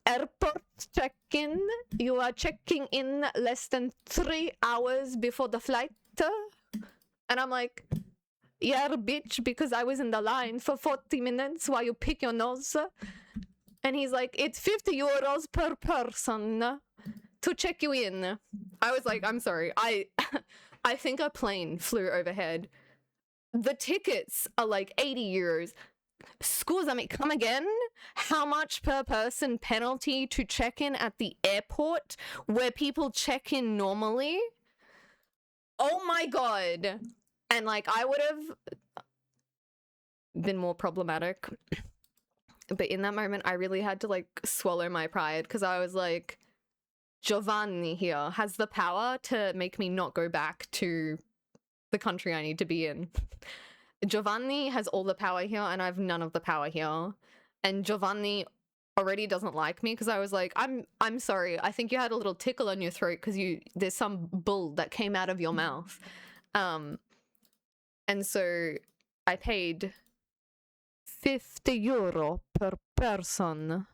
Airport check-in? You are checking in less than 3 hours before the flight? And I'm like, yeah, bitch, because I was in the line for 40 minutes while you pick your nose. And he's like, it's 50 euros per person to check you in. I was like, I'm sorry. I think a plane flew overhead. The tickets are like 80 euros. Excuse me, come again? How much per person penalty to check in at the airport where people check in normally? Oh my god. And like, I would have been more problematic. But in that moment, I really had to like swallow my pride because I was like, Giovanni here has the power to make me not go back to the country I need to be in. Giovanni has all the power here and I have none of the power here. And Giovanni already doesn't like me because I was like, I'm sorry. I think you had a little tickle on your throat because there's some bull that came out of your mouth. And so I paid 50 euro per person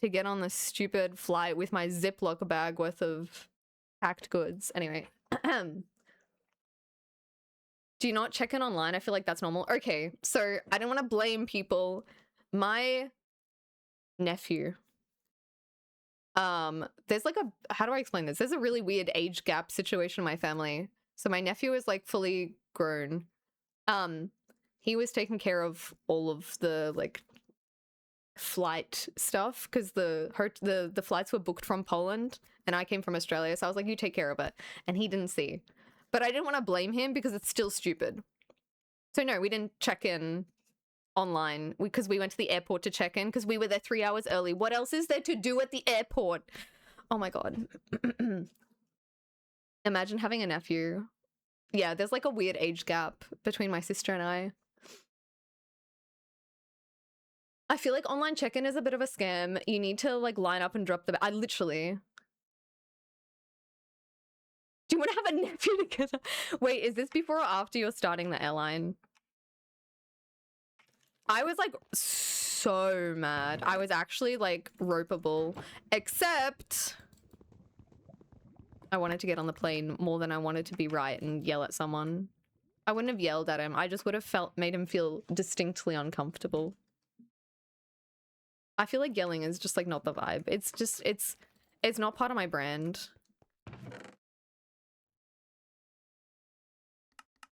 to get on this stupid flight with my Ziploc bag worth of packed goods. Anyway. Do you not check in online? I feel like that's normal. Okay, so I don't want to blame people. My nephew, there's like how do I explain this? There's a really weird age gap situation in my family. So my nephew is like fully grown. He was taking care of all of the like flight stuff because the flights were booked from Poland and I came from Australia, so I was like, you take care of it. And he didn't see. But I didn't want to blame him because it's still stupid. So no, we didn't check in online because we went to the airport to check in because we were there 3 hours early. What else is there to do at the airport? Oh my god. Imagine having a nephew. Yeah, there's like a weird age gap between my sister and I. I feel like online check-in is a bit of a scam. You need to like line up and drop I literally... Do you want to have a nephew together? Wait, is this before or after you're starting the airline? I was like so mad. I was actually like ropeable, except I wanted to get on the plane more than I wanted to be right and yell at someone. I wouldn't have yelled at him. I just would have made him feel distinctly uncomfortable. I feel like yelling is just like not the vibe. It's not part of my brand.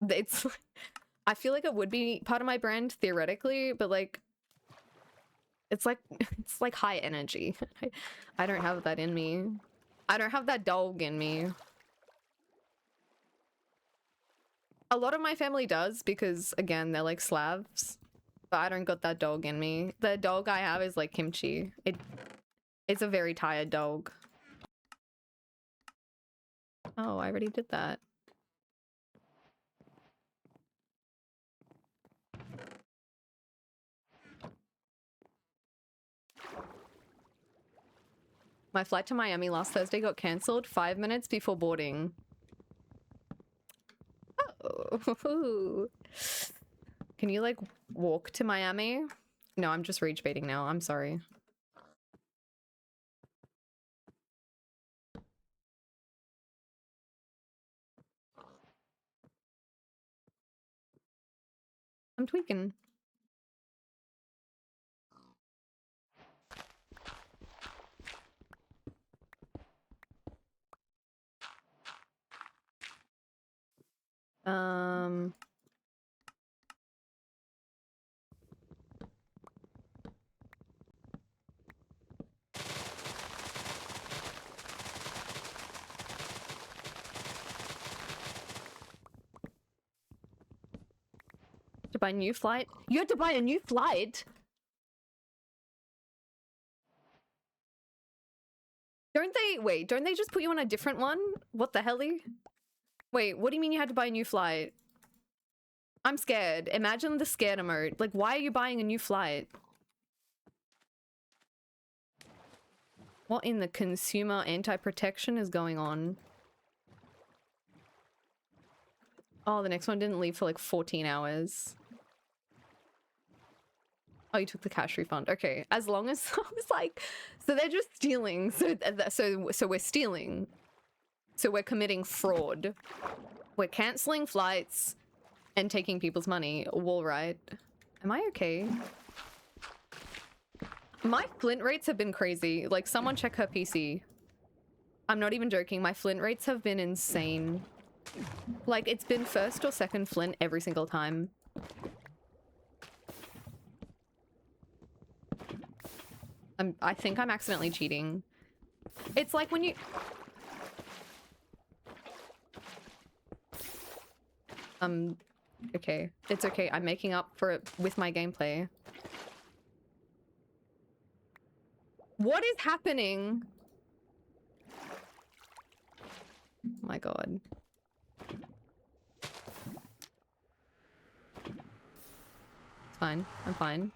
It's I feel like it would be part of my brand theoretically, but like it's like high energy. I don't have that in me. I don't have that dog in me. A lot of my family does because again, they're like Slavs, but I don't got that dog in me. The dog I have is like Kimchi. It's a very tired dog. Oh, I already did that. My flight to Miami last Thursday got cancelled 5 minutes before boarding. Oh. Can you like walk to Miami? No, I'm just rage baiting now. I'm sorry. I'm tweaking. Um. To buy a new flight? You had to buy a new flight? Don't they- wait, don't they just put you on a different one? What the helly? Wait, what do you mean you had to buy a new flight? I'm scared. Imagine the scared emote. Like, why are you buying a new flight? What in the consumer anti-protection is going on? Oh, the next one didn't leave for like 14 hours. Oh, you took the cash refund. Okay, as long as I was like, so they're just stealing. So we're stealing. So we're committing fraud. We're canceling flights and taking people's money. All right. Am I okay? My flint rates have been crazy. Like, someone check her PC. I'm not even joking. My flint rates have been insane. Like, it's been first or second flint every single time. I think I'm accidentally cheating. It's like when you... Okay. It's okay. I'm making up for it with my gameplay. What is happening? Oh my god. It's fine. I'm fine.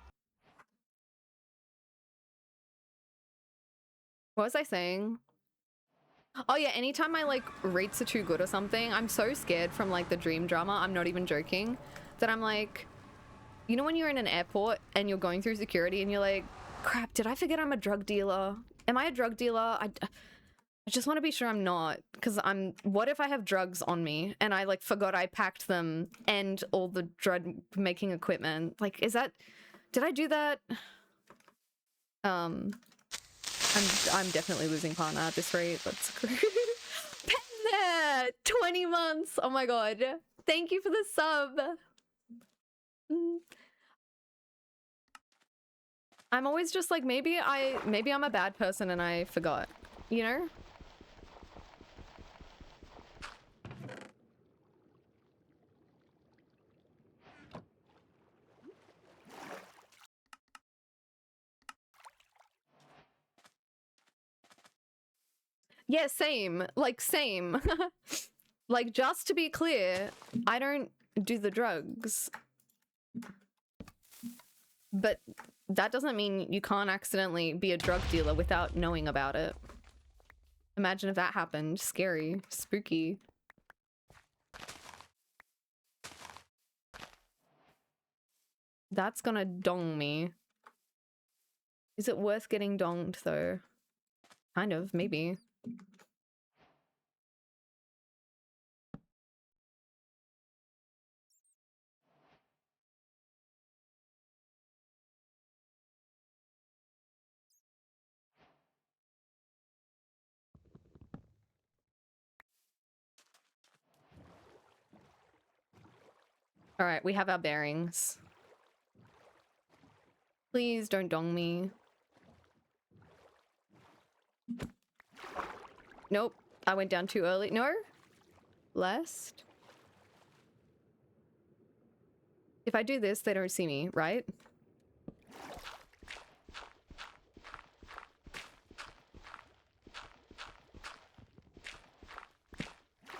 What was I saying? Oh yeah, anytime my like rates are too good or something, I'm so scared from like the dream drama, I'm not even joking, that I'm like, you know when you're in an airport and you're going through security and you're like, crap, did I forget I'm a drug dealer? Am I a drug dealer? I just want to be sure I'm not, because what if I have drugs on me and I like forgot I packed them and all the drug making equipment? Like, did I do that? I'm definitely losing partner at this rate. That's great. Panda! 20 months! Oh my god. Thank you for the sub. I'm always just like, maybe I'm a bad person and I forgot, you know? Yeah, same. Like, same. Like, just to be clear, I don't do the drugs. But that doesn't mean you can't accidentally be a drug dealer without knowing about it. Imagine if that happened. Scary. Spooky. That's gonna dong me. Is it worth getting donged, though? Kind of, maybe. Alright, we have our bearings. Please don't dong me. Nope, I went down too early. No? Lest? If I do this, they don't see me, right?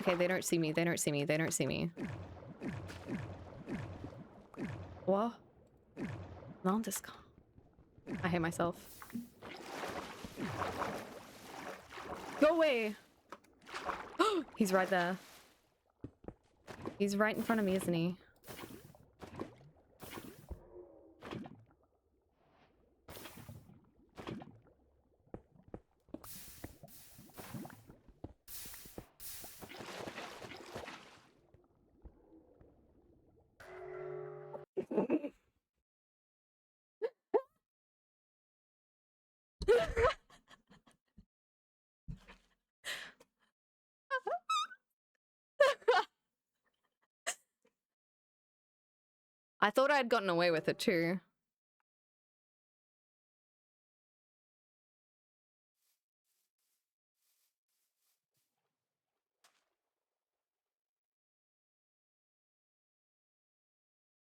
Okay, they don't see me, they don't see me, they don't see me. What? I hate myself. Go away! He's right there. He's right in front of me, isn't he? I thought I had gotten away with it too.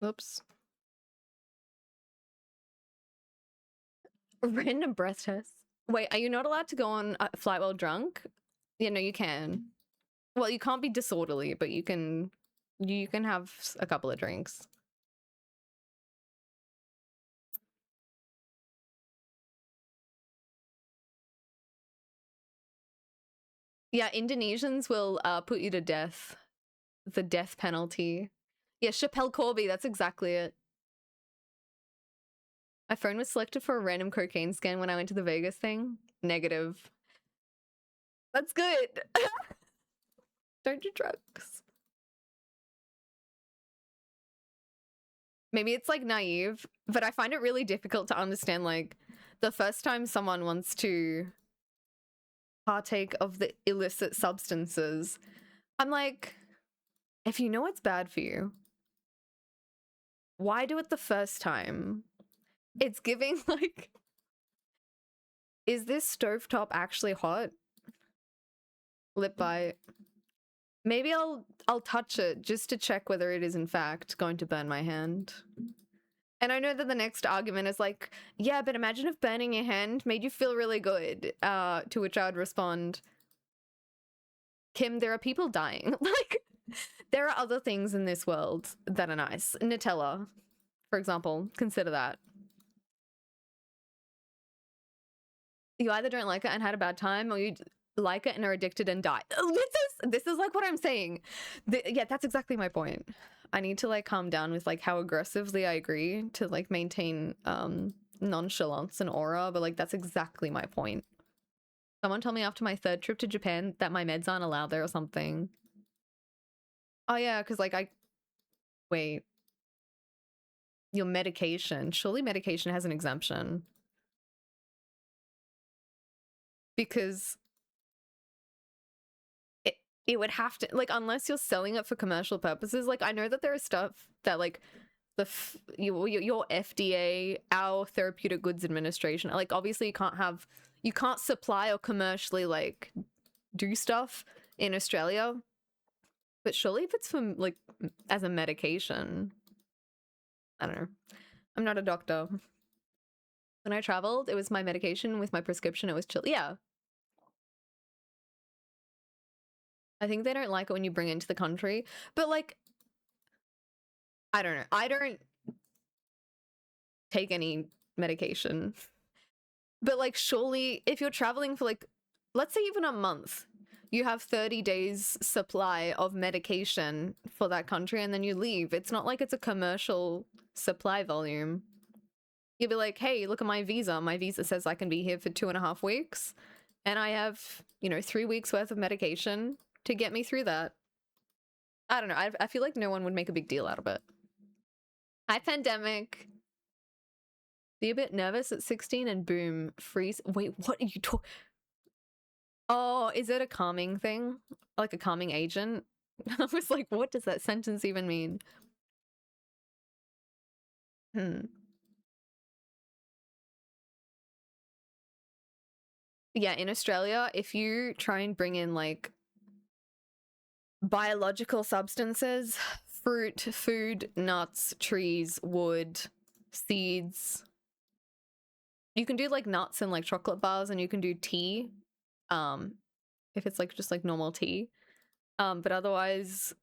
Oops. Random breath test. Wait, are you not allowed to go on a flight while drunk? Yeah, no, you can. Well, you can't be disorderly, but you can have a couple of drinks. Yeah, Indonesians will put you to death. The death penalty. Yeah, Chappelle Corby, that's exactly it. My phone was selected for a random cocaine scan when I went to the Vegas thing. Negative. That's good. Don't do drugs. Maybe it's like naive, but I find it really difficult to understand like the first time someone wants to partake of the illicit substances. I'm like, if you know it's bad for you, why do it the first time? It's giving like, is this stovetop actually hot? Lip bite. Maybe I'll touch it just to check whether it is in fact going to burn my hand. And I know that the next argument is like, yeah, but imagine if burning your hand made you feel really good. To which I would respond, Kim, there are people dying. Like, there are other things in this world that are nice. Nutella, for example, consider that. You either don't like it and had a bad time, or you like it and are addicted and die. This is like what I'm saying. Yeah, that's exactly my point. I need to like calm down with like how aggressively I agree to like maintain nonchalance and aura, but like that's exactly my point. Someone told me after my third trip to Japan that my meds aren't allowed there or something. Oh yeah, because like wait. Your medication. Surely medication has an exemption. Because it would have to, like, unless you're selling it for commercial purposes. Like, I know that there is stuff that like your FDA, our Therapeutic Goods Administration, like obviously you can't supply or commercially like do stuff in Australia. But surely if it's for like as a medication, I don't know. I'm not a doctor. When I traveled, it was my medication with my prescription. It was chill. Yeah. I think they don't like it when you bring it into the country. But like, I don't know. I don't take any medication. But like, surely if you're traveling for like, let's say even a month, you have 30 days supply of medication for that country and then you leave. It's not like it's a commercial supply volume. You'll be like, hey, look at my visa. My visa says I can be here for 2.5 weeks. And I have, 3 weeks worth of medication to get me through that. I don't know. I feel like no one would make a big deal out of it. Hi, pandemic. Be a bit nervous at 16 and boom, freeze. Wait, what are you talking? Oh, is it a calming thing? Like a calming agent? I was like, what does that sentence even mean? Yeah, in Australia, if you try and bring in like biological substances, fruit, food, nuts, trees, wood, seeds, you can do like nuts and like chocolate bars, and you can do tea. If it's like just like normal tea. But otherwise,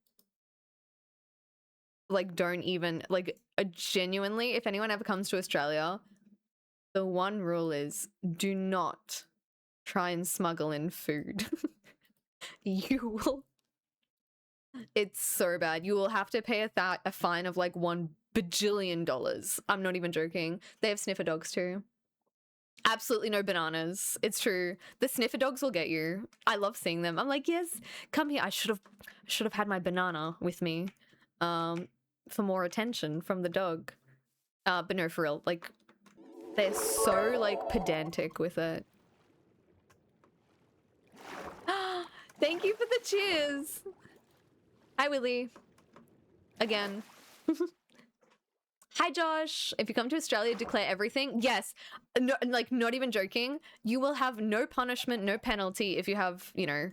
like don't even like genuinely, if anyone ever comes to Australia, the one rule is do not try and smuggle in food. You will, it's so bad. You will have to pay a fine of like $1 bajillion. I'm not even joking. They have sniffer dogs too. Absolutely no bananas. It's true. The sniffer dogs will get you. I love seeing them. I'm like, yes, come here. I should have had my banana with me, for more attention from the dog. But no, for real, like they're so like pedantic with it. Thank you for the cheers. Hi, Willie. Again. Hi, Josh. If you come to Australia, declare everything. Yes. No, like, not even joking. You will have no punishment, no penalty if you have, you know,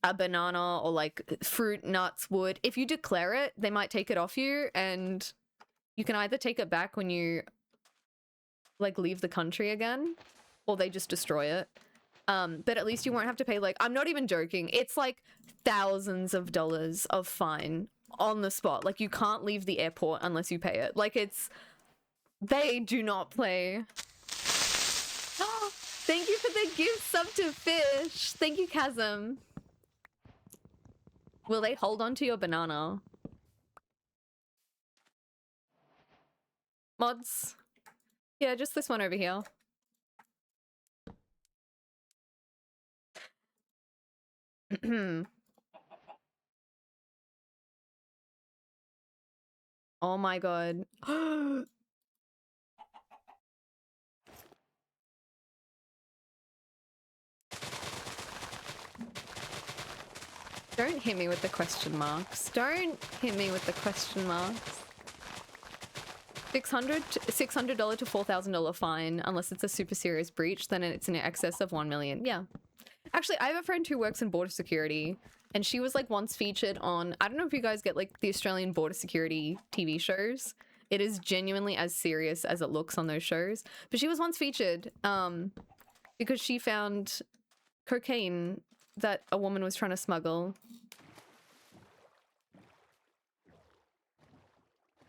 a banana or like fruit, nuts, wood. If you declare it, they might take it off you, and you can either take it back when you like leave the country again, or they just destroy it. But at least you won't have to pay, like, I'm not even joking. It's like thousands of dollars of fine on the spot. Like, you can't leave the airport unless you pay it. Like, they do not play. Thank you for the gift sub to Fish. Thank you, Chasm. Will they hold on to your banana? Mods? Yeah, just this one over here. Oh my god. Don't hit me with the question marks. Don't hit me with the question marks. $600 to $4,000 fine unless it's a super serious breach, then it's in excess of 1 million. Yeah. Actually, I have a friend who works in border security, and she was like once featured on, I don't know if you guys get like the Australian border security TV shows. It is genuinely as serious as it looks on those shows. But she was once featured because she found cocaine that a woman was trying to smuggle.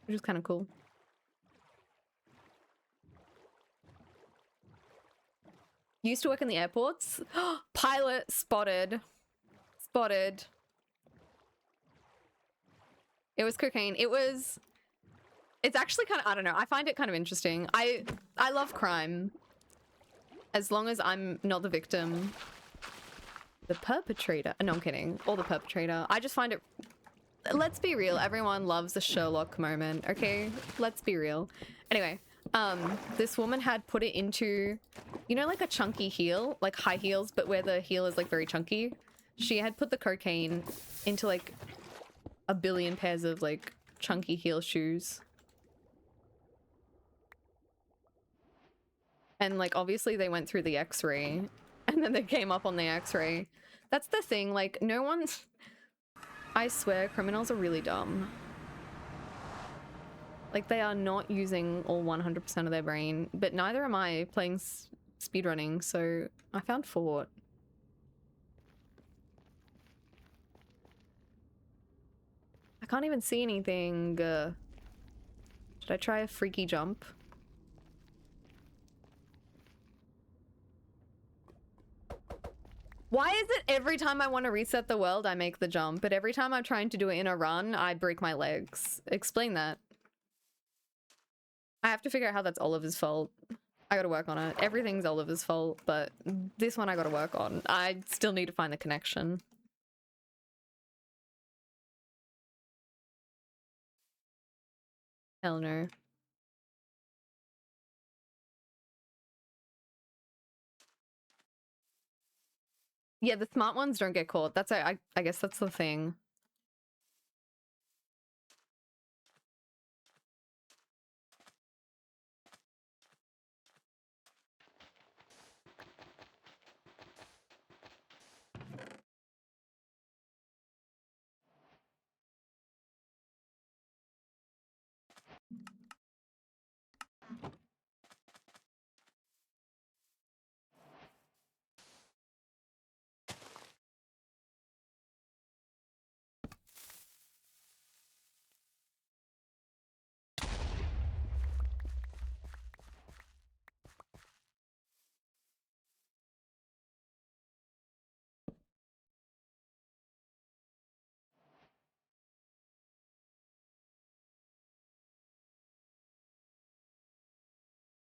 Which is kind of cool. Used to work in the airports. Pilot spotted. Spotted. It was cocaine. It's actually kind of, I don't know. I find it kind of interesting. I love crime. As long as I'm not the victim. The perpetrator. No, I'm kidding. Or the perpetrator. I just find it... Let's be real. Everyone loves a Sherlock moment, okay? Let's be real. Anyway, this woman had put it into, you know, like a chunky heel, like high heels, but where the heel is like very chunky. She had put the cocaine into like a billion pairs of like chunky heel shoes. And like, obviously they went through the x-ray and then they came up on the x-ray. That's the thing, like no one's, I swear criminals are really dumb. Like they are not using all 100% of their brain, but neither am I playing speedrunning, so I found Fort. I can't even see anything. Should I try a freaky jump? Why is it every time I want to reset the world, I make the jump, but every time I'm trying to do it in a run, I break my legs? Explain that. I have to figure out how that's Oliver's fault. I gotta work on it. Everything's Oliver's fault, but this one I gotta work on. I still need to find the connection. Hell no. Yeah, the smart ones don't get caught. That's I guess that's the thing.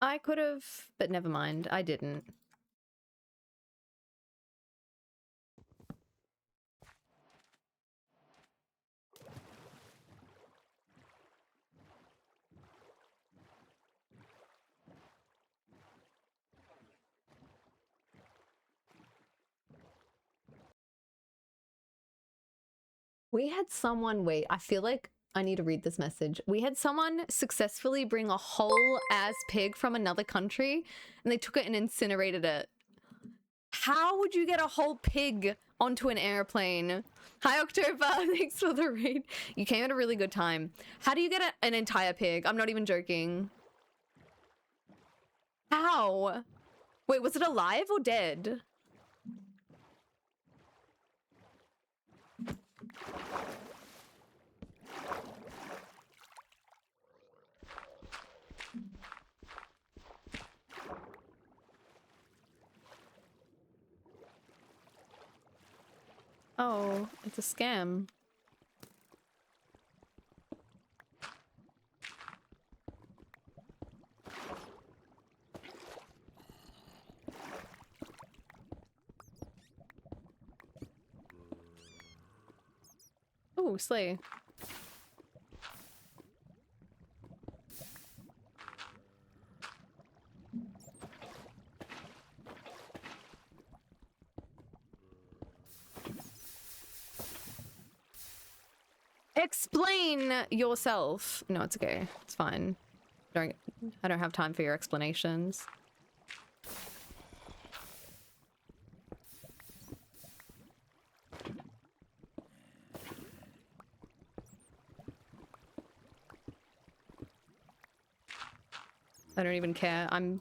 I could have, but never mind. I didn't. We had someone wait. I feel like I need to read this message. We had someone successfully bring a whole ass pig from another country and they took it and incinerated it. How would you get a whole pig onto an airplane? Hi, October. Thanks for the raid. You came at a really good time. How do you get an entire pig? I'm not even joking. How? Wait, was it alive or dead? Oh, it's a scam. Oh, slay. Explain yourself. No, it's okay. It's fine. I don't have time for your explanations. I don't even care. I'm...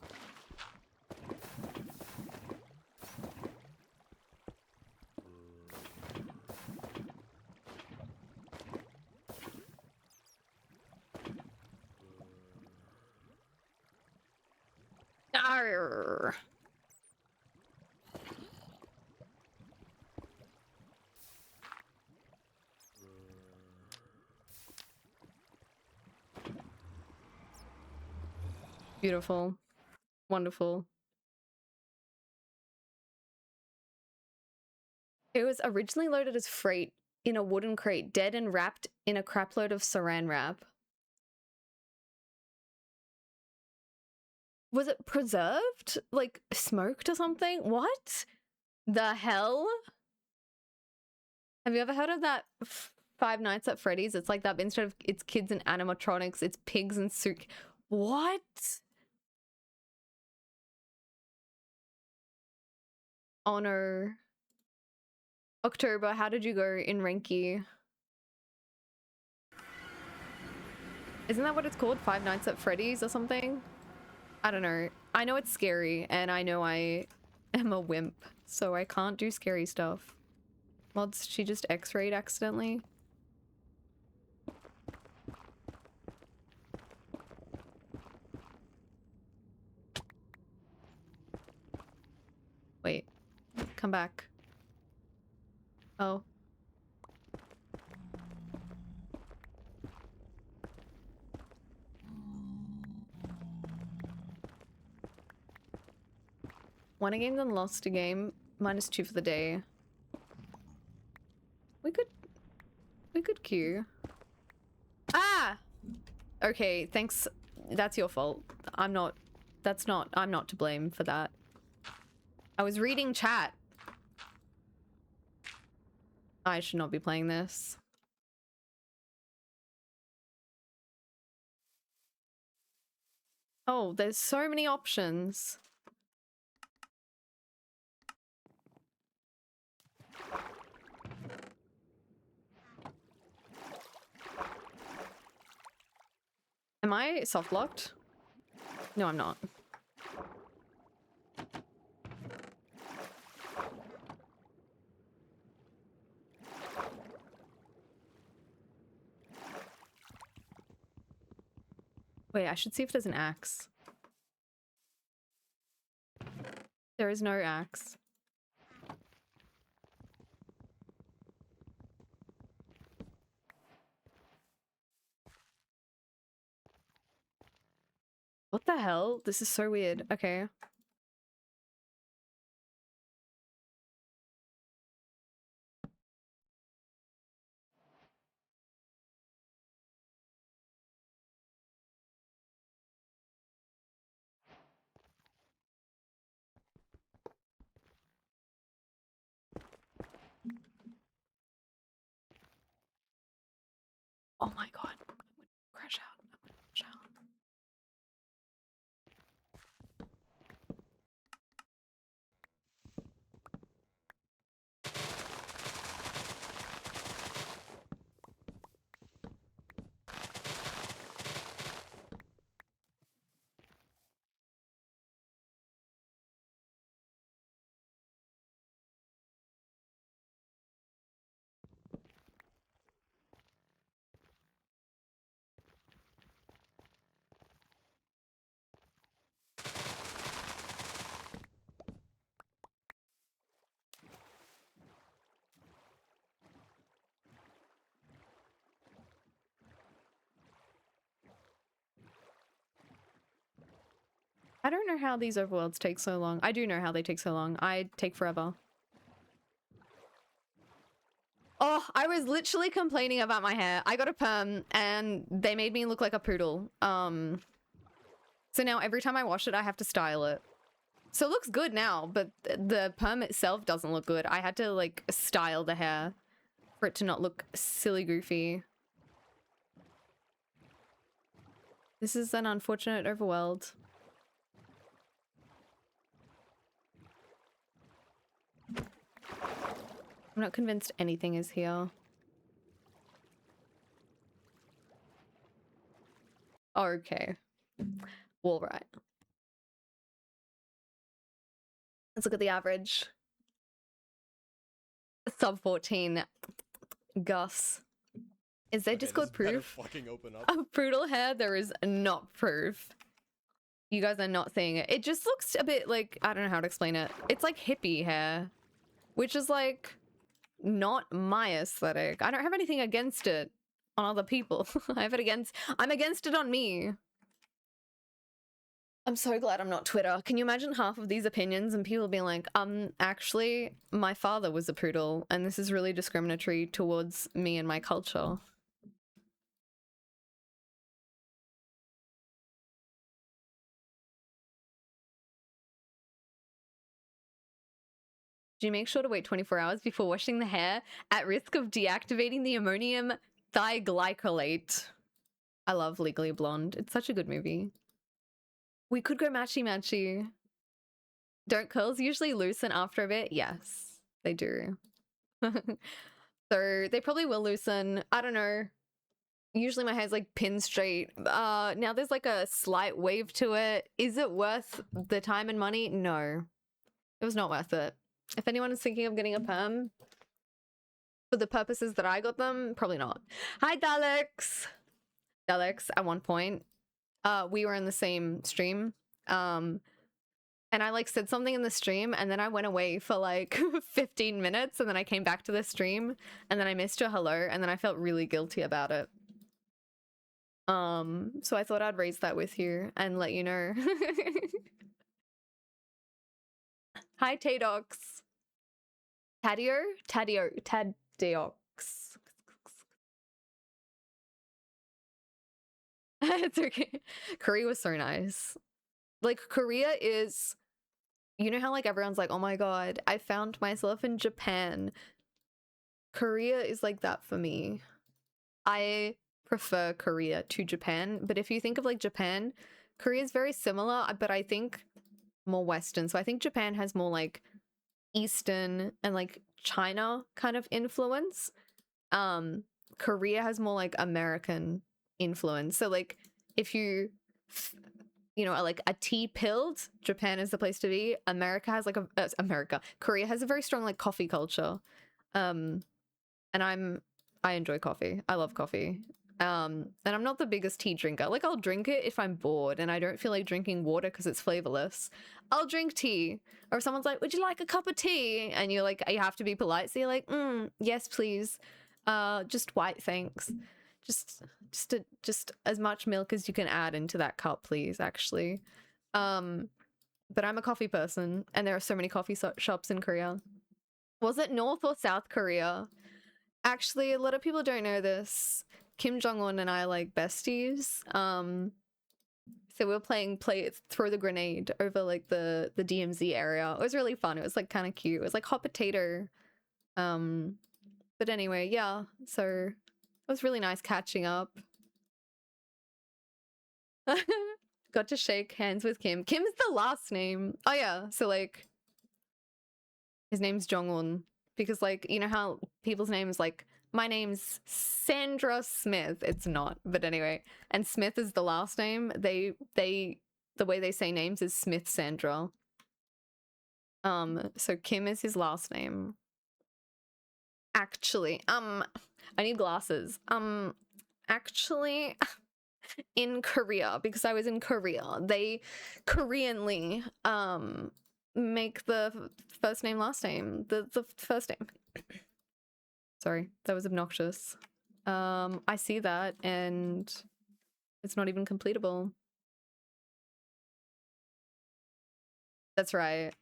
Arr. Beautiful. Wonderful. It was originally loaded as freight in a wooden crate, dead and wrapped in a crapload of saran wrap. Was it preserved? Like smoked or something? What the hell? Have you ever heard of that Five Nights at Freddy's? It's like that, but instead of it's kids and animatronics, it's pigs and soup. What? Oh no. October, how did you go in Renki? Isn't that what it's called? Five Nights at Freddy's or something? I don't know. I know it's scary, and I know I am a wimp, so I can't do scary stuff. Mods, she just X-rayed accidentally. Wait. Come back. Oh. Won a game, then lost a game. -2 for the day. We could queue. Ah! Okay, thanks. That's your fault. I'm not to blame for that. I was reading chat. I should not be playing this. Oh, there's so many options. Am I soft locked? No, I'm not. Wait, I should see if there's an axe. There is no axe. What the hell? This is so weird. Okay. Oh my god. I don't know how these overworlds take so long. I do know how they take so long. I take forever. Oh, I was literally complaining about my hair. I got a perm and they made me look like a poodle. So now every time I wash it, I have to style it. So it looks good now, but the perm itself doesn't look good. I had to like style the hair for it to not look silly goofy. This is an unfortunate overworld. I'm not convinced anything is here. Okay. All right. Let's look at the average. Sub 14. Gus. Is there Okay, Discord this better proof fucking open up. of brutal hair? There is not proof. You guys are not seeing it. It just looks a bit like, I don't know how to explain it. It's like hippie hair, which is like not my aesthetic. I don't have anything against it on other people. I'm against it on me. I'm so glad I'm not Twitter. Can you imagine half of these opinions and people being like, actually, my father was a poodle and this is really discriminatory towards me and my culture. Do you make sure to wait 24 hours before washing the hair at risk of deactivating the ammonium thiglycolate? I love Legally Blonde. It's such a good movie. We could go matchy-matchy. Don't curls usually loosen after a bit? Yes, they do. So they probably will loosen. I don't know. Usually my hair's like pin straight. Now there's like a slight wave to it. Is it worth the time and money? No. It was not worth it. If anyone is thinking of getting a perm for the purposes that I got them, probably not. Hi, Daleks. Daleks, at one point, we were in the same stream. And I like said something in the stream and then I went away for like 15 minutes and then I came back to the stream and then I missed your hello and then I felt really guilty about it. So I thought I'd raise that with you and let you know. Hi, Tadox. Tadeox. It's okay. Korea was so nice. Like, Korea is, you know how like everyone's like, oh my god, I found myself in Japan. Korea is like that for me. I prefer Korea to Japan, but if you think of like Japan, Korea is very similar, but I think more Western. So I think Japan has more like Eastern and like China kind of influence. Korea has more like American influence. So like if you are like a tea pilled, Japan is the place to be. America has like Korea has a very strong like coffee culture. And I enjoy coffee. I love coffee. And I'm not the biggest tea drinker. Like I'll drink it if I'm bored and I don't feel like drinking water because it's flavorless. I'll drink tea. Or if someone's like, would you like a cup of tea? And you're like, you have to be polite. So you're like, yes, please. Just white, thanks. Just as much milk as you can add into that cup, please, actually. But I'm a coffee person and there are so many coffee shops in Korea. Was it North or South Korea? Actually, a lot of people don't know this. Kim Jong-un and I are like besties. So we were playing throw the grenade over like the DMZ area. It was really fun. It was like kind of cute. It was like hot potato. But anyway, yeah. So it was really nice catching up. Got to shake hands with Kim. Kim's the last name. Oh yeah. So like his name's Jong-un because like, you know how people's names like my name's Sandra Smith. It's not, but anyway. And Smith is the last name. The way they say names is Smith Sandra. So Kim is his last name. Actually, I need glasses. Actually, in Korea, because I was in Korea, they Koreanly make the first name last name. The first name. Sorry, that was obnoxious. I see that and it's not even completable. That's right.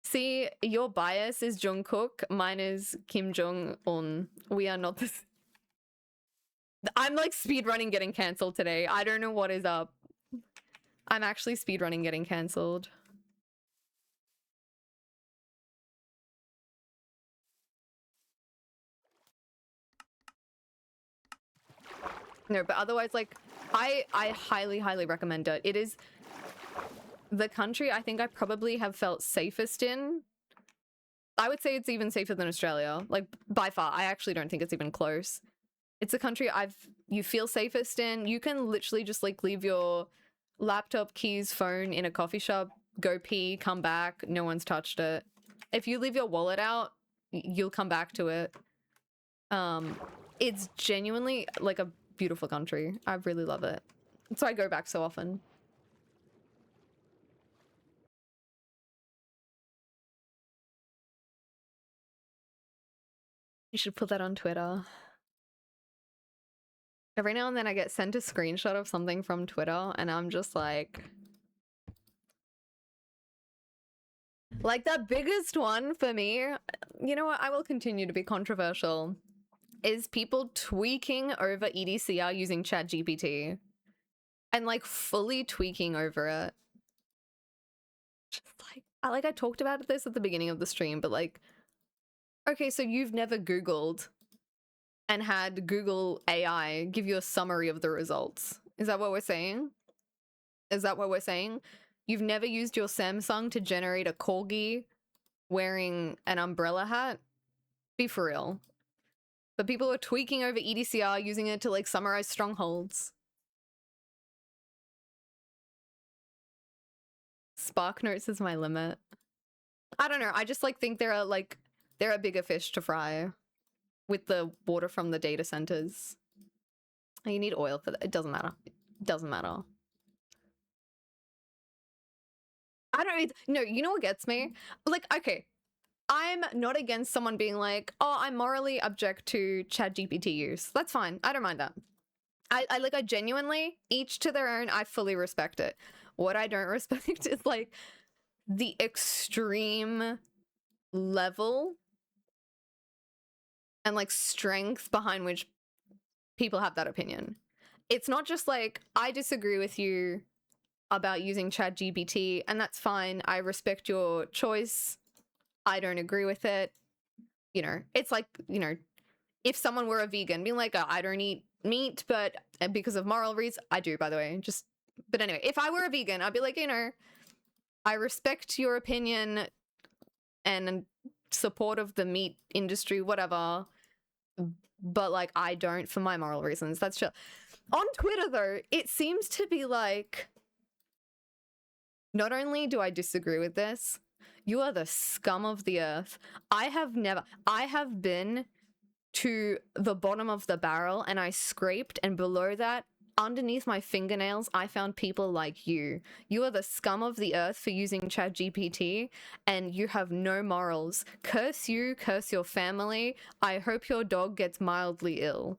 See, your bias is Jungkook, mine is Kim Jong-un. We are not this. I'm like speedrunning getting cancelled today. I don't know what is up. I'm actually speedrunning getting cancelled. No, but otherwise, like, I highly, highly recommend it. It is the country I think I probably have felt safest in. I would say it's even safer than Australia, like by far. I actually don't think it's even close. It's a country you feel safest in. You can literally just like leave your laptop, keys, phone in a coffee shop, go pee, come back, no one's touched it. If you leave your wallet out, you'll come back to it. It's genuinely like a beautiful country. I really love it. So I go back so often. You should put that on Twitter. Every now and then I get sent a screenshot of something from Twitter and I'm just like the biggest one for me, you know what, I will continue to be controversial, is people tweaking over EDCR using ChatGPT and like fully tweaking over it. Just like I talked about this at the beginning of the stream, but like, okay, so you've never Googled and had Google AI give you a summary of the results. Is that what we're saying? Is that what we're saying? You've never used your Samsung to generate a corgi wearing an umbrella hat? Be for real. But people are tweaking over EDCR, using it to like summarize strongholds. Spark Notes is my limit. I don't know. I just like think there are bigger fish to fry with the water from the data centers. You need oil for that. It doesn't matter. It doesn't matter. I don't no, you know what gets me? Like, okay, I'm not against someone being like, oh, I morally object to ChatGPT use. That's fine. I don't mind that. I genuinely, each to their own, I fully respect it. What I don't respect is like the extreme level and like strength behind which people have that opinion. It's not just like, I disagree with you about using ChatGPT, and that's fine. I respect your choice. I don't agree with it. You know, it's like, you know, if someone were a vegan, being like, oh, I don't eat meat, but because of moral reasons, I do, by the way, but anyway, if I were a vegan, I'd be like, you know, I respect your opinion and support of the meat industry, whatever, but like, I don't for my moral reasons. That's chill. On Twitter, though, it seems to be like, not only do I disagree with this, you are the scum of the earth. I have been to the bottom of the barrel and I scraped, and below that, underneath my fingernails, I found people like you. You are the scum of the earth for using ChatGPT, and you have no morals. Curse you, curse your family. I hope your dog gets mildly ill.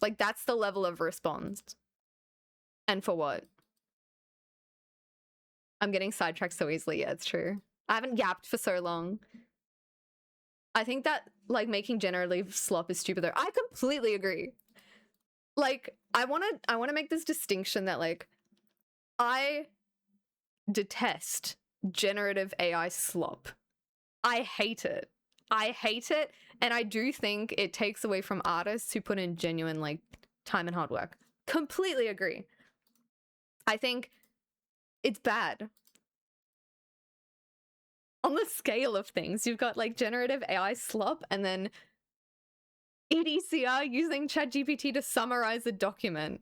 Like, that's the level of response. And for what? I'm getting sidetracked so easily. Yeah, it's true. I haven't yapped for so long. I think that, like, making generative slop is stupid, though. I completely agree. Like, I want to make this distinction that, like, I detest generative AI slop. I hate it. I hate it, and I do think it takes away from artists who put in genuine, like, time and hard work. Completely agree. I think it's bad. On the scale of things, you've got like generative AI slop and then EDCR using ChatGPT to summarize a document.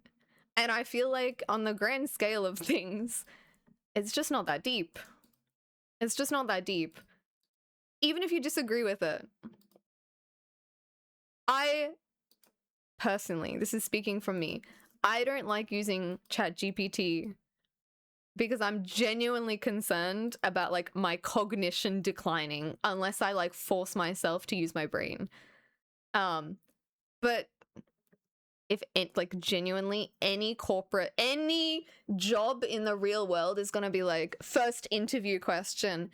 And I feel like on the grand scale of things, it's just not that deep. It's just not that deep. Even if you disagree with it. I personally, this is speaking from me, I don't like using ChatGPT because I'm genuinely concerned about like my cognition declining unless I like force myself to use my brain. But if it, like, genuinely any corporate, any job in the real world is going to be like, first interview question,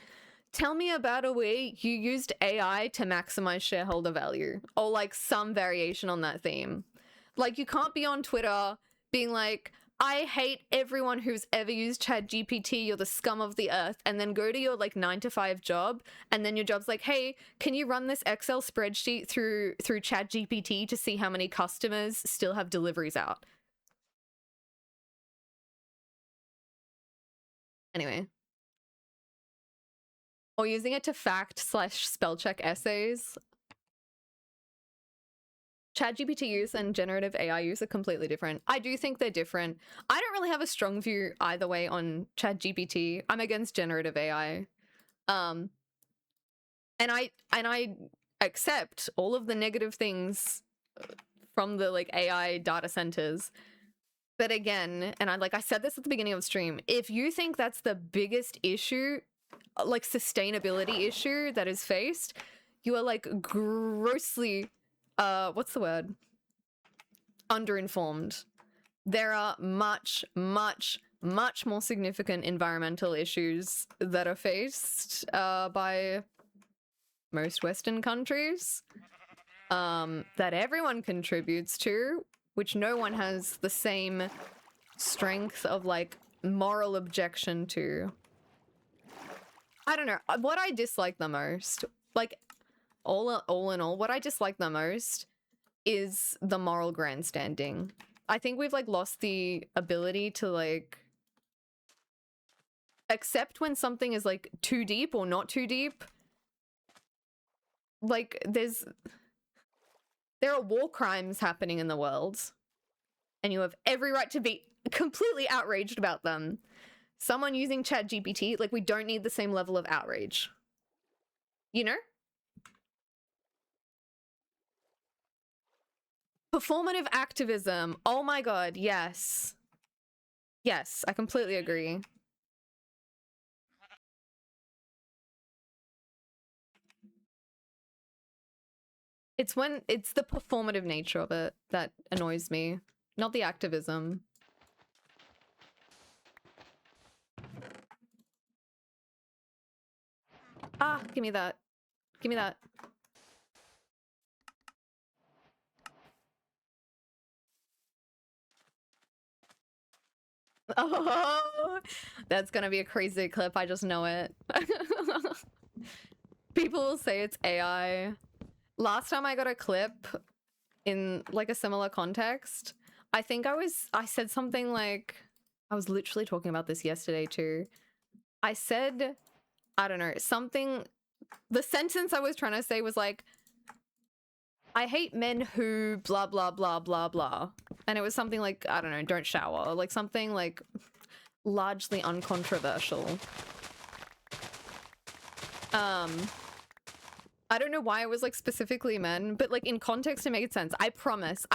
tell me about a way you used AI to maximize shareholder value, or like some variation on that theme. Like, you can't be on Twitter being like, I hate everyone who's ever used ChatGPT, you're the scum of the earth, and then go to your like 9-to-5 job, and then your job's like, hey, can you run this Excel spreadsheet through ChatGPT to see how many customers still have deliveries out? Anyway. Or using it to fact/spell check essays. ChatGPT use and generative AI use are completely different. I do think they're different. I don't really have a strong view either way on ChatGPT. I'm against generative AI. And I accept all of the negative things from the like AI data centers. But again, and I said this at the beginning of the stream, if you think that's the biggest issue, like sustainability issue that is faced, you are like grossly what's the word? Underinformed. There are much more significant environmental issues that are faced by most Western countries that everyone contributes to, which no one has the same strength of like moral objection to. I don't know. What I dislike the most, like all in all, what I dislike the most is the moral grandstanding. I think we've like lost the ability to like accept when something is like too deep or not too deep. Like there are war crimes happening in the world, and you have every right to be completely outraged about them. Someone using ChatGPT, like, we don't need the same level of outrage. You know? Performative activism. Oh my god, yes. Yes, I completely agree. It's the performative nature of it that annoys me, not the activism. Ah, give me that. Give me that. Oh, that's gonna be a crazy clip. I just know it. People will say it's AI. Last time I got a clip in like a similar context, I think I said something like, I was literally talking about this yesterday too. I said, I don't know, something, the sentence I was trying to say was like, I hate men who blah, blah, blah, blah, blah. And it was something like, I don't know, don't shower. Like something like largely uncontroversial. I don't know why it was like specifically men, but like in context it made sense. I promise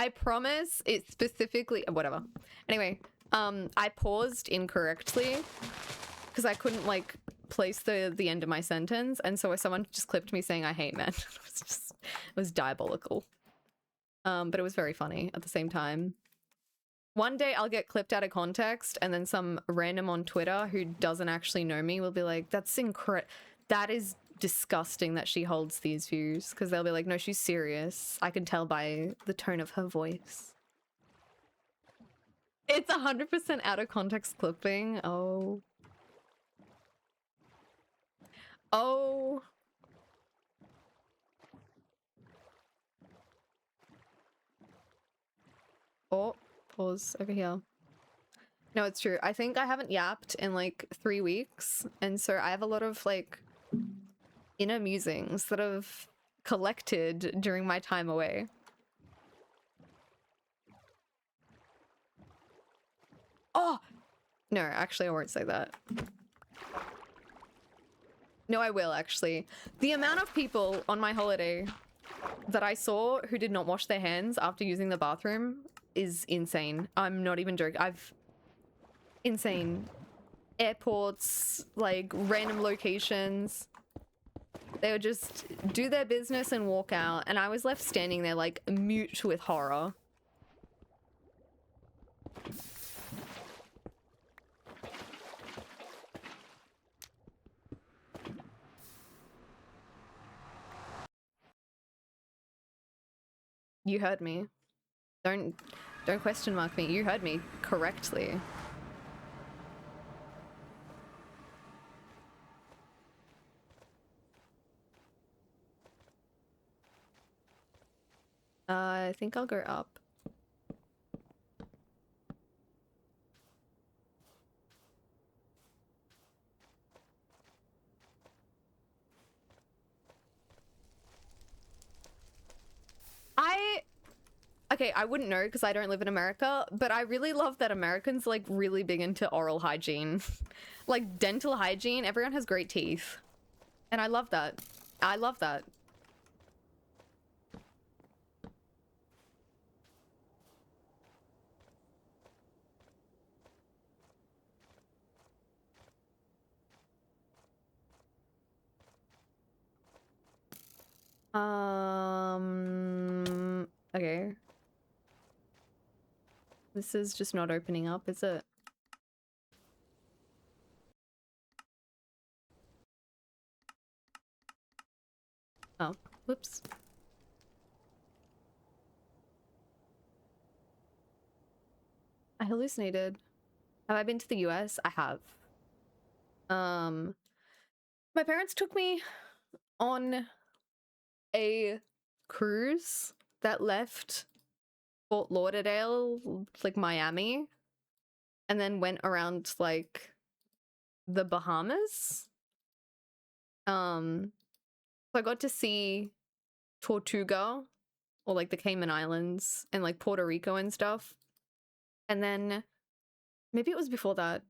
it specifically, whatever. Anyway, I paused incorrectly because I couldn't like place the end of my sentence, and so someone just clipped me saying I hate men. It was diabolical. But it was very funny at the same time. One day I'll get clipped out of context, and then some random on Twitter who doesn't actually know me will be like, that's incredible. That is disgusting that she holds these views, because they'll be like, no, she's serious. I can tell by the tone of her voice. It's 100% out of context clipping. Oh. Oh. Oh, pause over here. No, it's true. I think I haven't yapped in like 3 weeks, and so I have a lot of like inner musings that have collected during my time away. Oh! No, actually I won't say that. No, I will actually. The amount of people on my holiday that I saw who did not wash their hands after using the bathroom is insane. I'm not even joking. Insane. Airports, like random locations. They would just do their business and walk out, and I was left standing there like mute with horror. You heard me. Don't question mark me. You heard me correctly. I think I'll go up. Okay, I wouldn't know because I don't live in America, but I really love that Americans like really big into oral hygiene. Like dental hygiene, everyone has great teeth. And I love that. I love that. Okay. This is just not opening up, is it? Oh, whoops. I hallucinated. Have I been to the US? I have. My parents took me on a cruise that left Fort Lauderdale, like Miami, and then went around like the Bahamas. So I got to see Tortuga, or like the Cayman Islands, and like Puerto Rico and stuff. And then maybe it was before that.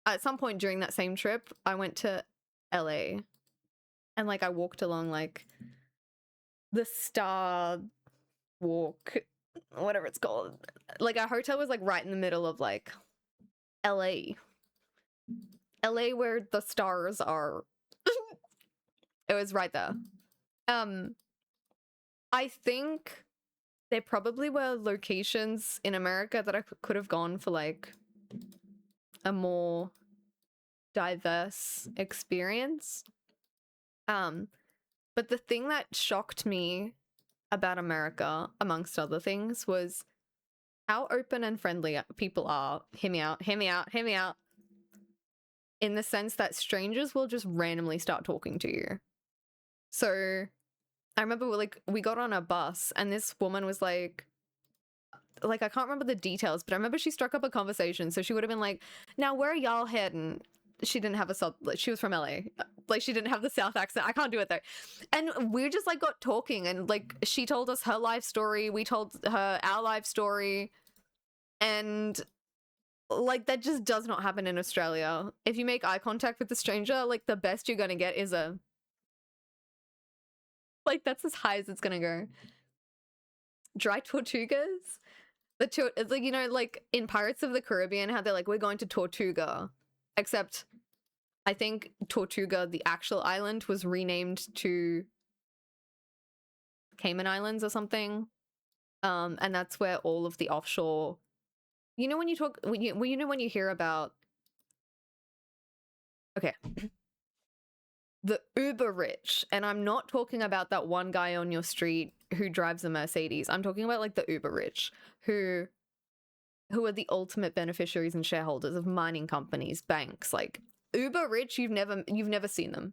At some point during that same trip, I went to LA, and like I walked along like the Star Walk, whatever it's called. Like our hotel was like right in the middle of like LA where the stars are. It was right there. I think there probably were locations in America that I could have gone for like a more diverse experience. But the thing that shocked me about America, amongst other things, was how open and friendly people are. Hear me out, hear me out, hear me out. In the sense that strangers will just randomly start talking to you. So I remember we got on a bus and this woman was like I can't remember the details, but I remember she struck up a conversation. So she would have been like, now where are y'all heading? She didn't have a South, like, she was from LA. Like she didn't have the South accent. I can't do it though. And we just like got talking and like she told us her life story. We told her our life story. And like that just does not happen in Australia. If you make eye contact with a stranger, like the best you're gonna get is a like that's as high as it's gonna go. Dry Tortugas? It's like, you know, like in Pirates of the Caribbean, how they're like, we're going to Tortuga. Except I think Tortuga, the actual island, was renamed to Cayman Islands or something. And that's where all of the offshore, you know, when you hear about, okay, the uber rich, and I'm not talking about that one guy on your street who drives a Mercedes. I'm talking about like the uber rich who are the ultimate beneficiaries and shareholders of mining companies, banks. Like uber rich, you've never seen them.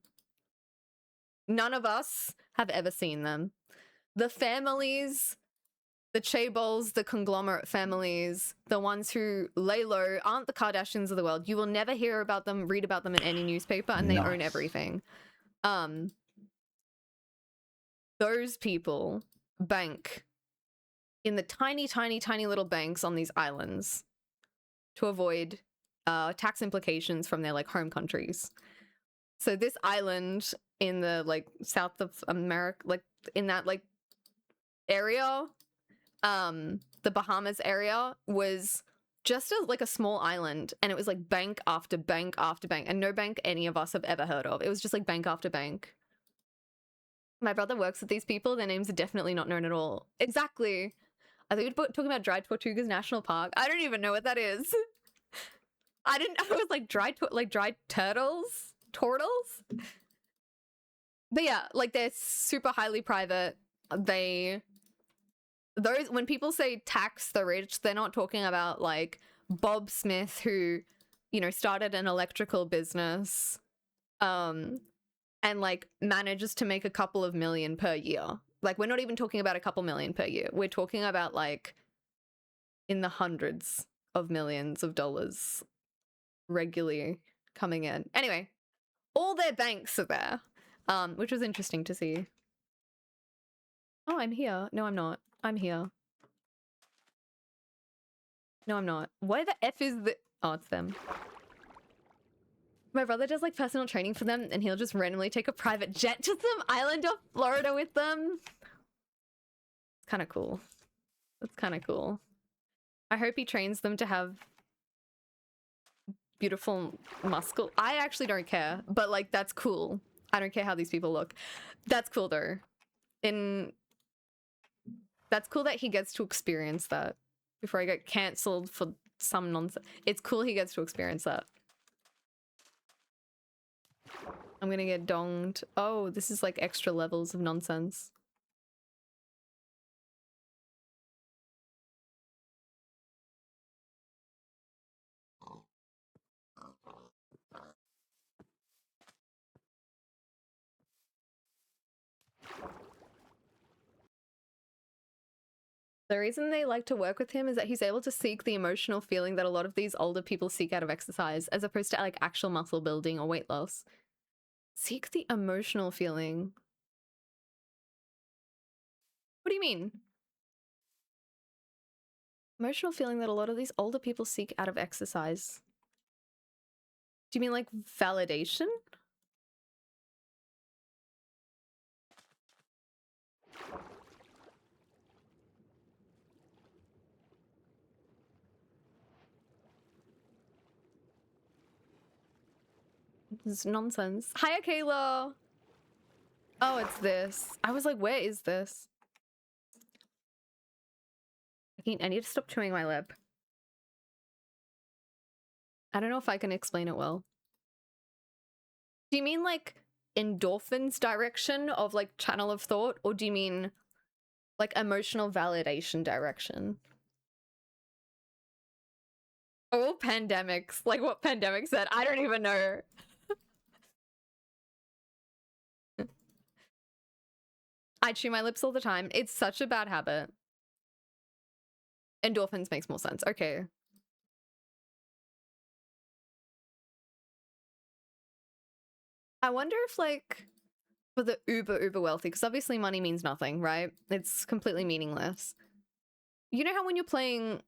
None of us have ever seen them. The families, the chaebols, the conglomerate families, the ones who lay low, aren't the Kardashians of the world. You will never hear about them, read about them in any newspaper, and they own everything. Those people bank in the tiny, tiny, tiny little banks on these islands to avoid tax implications from their like home countries. So this island in the like south of America, like in that like area, the Bahamas area, was just like a small island, and it was like bank after bank after bank, and no bank any of us have ever heard of. It was just like bank after bank. My brother works with these people. Their names are definitely not known at all. Exactly. I think you're talking about Dry Tortugas National Park. I don't even know what that is. I was like dry turtles? Turtles? But yeah, like they're super highly private. When people say tax the rich, they're not talking about like Bob Smith who, you know, started an electrical business and like manages to make a couple of million per year. Like we're not even talking about a couple million per year. We're talking about like in the hundreds of millions of dollars regularly coming in. Anyway, all their banks are there, which was interesting to see. Oh, I'm here. No, I'm not. I'm here. No, I'm not. Why the F is the... Oh, it's them. My brother does like personal training for them and he'll just randomly take a private jet to some island off Florida with them. It's kind of cool. That's kind of cool. I hope he trains them to have beautiful muscle. I actually don't care, but like that's cool. I don't care how these people look. That's cool though. That's cool that he gets to experience that before I get cancelled for some nonsense. It's cool he gets to experience that. I'm gonna get donged. Oh, this is like extra levels of nonsense. The reason they like to work with him is that he's able to seek the emotional feeling that a lot of these older people seek out of exercise, as opposed to like actual muscle building or weight loss. Seek the emotional feeling. What do you mean? Emotional feeling that a lot of these older people seek out of exercise. Do you mean like validation? This is nonsense. Hiya, Kayla. Oh, it's this. I was like, where is this? I need to stop chewing my lip. I don't know if I can explain it well. Do you mean like endorphins direction of like channel of thought, or do you mean like emotional validation direction? Oh, pandemics. Like what pandemic said? I don't even know. I chew my lips all the time. It's such a bad habit. Endorphins makes more sense. Okay. I wonder if like for the uber wealthy, because obviously money means nothing, right? It's completely meaningless. You know how when you're playing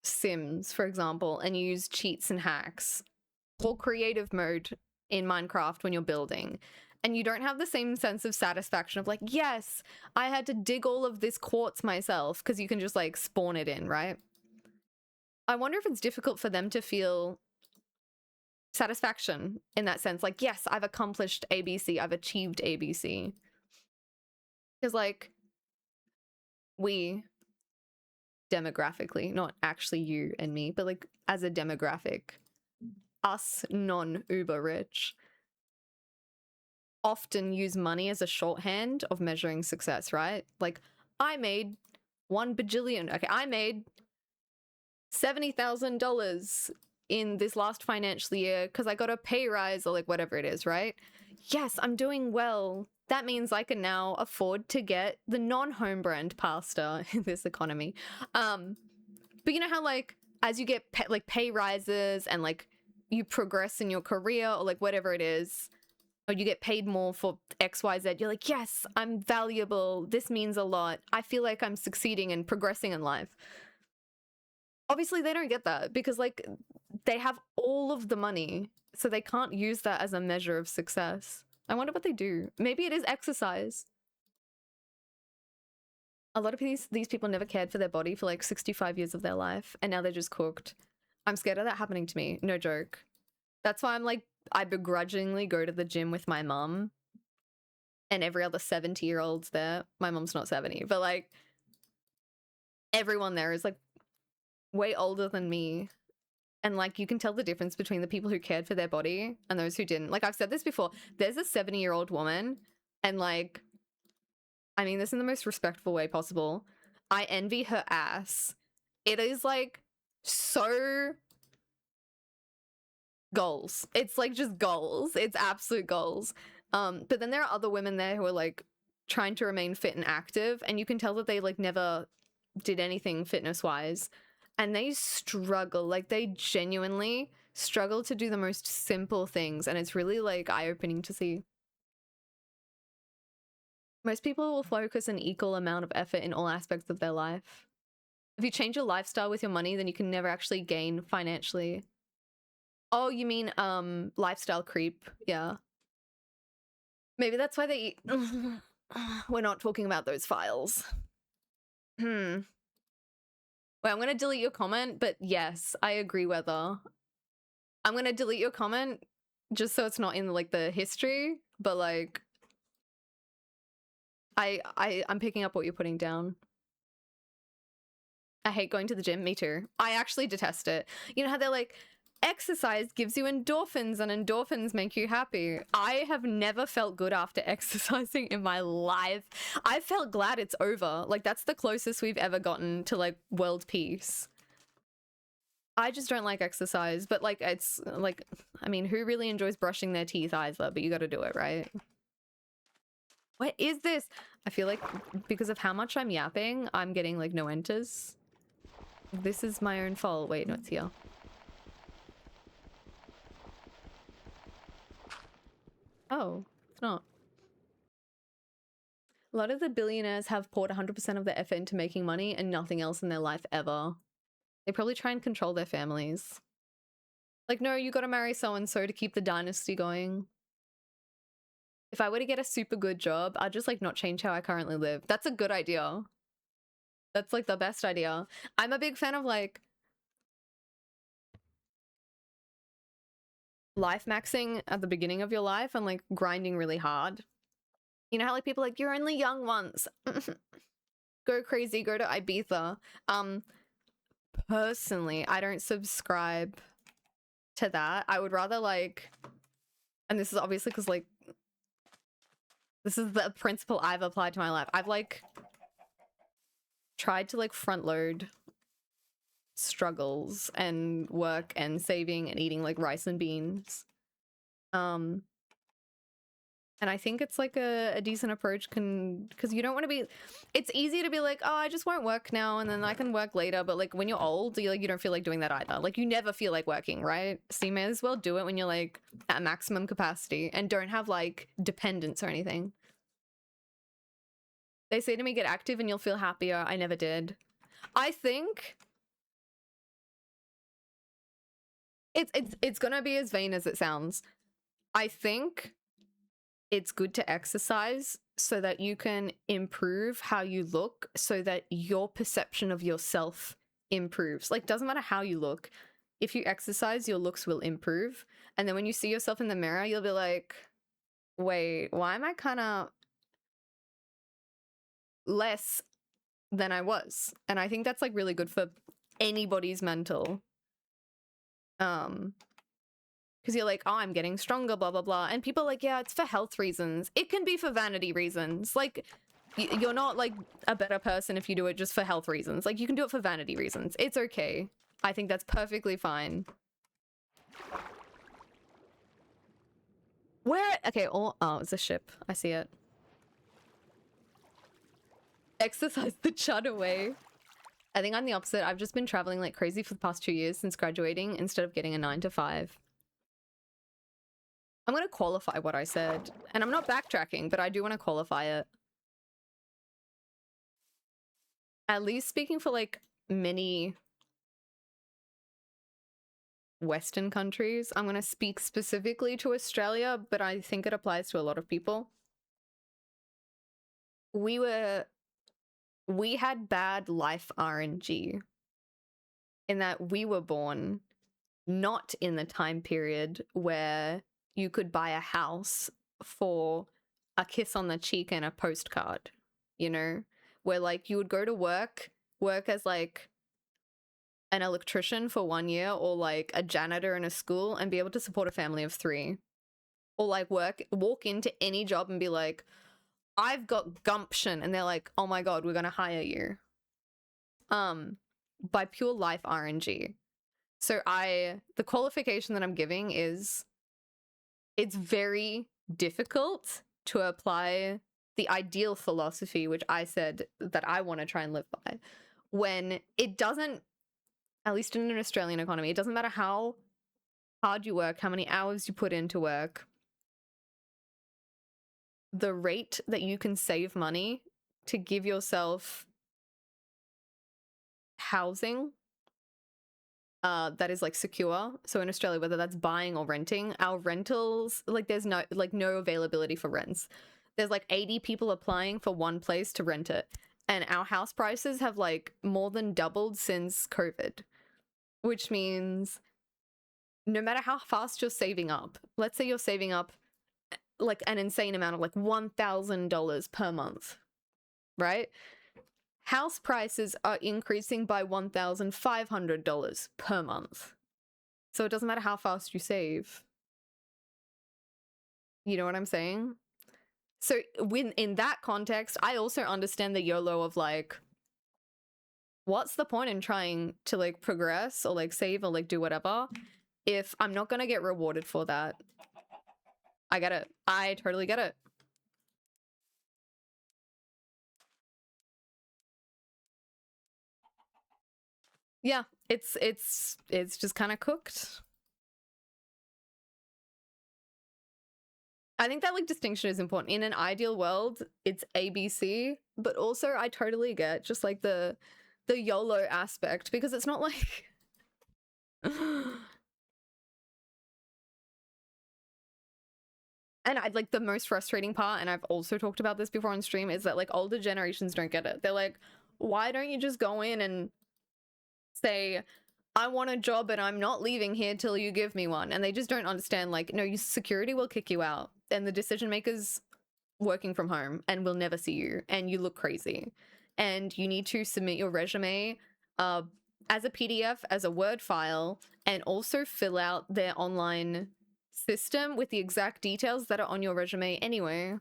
Sims, for example, and you use cheats and hacks or creative mode in Minecraft when you're building, and you don't have the same sense of satisfaction of like, yes, I had to dig all of this quartz myself, because you can just like spawn it in, right? I wonder if it's difficult for them to feel satisfaction in that sense. Like, yes, I've accomplished ABC. I've achieved ABC. Because like, we demographically, not actually you and me, but like as a demographic, us non-uber rich often use money as a shorthand of measuring success, right? Like, I made 1 bajillion. Okay, I made $70,000 in this last financial year because I got a pay rise or like whatever it is, right? Yes, I'm doing well. That means I can now afford to get the non-home brand pasta in this economy. But you know how like as you get pay rises and like you progress in your career or like whatever it is, or you get paid more for XYZ, you're like, yes, I'm valuable. This means a lot. I feel like I'm succeeding and progressing in life. Obviously, they don't get that because like they have all of the money, so they can't use that as a measure of success. I wonder what they do. Maybe it is exercise. A lot of these people never cared for their body for like 65 years of their life, and now they're just cooked. I'm scared of that happening to me. No joke. That's why I'm like, I begrudgingly go to the gym with my mum and every other 70-year-old's there. My mum's not 70, but like everyone there is like way older than me. And like you can tell the difference between the people who cared for their body and those who didn't. Like I've said this before, there's a 70-year-old woman, and like, I mean this in the most respectful way possible. I envy her ass. It is like so goals. It's like just goals. It's absolute goals. But then there are other women there who are like trying to remain fit and active, and you can tell that they like never did anything fitness wise, and they struggle. Like they genuinely struggle to do the most simple things, and it's really like eye-opening to see. Most people will focus an equal amount of effort in all aspects of their life. If you change your lifestyle with your money, then you can never actually gain financially. Oh, you mean lifestyle creep? Yeah. Maybe that's why they we're not talking about those files. Wait, I'm gonna delete your comment, but yes, I agree, Weather. I'm gonna delete your comment just so it's not in like the history, but like I'm picking up what you're putting down. I hate going to the gym. Me too. I actually detest it. You know how they're like, exercise gives you endorphins and endorphins make you happy. I have never felt good after exercising in my life. I felt glad it's over. Like that's the closest we've ever gotten to like world peace. I just don't like exercise, but like it's like, I mean, who really enjoys brushing their teeth either? But you got to do it, right? What is this? I feel like because of how much I'm yapping, I'm getting like no enters. This is my own fault. Wait, no, it's here. Oh, it's not. A lot of the billionaires have poured 100% of their effort into making money and nothing else in their life ever. They probably try and control their families. Like, no, you gotta marry so-and-so to keep the dynasty going. If I were to get a super good job, I'd just like not change how I currently live. That's a good idea. That's like the best idea. I'm a big fan of like life maxing at the beginning of your life and like grinding really hard. You know how like people are like, you're only young once. Go crazy, go to Ibiza. Personally, I don't subscribe to that. I would rather like, and this is obviously because like, this is the principle I've applied to my life. I've like tried to like front load struggles and work and saving and eating like rice and beans. And I think it's like a decent approach because you don't want to be, it's easy to be like, oh, I just won't work now and then I can work later. But like when you're old, you don't feel like doing that either. Like you never feel like working, right? So you may as well do it when you're like at maximum capacity and don't have like dependence or anything. They say to me, get active and you'll feel happier. I never did. I think it's gonna be as vain as it sounds. I think it's good to exercise so that you can improve how you look, so that your perception of yourself improves. Like, doesn't matter how you look. If you exercise, your looks will improve. And then when you see yourself in the mirror, you'll be like, wait, why am I kind of less than I was? And I think that's like really good for anybody's mental. Because you're like, oh, I'm getting stronger, blah, blah, blah. And people are like, yeah, it's for health reasons. It can be for vanity reasons. Like, you're not like a better person if you do it just for health reasons. Like, you can do it for vanity reasons. It's okay. I think that's perfectly fine. Where? Okay, oh, it's a ship. I see it. Exercise the chud away. I think I'm the opposite. I've just been traveling like crazy for the past 2 years since graduating instead of getting a 9 to 5. I'm going to qualify what I said. And I'm not backtracking, but I do want to qualify it. At least speaking for like many Western countries. I'm going to speak specifically to Australia, but I think it applies to a lot of people. We had bad life RNG in that we were born not in the time period where you could buy a house for a kiss on the cheek and a postcard, you know, where like you would go to work work as like an electrician for 1 year or like a janitor in a school and be able to support a family of 3. Or like walk into any job and be like, I've got gumption, and they're like, oh my god, we're gonna hire you. By pure life RNG. So the qualification that I'm giving is it's very difficult to apply the ideal philosophy, which I said that I want to try and live by, when it doesn't, at least in an Australian economy, it doesn't matter how hard you work, how many hours you put into work, the rate that you can save money to give yourself housing that is like secure. So in Australia, whether that's buying or renting, our rentals, like there's no availability for rents. There's like 80 people applying for one place to rent it. And our house prices have like more than doubled since COVID, which means no matter how fast you're saving up, let's say you're saving up like an insane amount of like $1,000 per month, right? House prices are increasing by $1,500 per month. So it doesn't matter how fast you save. You know what I'm saying? So in that context, I also understand the YOLO of like, what's the point in trying to like progress or like save or like do whatever if I'm not gonna get rewarded for that? I get it. I totally get it. Yeah, it's just kind of cooked. I think that like distinction is important. In an ideal world, it's ABC, but also I totally get just like the YOLO aspect, because it's not like and I like the most frustrating part, and I've also talked about this before on stream, is that like older generations don't get it. They're like, why don't you just go in and say, I want a job and I'm not leaving here till you give me one? And they just don't understand, like, no, your security will kick you out, and the decision makers working from home and will never see you, and you look crazy, and you need to submit your resume as a PDF, as a Word file, and also fill out their online system with the exact details that are on your resume anyway.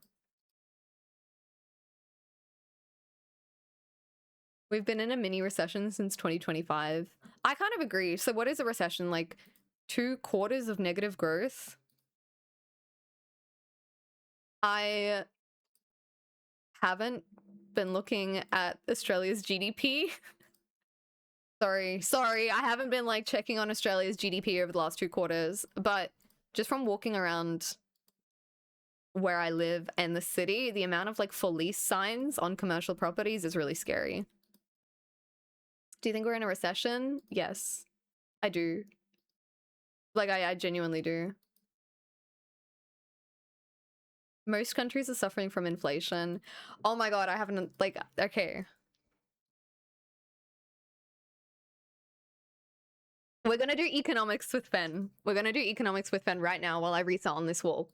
We've been in a mini recession since 2025. I kind of agree. So what is a recession? Like 2 quarters of negative growth? I haven't been looking at Australia's GDP. Sorry, I haven't been like checking on Australia's GDP over the last 2 quarters, but just from walking around where I live and the city, the amount of like for lease signs on commercial properties is really scary. Do you think we're in a recession? Yes, I do. Like, I genuinely do. Most countries are suffering from inflation. Oh my god, I haven't, like, okay. We're gonna do economics with Fen. We're gonna do economics with Fen right now while I reset on this wall.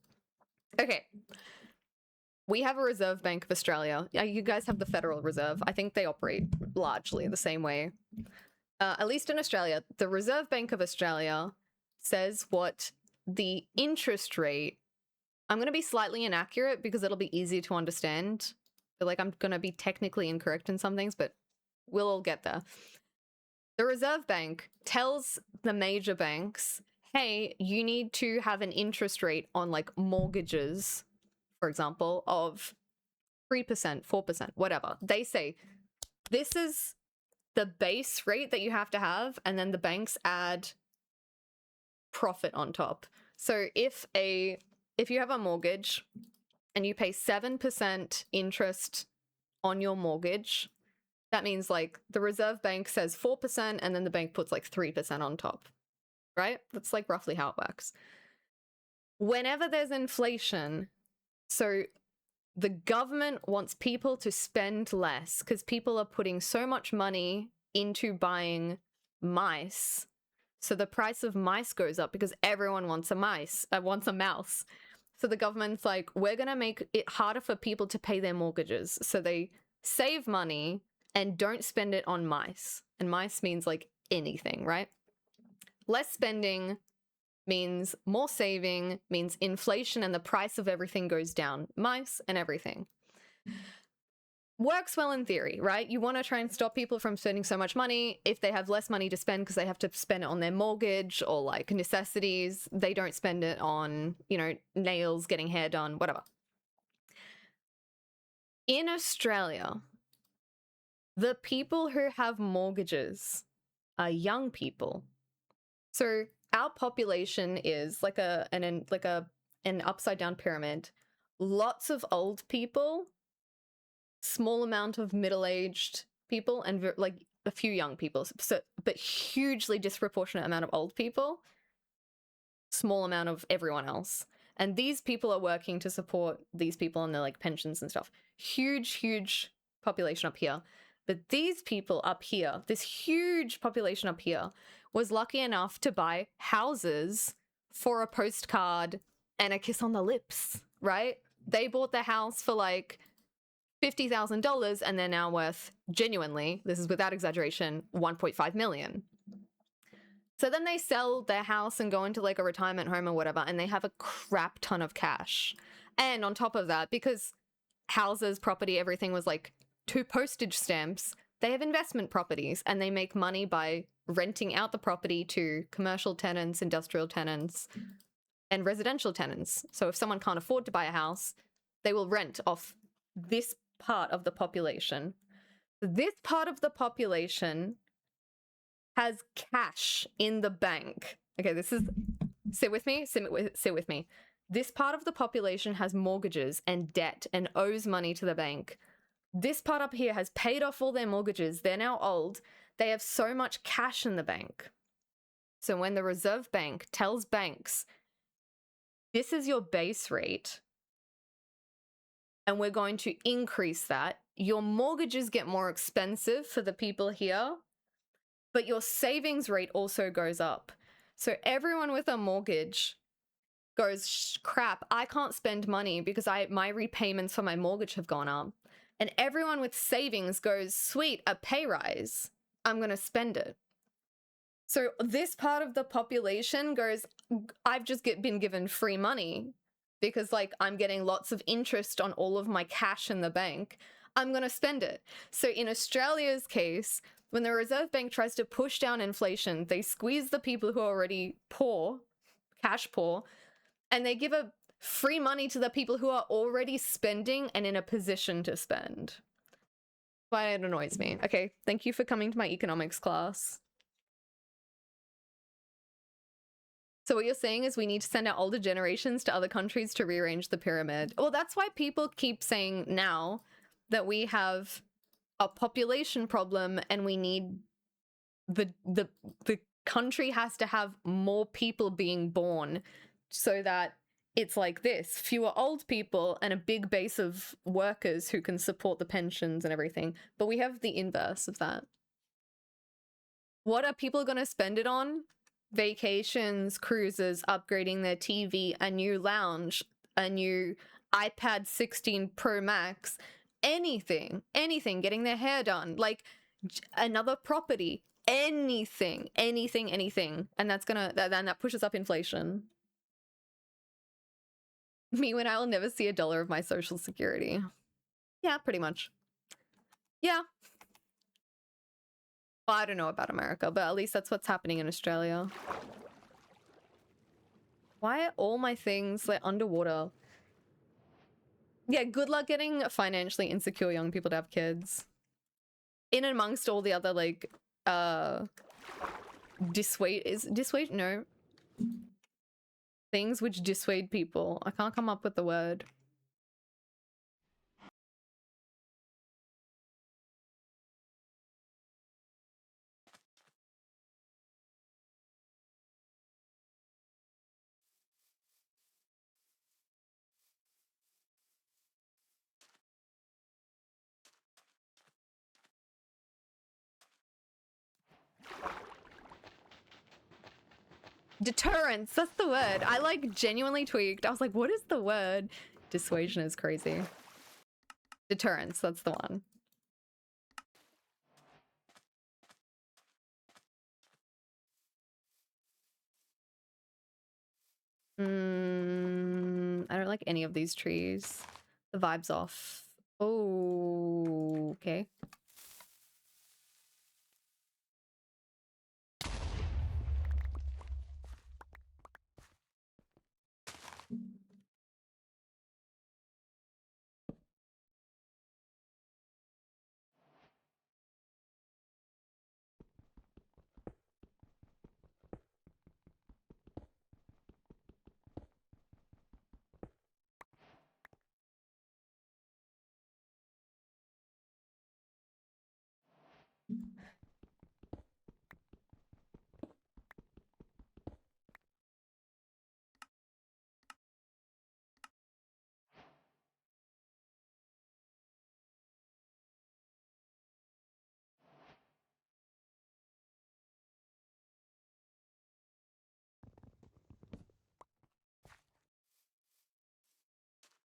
Okay. We have a Reserve Bank of Australia. You guys have the Federal Reserve. I think they operate largely the same way. At least in Australia, the Reserve Bank of Australia says what the interest rate... I'm going to be slightly inaccurate because it'll be easy to understand. But like, I'm going to be technically incorrect in some things, but we'll all get there. The Reserve Bank tells the major banks, hey, you need to have an interest rate on like mortgages, for example, of 3%, 4%, whatever. They say, this is the base rate that you have to have, and then the banks add profit on top. So if you have a mortgage and you pay 7% interest on your mortgage, that means like the Reserve Bank says 4% and then the bank puts like 3% on top, right? That's like roughly how it works. Whenever there's inflation, so the government wants people to spend less because people are putting so much money into buying mice. So the price of mice goes up because everyone wants a mouse. So the government's like, we're going to make it harder for people to pay their mortgages. So they save money and don't spend it on mice. And mice means like anything, right? Less spending means more saving, means inflation and the price of everything goes down. Mice and everything. Works well in theory, right? You want to try and stop people from spending so much money. If they have less money to spend because they have to spend it on their mortgage or like necessities, they don't spend it on, you know, nails, getting hair done, whatever. In Australia, the people who have mortgages are young people. So our population is like an upside down pyramid. Lots of old people, small amount of middle-aged people, and like a few young people. So, but hugely disproportionate amount of old people, small amount of everyone else. And these people are working to support these people and their like pensions and stuff. Huge population up here. But these people up here, this huge population up here, was lucky enough to buy houses for a postcard and a kiss on the lips, right? They bought the house for like $50,000 and they're now worth, genuinely, this is without exaggeration, 1.5 million. So then they sell their house and go into like a retirement home or whatever, and they have a crap ton of cash. And on top of that, because houses, property, everything was like 2 postage stamps, they have investment properties and they make money by renting out the property to commercial tenants, industrial tenants, and residential tenants. So if someone can't afford to buy a house, they will rent off this part of the population. This part of the population has cash in the bank. Okay, this is, sit with me. This part of the population has mortgages and debt and owes money to the bank. This part up here has paid off all their mortgages. They're now old. They have so much cash in the bank. So when the Reserve Bank tells banks, this is your base rate, and we're going to increase that, your mortgages get more expensive for the people here, but your savings rate also goes up. So everyone with a mortgage goes, crap, I can't spend money because my repayments for my mortgage have gone up. And everyone with savings goes, sweet, a pay rise, I'm going to spend it. So this part of the population goes, I've just been given free money because like I'm getting lots of interest on all of my cash in the bank. I'm going to spend it. So in Australia's case, when the Reserve Bank tries to push down inflation, they squeeze the people who are already poor, cash poor, and they give a free money to the people who are already spending and in a position to spend. Why it annoys me. Okay, thank you for coming to my economics class. So what you're saying is we need to send our older generations to other countries to rearrange the pyramid. Well, that's why people keep saying now that we have a population problem and we need the country has to have more people being born so that it's like this, fewer old people and a big base of workers who can support the pensions and everything. But we have the inverse of that. What are people going to spend it on? Vacations, cruises, upgrading their TV, a new lounge, a new iPad 16 Pro Max, anything, getting their hair done, like another property, anything. And that's gonna, then that pushes up inflation. Me when I will never see $1 of my social security. Yeah, pretty much. Yeah. Well, I don't know about America, but at least that's what's happening in Australia. Why are all my things like underwater? Yeah, good luck getting financially insecure young people to have kids. In amongst all the other like dissuade no. Things which dissuade people. I can't come up with the word. Deterrence, that's the word. I like genuinely tweaked. I was like, what is the word? Dissuasion is crazy. Deterrence, that's the one. like any of these trees. The vibe's off. Oh, okay.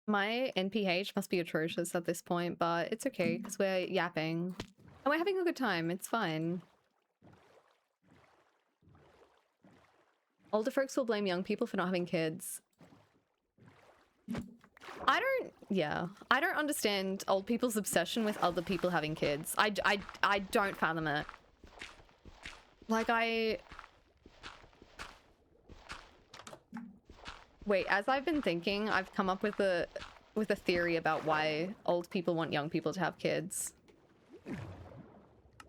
My NPH must be atrocious at this point, but it's okay because we're yapping. And we're having a good time. It's fine. Older folks will blame young people for not having kids. I don't understand old people's obsession with other people having kids. I don't fathom it. Like, wait, as I've been thinking, I've come up with a theory about why old people want young people to have kids.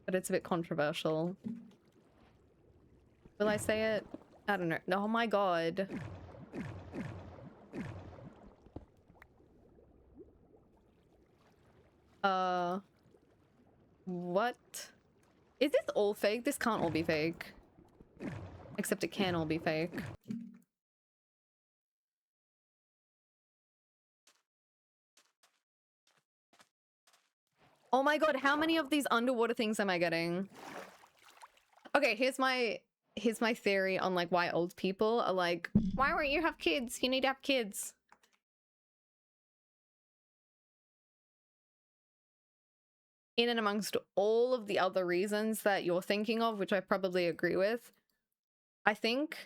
But it's a bit controversial. Will I say it? I don't know. Oh my god. What? Is this all fake? This can't all be fake. Except it can all be fake. Oh my god, how many of these underwater things am I getting? Okay, here's my theory on like why old people are like, why won't you have kids? You need to have kids. In and amongst all of the other reasons that you're thinking of, which I probably agree with, I think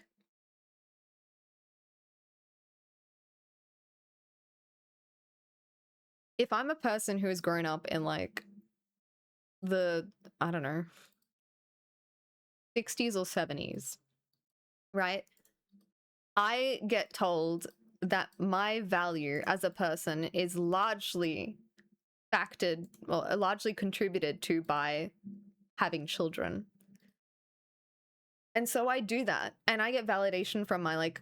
if I'm a person who has grown up in like the, I don't know, 60s or 70s, right? I get told that my value as a person is largely factored, well, largely contributed to by having children. And so I do that, and I get validation from my like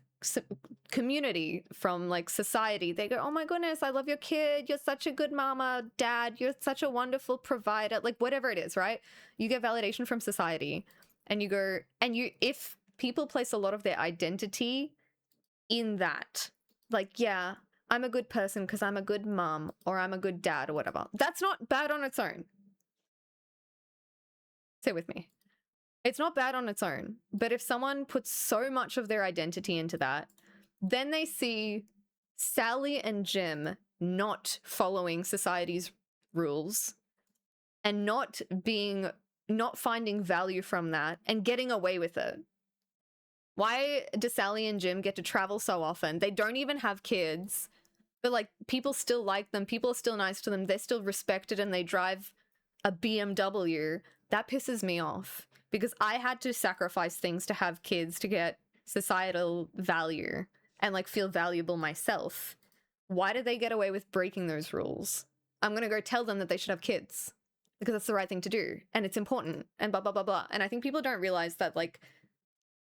community, from like society. They go, oh my goodness, I love your kid, you're such a good mama, dad, you're such a wonderful provider, like whatever it is, right? You get validation from society, and you go, and you, if people place a lot of their identity in that, like, yeah, I'm a good person because I'm a good mom, or I'm a good dad, or whatever, that's not bad on its own. Say with me. It's not bad on its own, but if someone puts so much of their identity into that, then they see Sally and Jim not following society's rules and not finding value from that and getting away with it. Why do Sally and Jim get to travel so often? They don't even have kids, but like people still like them. People are still nice to them. They're still respected and they drive a BMW. That pisses me off. Because I had to sacrifice things to have kids to get societal value and like feel valuable myself. Why did they get away with breaking those rules? I'm gonna go tell them that they should have kids because that's the right thing to do and it's important and blah, blah, blah, blah. And I think people don't realize that like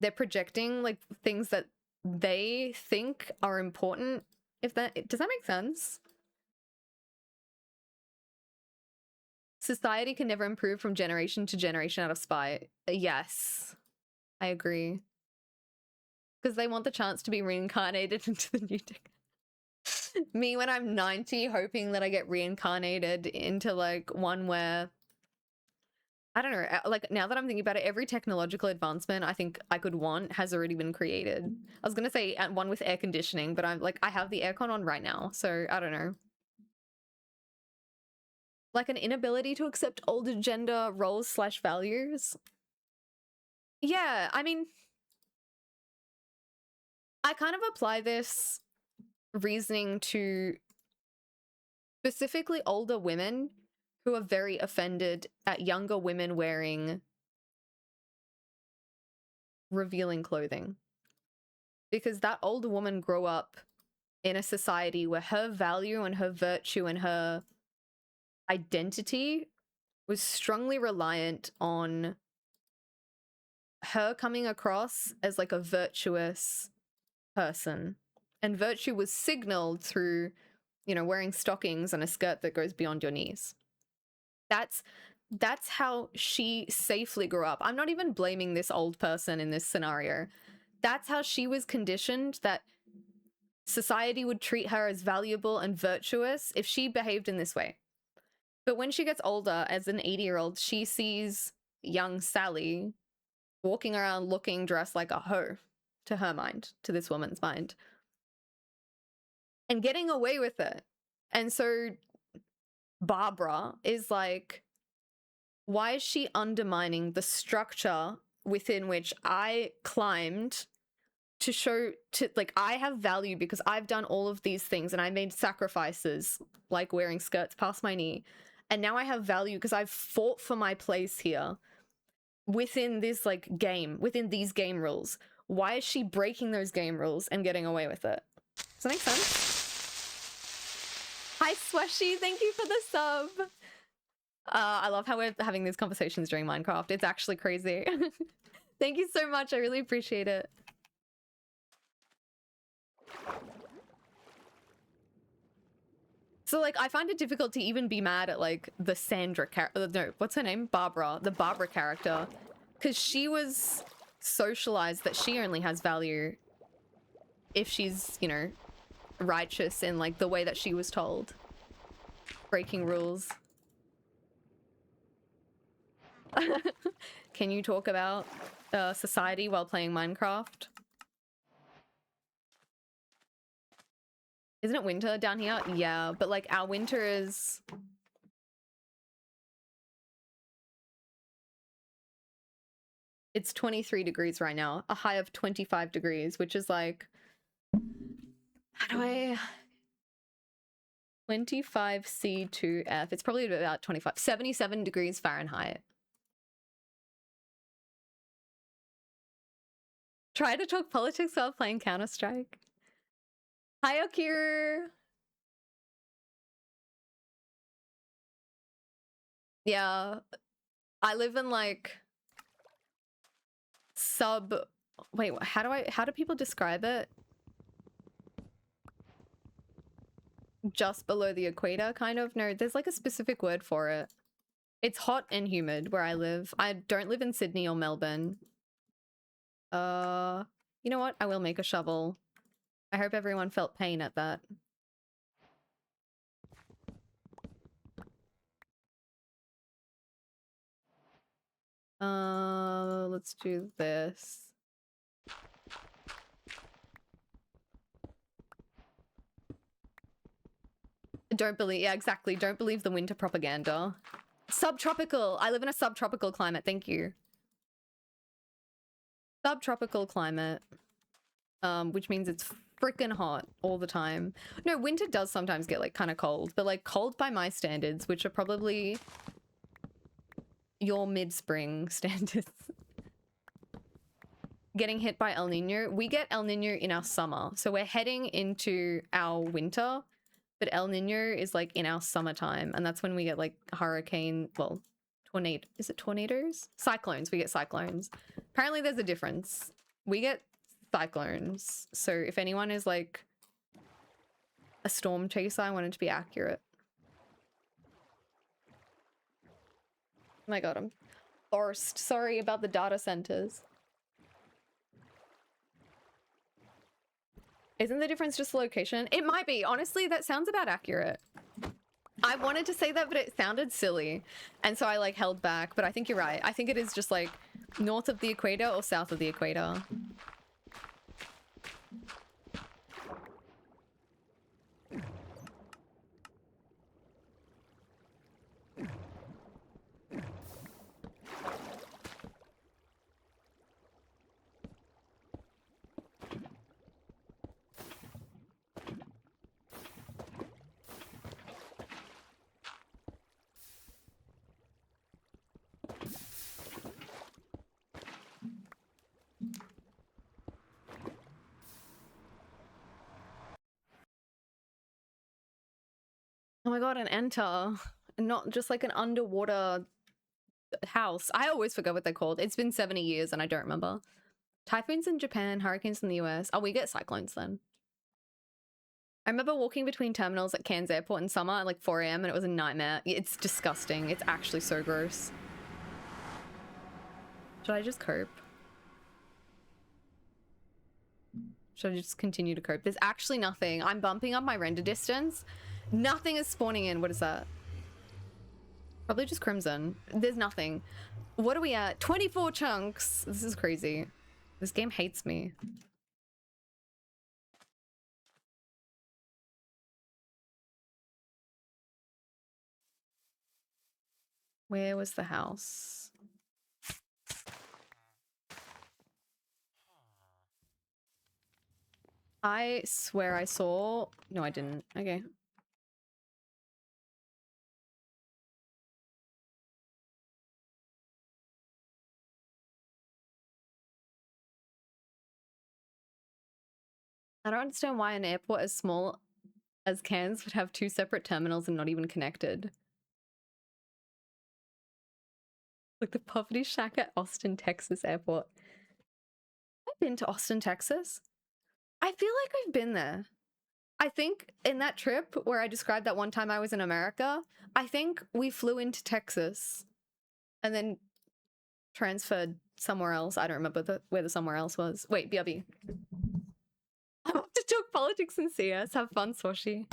they're projecting like things that they think are important. Does that make sense? Society can never improve from generation to generation out of spite. Yes, I agree. Because they want the chance to be reincarnated into the new tech. Me when I'm 90, hoping that I get reincarnated into like one where, I don't know, like now that I'm thinking about it, every technological advancement I think I could want has already been created. I was going to say one with air conditioning, but I'm like, I have the aircon on right now, so I don't know. Like an inability to accept older gender roles / values. Yeah, I mean, I kind of apply this reasoning to specifically older women who are very offended at younger women wearing revealing clothing. Because that older woman grew up in a society where her value and her virtue and her identity was strongly reliant on her coming across as like a virtuous person. And virtue was signaled through, you know, wearing stockings and a skirt that goes beyond your knees. That's how she safely grew up. I'm not even blaming this old person in this scenario. That's how she was conditioned, that society would treat her as valuable and virtuous if she behaved in this way. But when she gets older, as an 80-year-old, she sees young Sally walking around looking dressed like a hoe, to her mind, to this woman's mind, and getting away with it. And so Barbara is like, why is she undermining the structure within which I climbed to show to, like, I have value because I've done all of these things and I made sacrifices like wearing skirts past my knee. And now I have value because I've fought for my place here within this like game, within these game rules. Why is she breaking those game rules and getting away with it? Does that make sense? Hi, Sweshy. Thank you for the sub. I love how we're having these conversations during Minecraft. It's actually crazy. Thank you so much. I really appreciate it. So, like, I find it difficult to even be mad at, like, the Sandra character. No, what's her name? Barbara. The Barbara character. Because she was socialized that she only has value if she's, you know, righteous in, like, the way that she was told. Breaking rules. Can you talk about society while playing Minecraft? Isn't it winter down here? Yeah, but like our winter is... It's 23 degrees right now, a high of 25 degrees, which is like... How do I... 25 C2F, it's probably about 25, 77 degrees Fahrenheit. Try to talk politics while playing Counter-Strike. Hi, Akiru. Yeah, I live in like wait, how do people describe it? Just below the equator, kind of? No, there's like a specific word for it. It's hot and humid where I live. I don't live in Sydney or Melbourne. You know what? I will make a shovel. I hope everyone felt pain at that. Let's do this. Don't believe, yeah, exactly. Don't believe the winter propaganda. Subtropical. I live in a subtropical climate. Thank you. Subtropical climate. Which means it's freaking hot all the time. No, winter does sometimes get like kind of cold, but like cold by my standards, which are probably your mid-spring standards. Getting hit by El Nino. We get El Nino in our summer. So we're heading into our winter, but El Nino is like in our summertime. And that's when we get like hurricane, well, tornado. Is it tornadoes? Cyclones. We get cyclones. Apparently there's a difference. We get cyclones. So if anyone is like a storm chaser, I want it to be accurate. Oh my god, I'm forced. Sorry about the data centers. Isn't the difference just the location? It might be. Honestly, that sounds about accurate. I wanted to say that, but it sounded silly. And so I like held back, but I think you're right. I think it is just like north of the equator or south of the equator. my god, an enter. Not just like an underwater house. I always forget what they're called. It's been 70 years and I don't remember. Typhoons in Japan, hurricanes in the US. Oh, we get cyclones then. I remember walking between terminals at Cairns Airport in summer at like 4 a.m. and it was a nightmare. It's disgusting. It's actually so gross. Should I just cope? Should I just continue to cope? There's actually nothing. I'm bumping up my render distance. Nothing is spawning in. What is that? Probably just Crimson. There's nothing. What are we at? 24 chunks. This is crazy. This game hates me. Where was the house? I swear I saw... No, I didn't. Okay. I don't understand why an airport as small as Cairns would have two separate terminals and not even connected. Like the Poverty Shack at Austin, Texas airport. I've been to Austin, Texas. I feel like I've been there. I think in that trip where I described that one time I was in America, I think we flew into Texas and then transferred somewhere else. I don't remember where the somewhere else was. Wait, BRB. I want to talk politics and CS. Have fun, Swashi.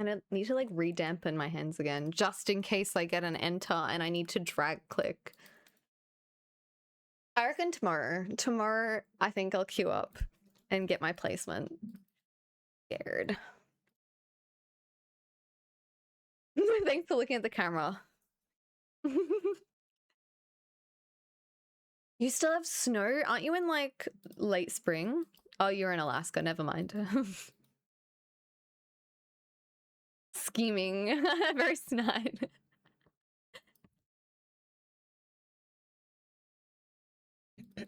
And I need to like re-dampen my hands again, just in case I get an enter and I need to drag click. I reckon tomorrow. Tomorrow, I think I'll queue up and get my placement. Scared. Thanks for looking at the camera. You still have snow? Aren't you in like late spring? Oh, you're in Alaska. Never mind. Scheming. Very snide.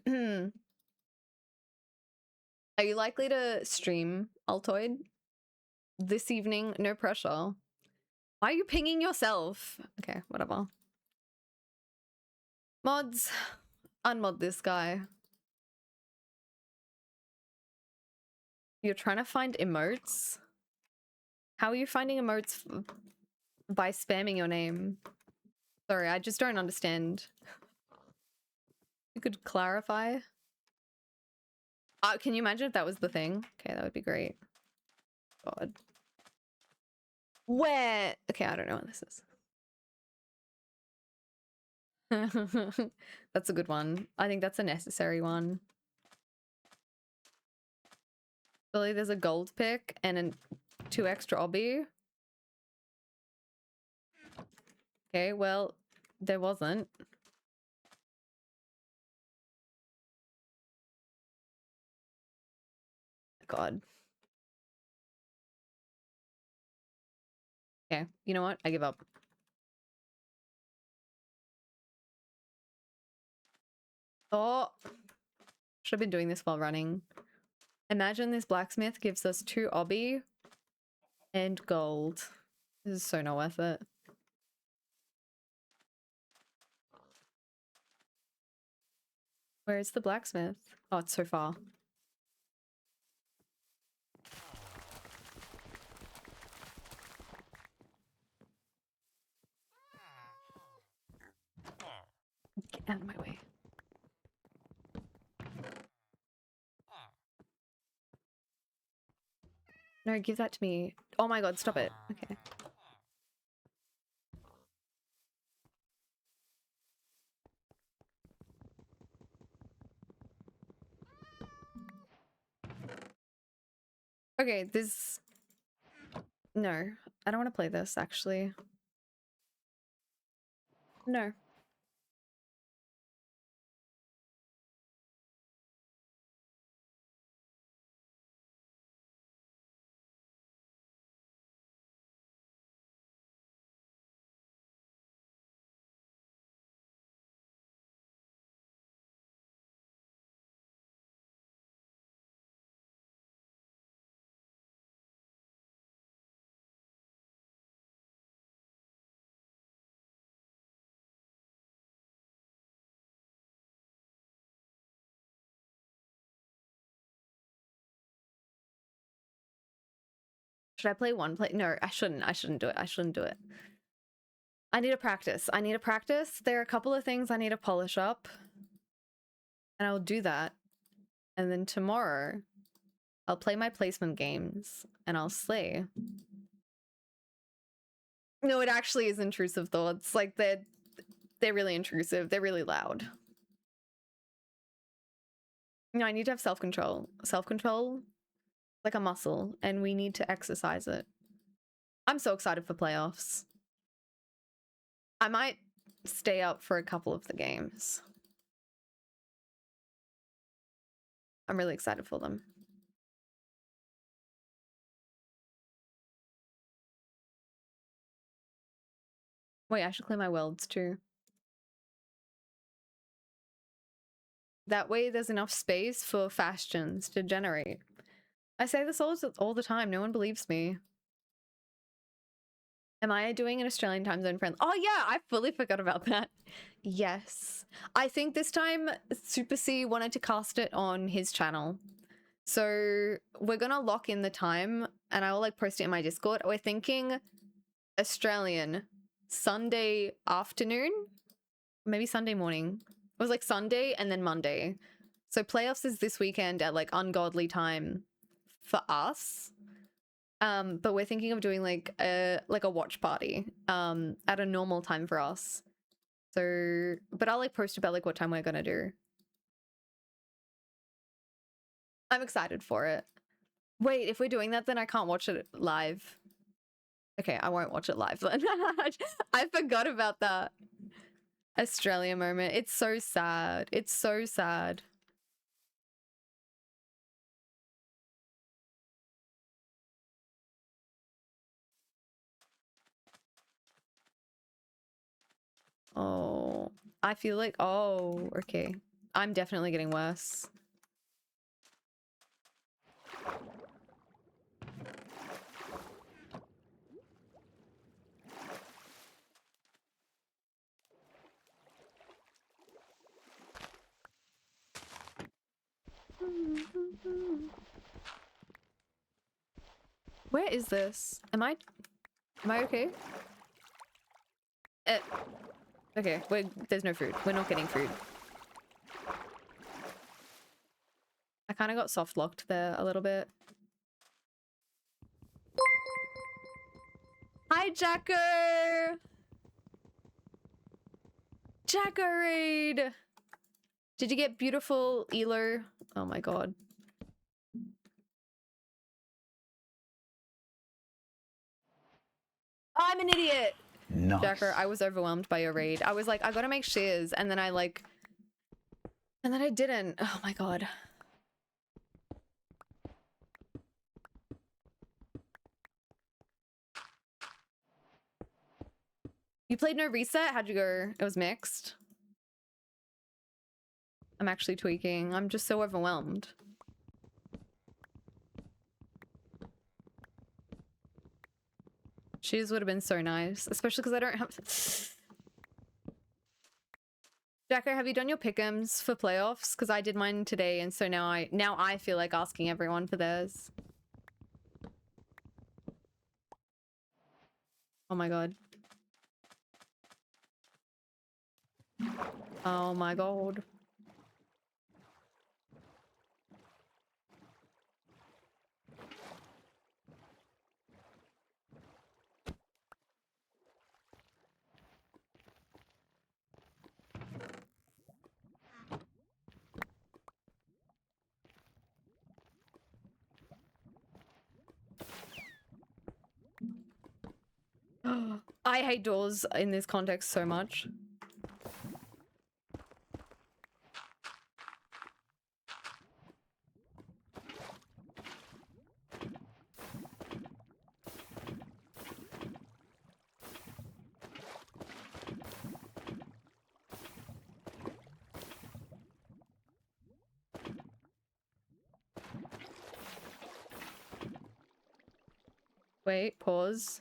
Are you likely to stream Altoid this evening? No pressure. Why are you pinging yourself? Okay, whatever. Mods, unmod this guy. You're trying to find emotes? How are you finding emotes by spamming your name? Sorry, I just don't understand. You could clarify? Can you imagine if that was the thing? Okay, that would be great. God. Where? Okay, I don't know what this is. That's a good one. I think that's a necessary one. Billy, there's a gold pick and 2 extra obby. Okay, well, there wasn't. God. Okay, you know what? I give up. Oh, should have been doing this while running. Imagine this blacksmith gives us 2 obby and gold. This is so not worth it. Where is the blacksmith? Oh, it's so far. Get out of my way. No, give that to me. Oh my god, stop it. Okay. Okay, this... No, I don't want to play this, actually. No. Should I play one play? No, I shouldn't. I shouldn't do it. I shouldn't do it. I need to practice. I need to practice. There are a couple of things I need to polish up. And I'll do that. And then tomorrow, I'll play my placement games. And I'll slay. No, it actually is intrusive thoughts. Like, they're really intrusive. They're really loud. No, I need to have self-control. Self-control, like a muscle, and we need to exercise it. I'm so excited for playoffs. I might stay up for a couple of the games. I'm really excited for them. Wait, I should clear my worlds too. That way there's enough space for fastions to generate. I say this all the time. No one believes me. Am I doing an Australian time zone friend? Oh yeah, I fully forgot about that. Yes. I think this time Super C wanted to cast it on his channel. So we're gonna lock in the time and I will like post it in my Discord. We're thinking Australian Sunday afternoon, maybe Sunday morning. It was like Sunday and then Monday. So playoffs is this weekend at like ungodly time for us. But we're thinking of doing like a watch party at a normal time for us. So, but I'll like post about like what time we're gonna do. I'm excited for it. Wait, if we're doing that, then I can't watch it live. Okay, I won't watch it live then. I forgot about that Australia moment. It's so sad. It's so sad. Oh, I feel like, oh, okay. I'm definitely getting worse. Where is this? Am I okay? Okay, there's no food. We're not getting food. I kind of got soft locked there a little bit. Hi, Jacker! Jackarade! Did you get beautiful Elo? Oh my god. I'm an idiot! Nice. Jacker, I was overwhelmed by your raid. I was like, I gotta make shears, and then I didn't. Oh my god. You played No Reset? How'd you go? It was mixed. I'm actually tweaking. I'm just so overwhelmed. Shears would have been so nice, especially because I don't have... Jacko, have you done your pick'ems for playoffs? Because I did mine today, and so now I feel like asking everyone for theirs. Oh my god. Oh my god. I hate doors in this context so much. Wait, pause.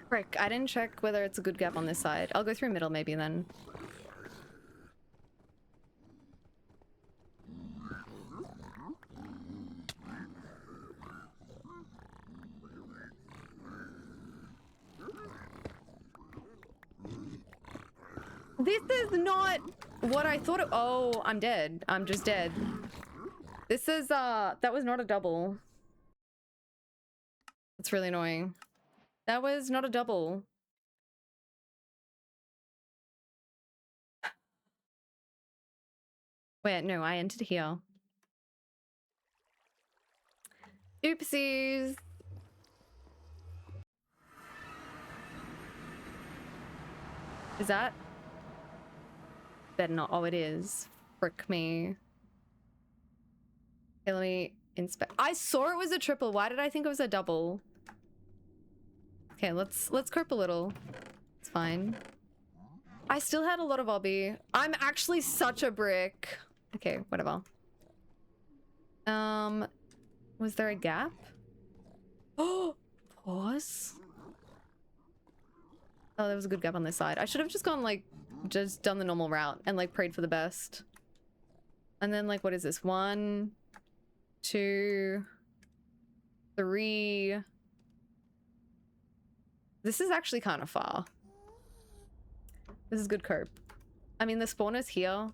Frick, I didn't check whether it's a good gap on this side. I'll go through middle maybe then. This is not what I thought it— oh, I'm dead. I'm just dead. This is, that was not a double. It's really annoying. That was not a double. Wait, no, I entered here. Oopsies. Is that? Better not. Oh, it is. Frick me. Okay, let me inspect. I saw it was a triple. Why did I think it was a double? Okay, let's curp a little. It's fine. I still had a lot of obby. I'm actually such a brick. Okay, whatever. Was there a gap? Oh, pause. Oh, there was a good gap on this side. I should have just gone, like, just done the normal route and, like, prayed for the best. And then, like, what is this? 1, 2, 3. This is actually kind of far. This is good cope. I mean, the spawner's here.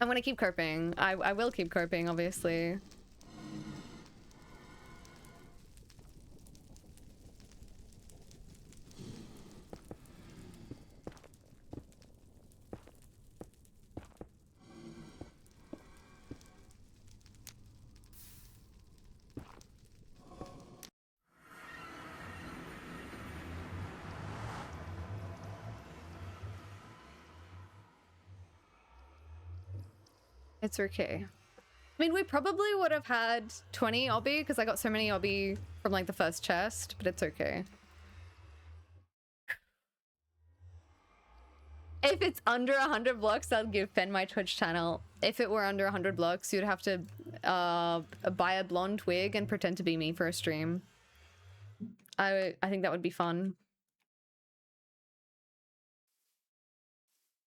I'm gonna keep coping. I will keep coping, obviously. It's okay. I mean, we probably would have had 20 obby because I got so many obby from like the first chest, but it's okay. If it's under 100 blocks, I'll give Fen my Twitch channel. If it were under 100 blocks, you'd have to buy a blonde wig and pretend to be me for a stream. I think that would be fun.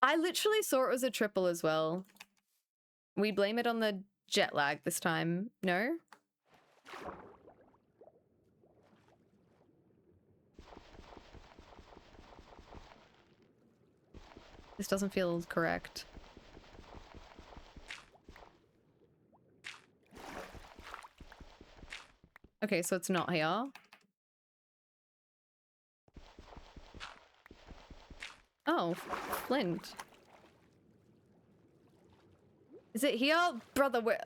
I literally saw it was a triple as well. We blame it on the jet lag this time. No? This doesn't feel correct. Okay, so it's not here. Oh, Flint. Is it here? Brother, where?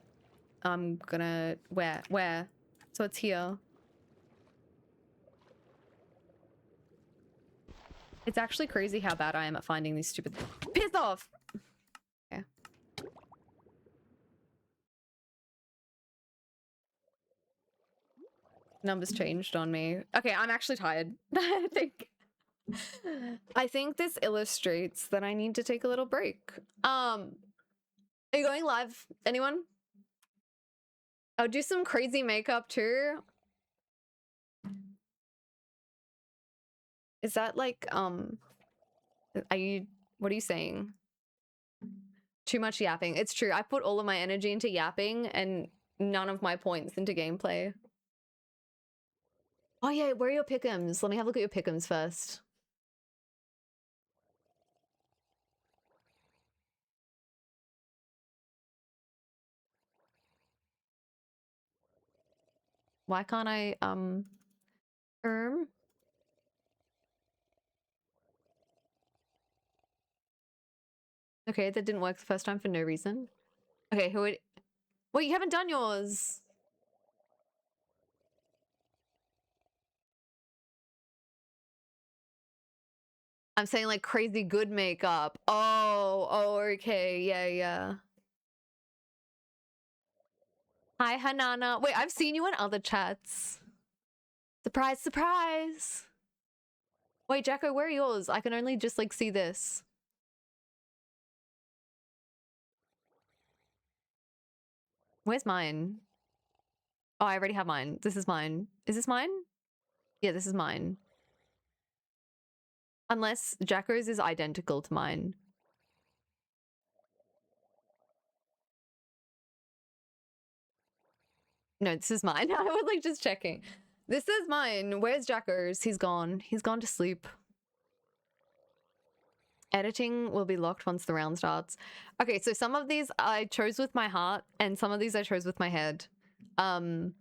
I'm gonna... Where? So it's here. It's actually crazy how bad I am at finding these stupid... Piss off! Okay. Numbers changed on me. Okay, I'm actually tired. I think this illustrates that I need to take a little break. Are you going live? Anyone? I'll do some crazy makeup too. Is that like, what are you saying? Too much yapping. It's true. I put all of my energy into yapping and none of my points into gameplay. Oh yeah, where are your pick'ems? Let me have a look at your pick'ems first. Why can't I, Okay, that didn't work the first time for no reason. Okay, who would... Wait, you haven't done yours! I'm saying like crazy good makeup. Oh, okay, yeah. Hi, Hanana. Wait, I've seen you in other chats. Surprise, surprise! Wait, Jacko, where are yours? I can only just like see this. Where's mine? Oh, I already have mine. This is mine. Is this mine? Yeah, this is mine. Unless Jacko's is identical to mine. No, this is mine. I was like just checking. This is mine. Where's Jacko's? He's gone. He's gone to sleep. Editing will be locked once the round starts. Okay, so some of these I chose with my heart and some of these I chose with my head. I don't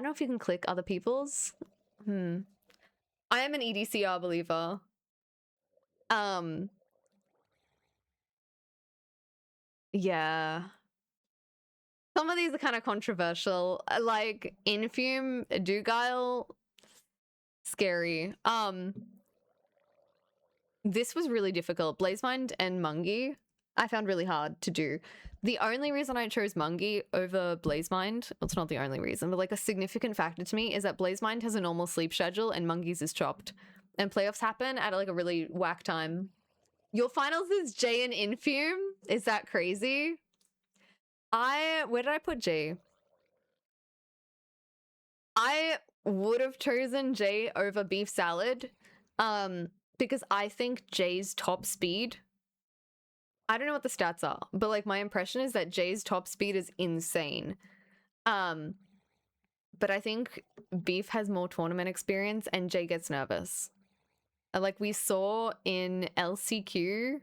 know if you can click other people's. I am an EDCR believer. Yeah. Some of these are kind of controversial. Like Infume, Dugile, scary. This was really difficult. Blazemind and Mungi, I found really hard to do. The only reason I chose Mungi over Blazemind, well, it's not the only reason, but like a significant factor to me is that Blazemind has a normal sleep schedule and Mungi's is chopped. And playoffs happen at like a really whack time. Your finals is Jay and Infume? Is that crazy? Where did I put Jay? I would have chosen Jay over Beef Salad. Because I think Jay's top speed, I don't know what the stats are, but like my impression is that Jay's top speed is insane. But I think Beef has more tournament experience and Jay gets nervous. Like we saw in LCQ,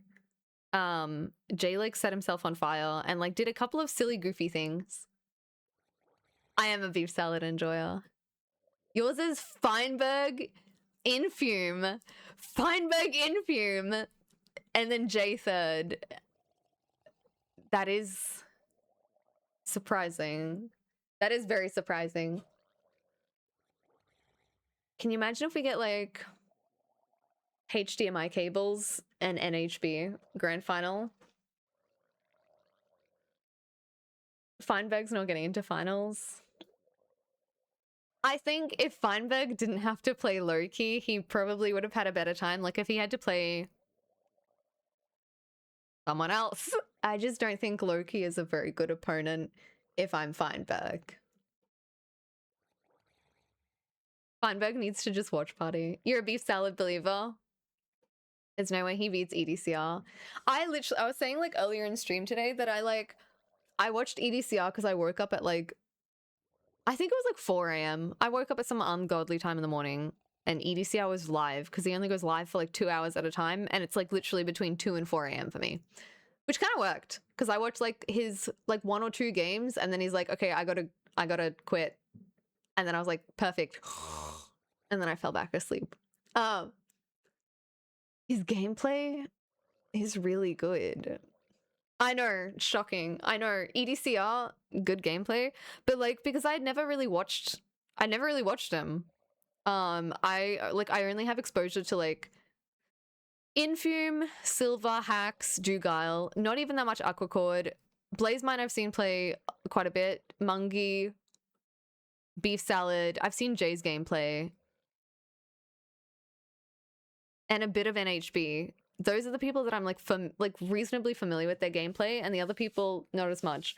Jay like set himself on fire and like did a couple of silly goofy things. I am a Beef Salad enjoyer. Yours is Feinberg Infume. Feinberg Infume. And then Jay third. That is surprising. That is very surprising. Can you imagine if we get like HDMI cables and NHB grand final? Feinberg's not getting into finals. I think if Feinberg didn't have to play Loki, he probably would have had a better time. Like if he had to play someone else. I just don't think Loki is a very good opponent if I'm Feinberg. Feinberg needs to just watch party. You're a Beef Salad believer? There's no way he beats EDCR. I was saying like earlier in stream today that I watched EDCR because I woke up at like, I think it was like 4 a.m. I woke up at some ungodly time in the morning and EDCR was live because he only goes live for like 2 hours at a time. And it's like literally between 2 and 4 a.m. for me, which kind of worked because I watched like his like 1 or 2 games and then he's like, okay, I gotta quit. And then I was like, perfect. And then I fell back asleep. His gameplay is really good. I know, shocking. I know, EDCR, good gameplay, but like because I never really watched him. I only have exposure to like Infume, Silver, Hax, Dugile, not even that much Aquacord. Blazemine I've seen play quite a bit. Mungi, Beef Salad. I've seen Jay's gameplay. And a bit of NHB. Those are the people that I'm like reasonably familiar with their gameplay, and the other people not as much.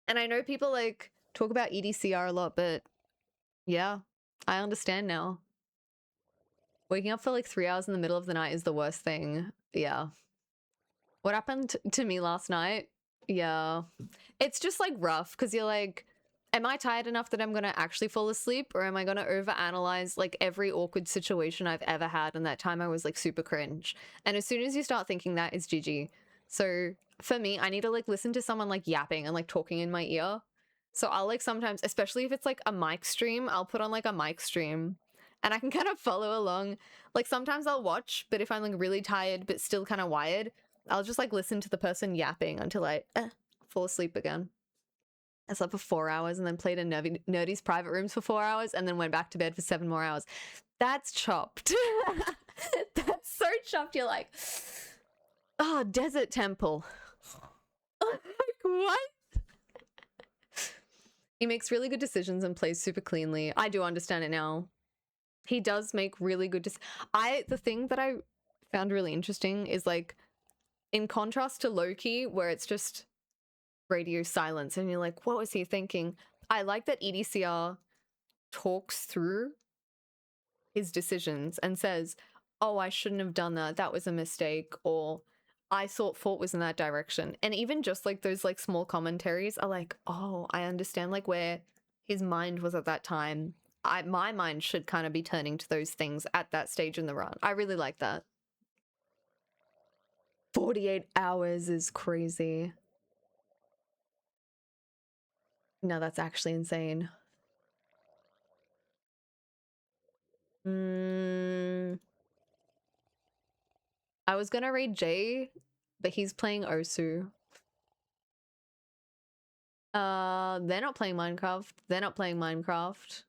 And I know people like talk about EDCR a lot, but yeah, I understand now. Waking up for like 3 hours in the middle of the night is the worst thing. Yeah. What happened to me last night? Yeah. It's just like rough because you're like, am I tired enough that I'm going to actually fall asleep, or am I going to overanalyze like every awkward situation I've ever had and that time I was like super cringe? And as soon as you start thinking that, it's GG. So for me, I need to like listen to someone like yapping and like talking in my ear. So I'll like sometimes, especially if it's like a mic stream, I'll put on like a mic stream and I can kind of follow along. Like sometimes I'll watch, but if I'm like really tired but still kind of wired, I'll just like listen to the person yapping until I fall asleep again. I slept for 4 hours and then played in Nerdy's private rooms for 4 hours and then went back to bed for 7 more hours. That's chopped. That's so chopped. You're like, oh, Desert Temple. Like, what? He makes really good decisions and plays super cleanly. I do understand it now. He does make really good the thing that I found really interesting is like, in contrast to Loki, where it's just radio silence and you're like, what was he thinking? I like that EDCR talks through his decisions and says, oh, I shouldn't have done that. That was a mistake. Or I thought fault was in that direction. And even just like those like small commentaries are like, oh, I understand like where his mind was at that time. My mind should kind of be turning to those things at that stage in the run. I really like that. 48 hours is crazy. No, that's actually insane. I was gonna read Jay, but he's playing Osu. They're not playing Minecraft. They're not playing Minecraft.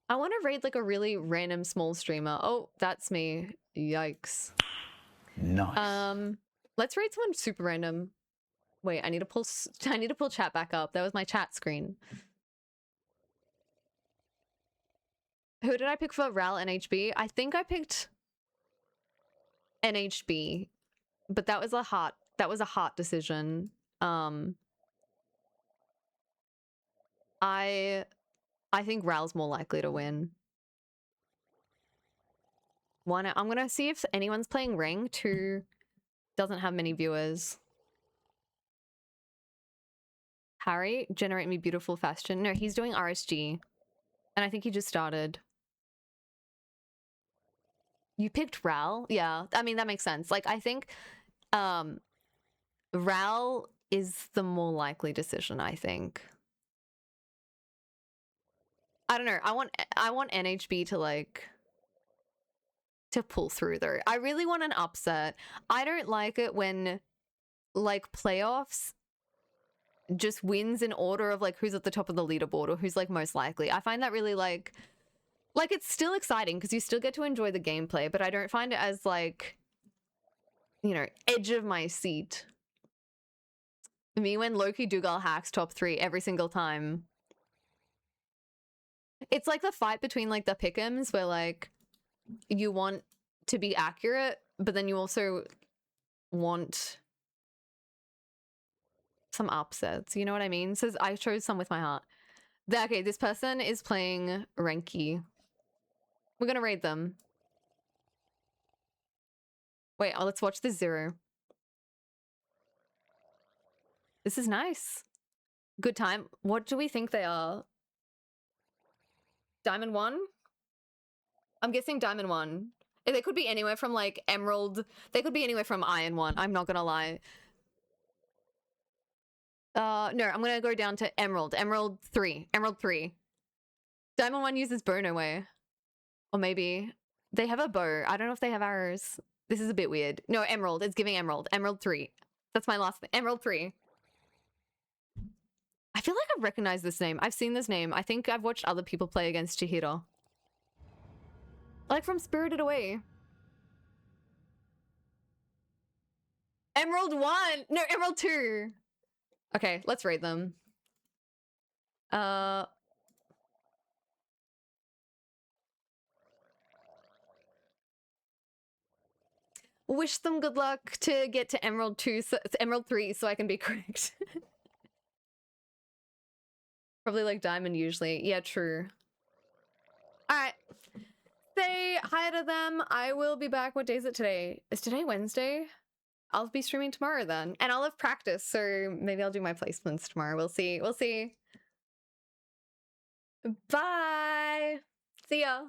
I want to raid like a really random small streamer. Oh, that's me. Yikes. Nice. Let's raid someone super random. Wait, I need to pull chat back up. That was my chat screen. Who did I pick for Ral NHB? I think I picked NHB, but that was a heart decision. I think Ral's more likely to win. One, I'm gonna see if anyone's playing Ranked who doesn't have many viewers. Harry, generate me beautiful fashion. No, he's doing RSG. And I think he just started. You picked Ral? Yeah, I mean, that makes sense. Like, I think Ral is the more likely decision, I think. I don't know. I want NHB to like to pull through though. I really want an upset. I don't like it when like playoffs just wins in order of like who's at the top of the leaderboard or who's like most likely. I find that really like it's still exciting because you still get to enjoy the gameplay, but I don't find it as like, you know, edge of my seat. Me when Loki Dougal hacks top 3 every single time. It's like the fight between like the pick'ems where like you want to be accurate, but then you also want some upsets. You know what I mean? So I chose some with my heart. Okay, this person is playing Renki. We're gonna raid them. Wait, let's watch the 0. This is nice. Good time. What do we think they are? Diamond 1? I'm guessing Diamond 1. They could be anywhere from like Emerald. They could be anywhere from Iron 1. I'm not gonna lie. No, I'm gonna go down to Emerald. Emerald 3. Emerald 3. Diamond 1 uses bow, no way. Or maybe they have a bow. I don't know if they have arrows. This is a bit weird. No, Emerald. It's giving Emerald. Emerald 3. That's my last thing. Emerald 3. I feel like I've recognized this name. I've seen this name. I think I've watched other people play against Chihiro. Like from Spirited Away. Emerald 1! No, Emerald 2! Okay, let's rate them. Wish them good luck to get to Emerald 2, Emerald 3 so I can be correct. Probably like Diamond usually. Yeah, true. Alright. Say hi to them. I will be back. What day is it today? Is today Wednesday? I'll be streaming tomorrow then. And I'll have practice, so maybe I'll do my placements tomorrow. We'll see. We'll see. Bye! See ya!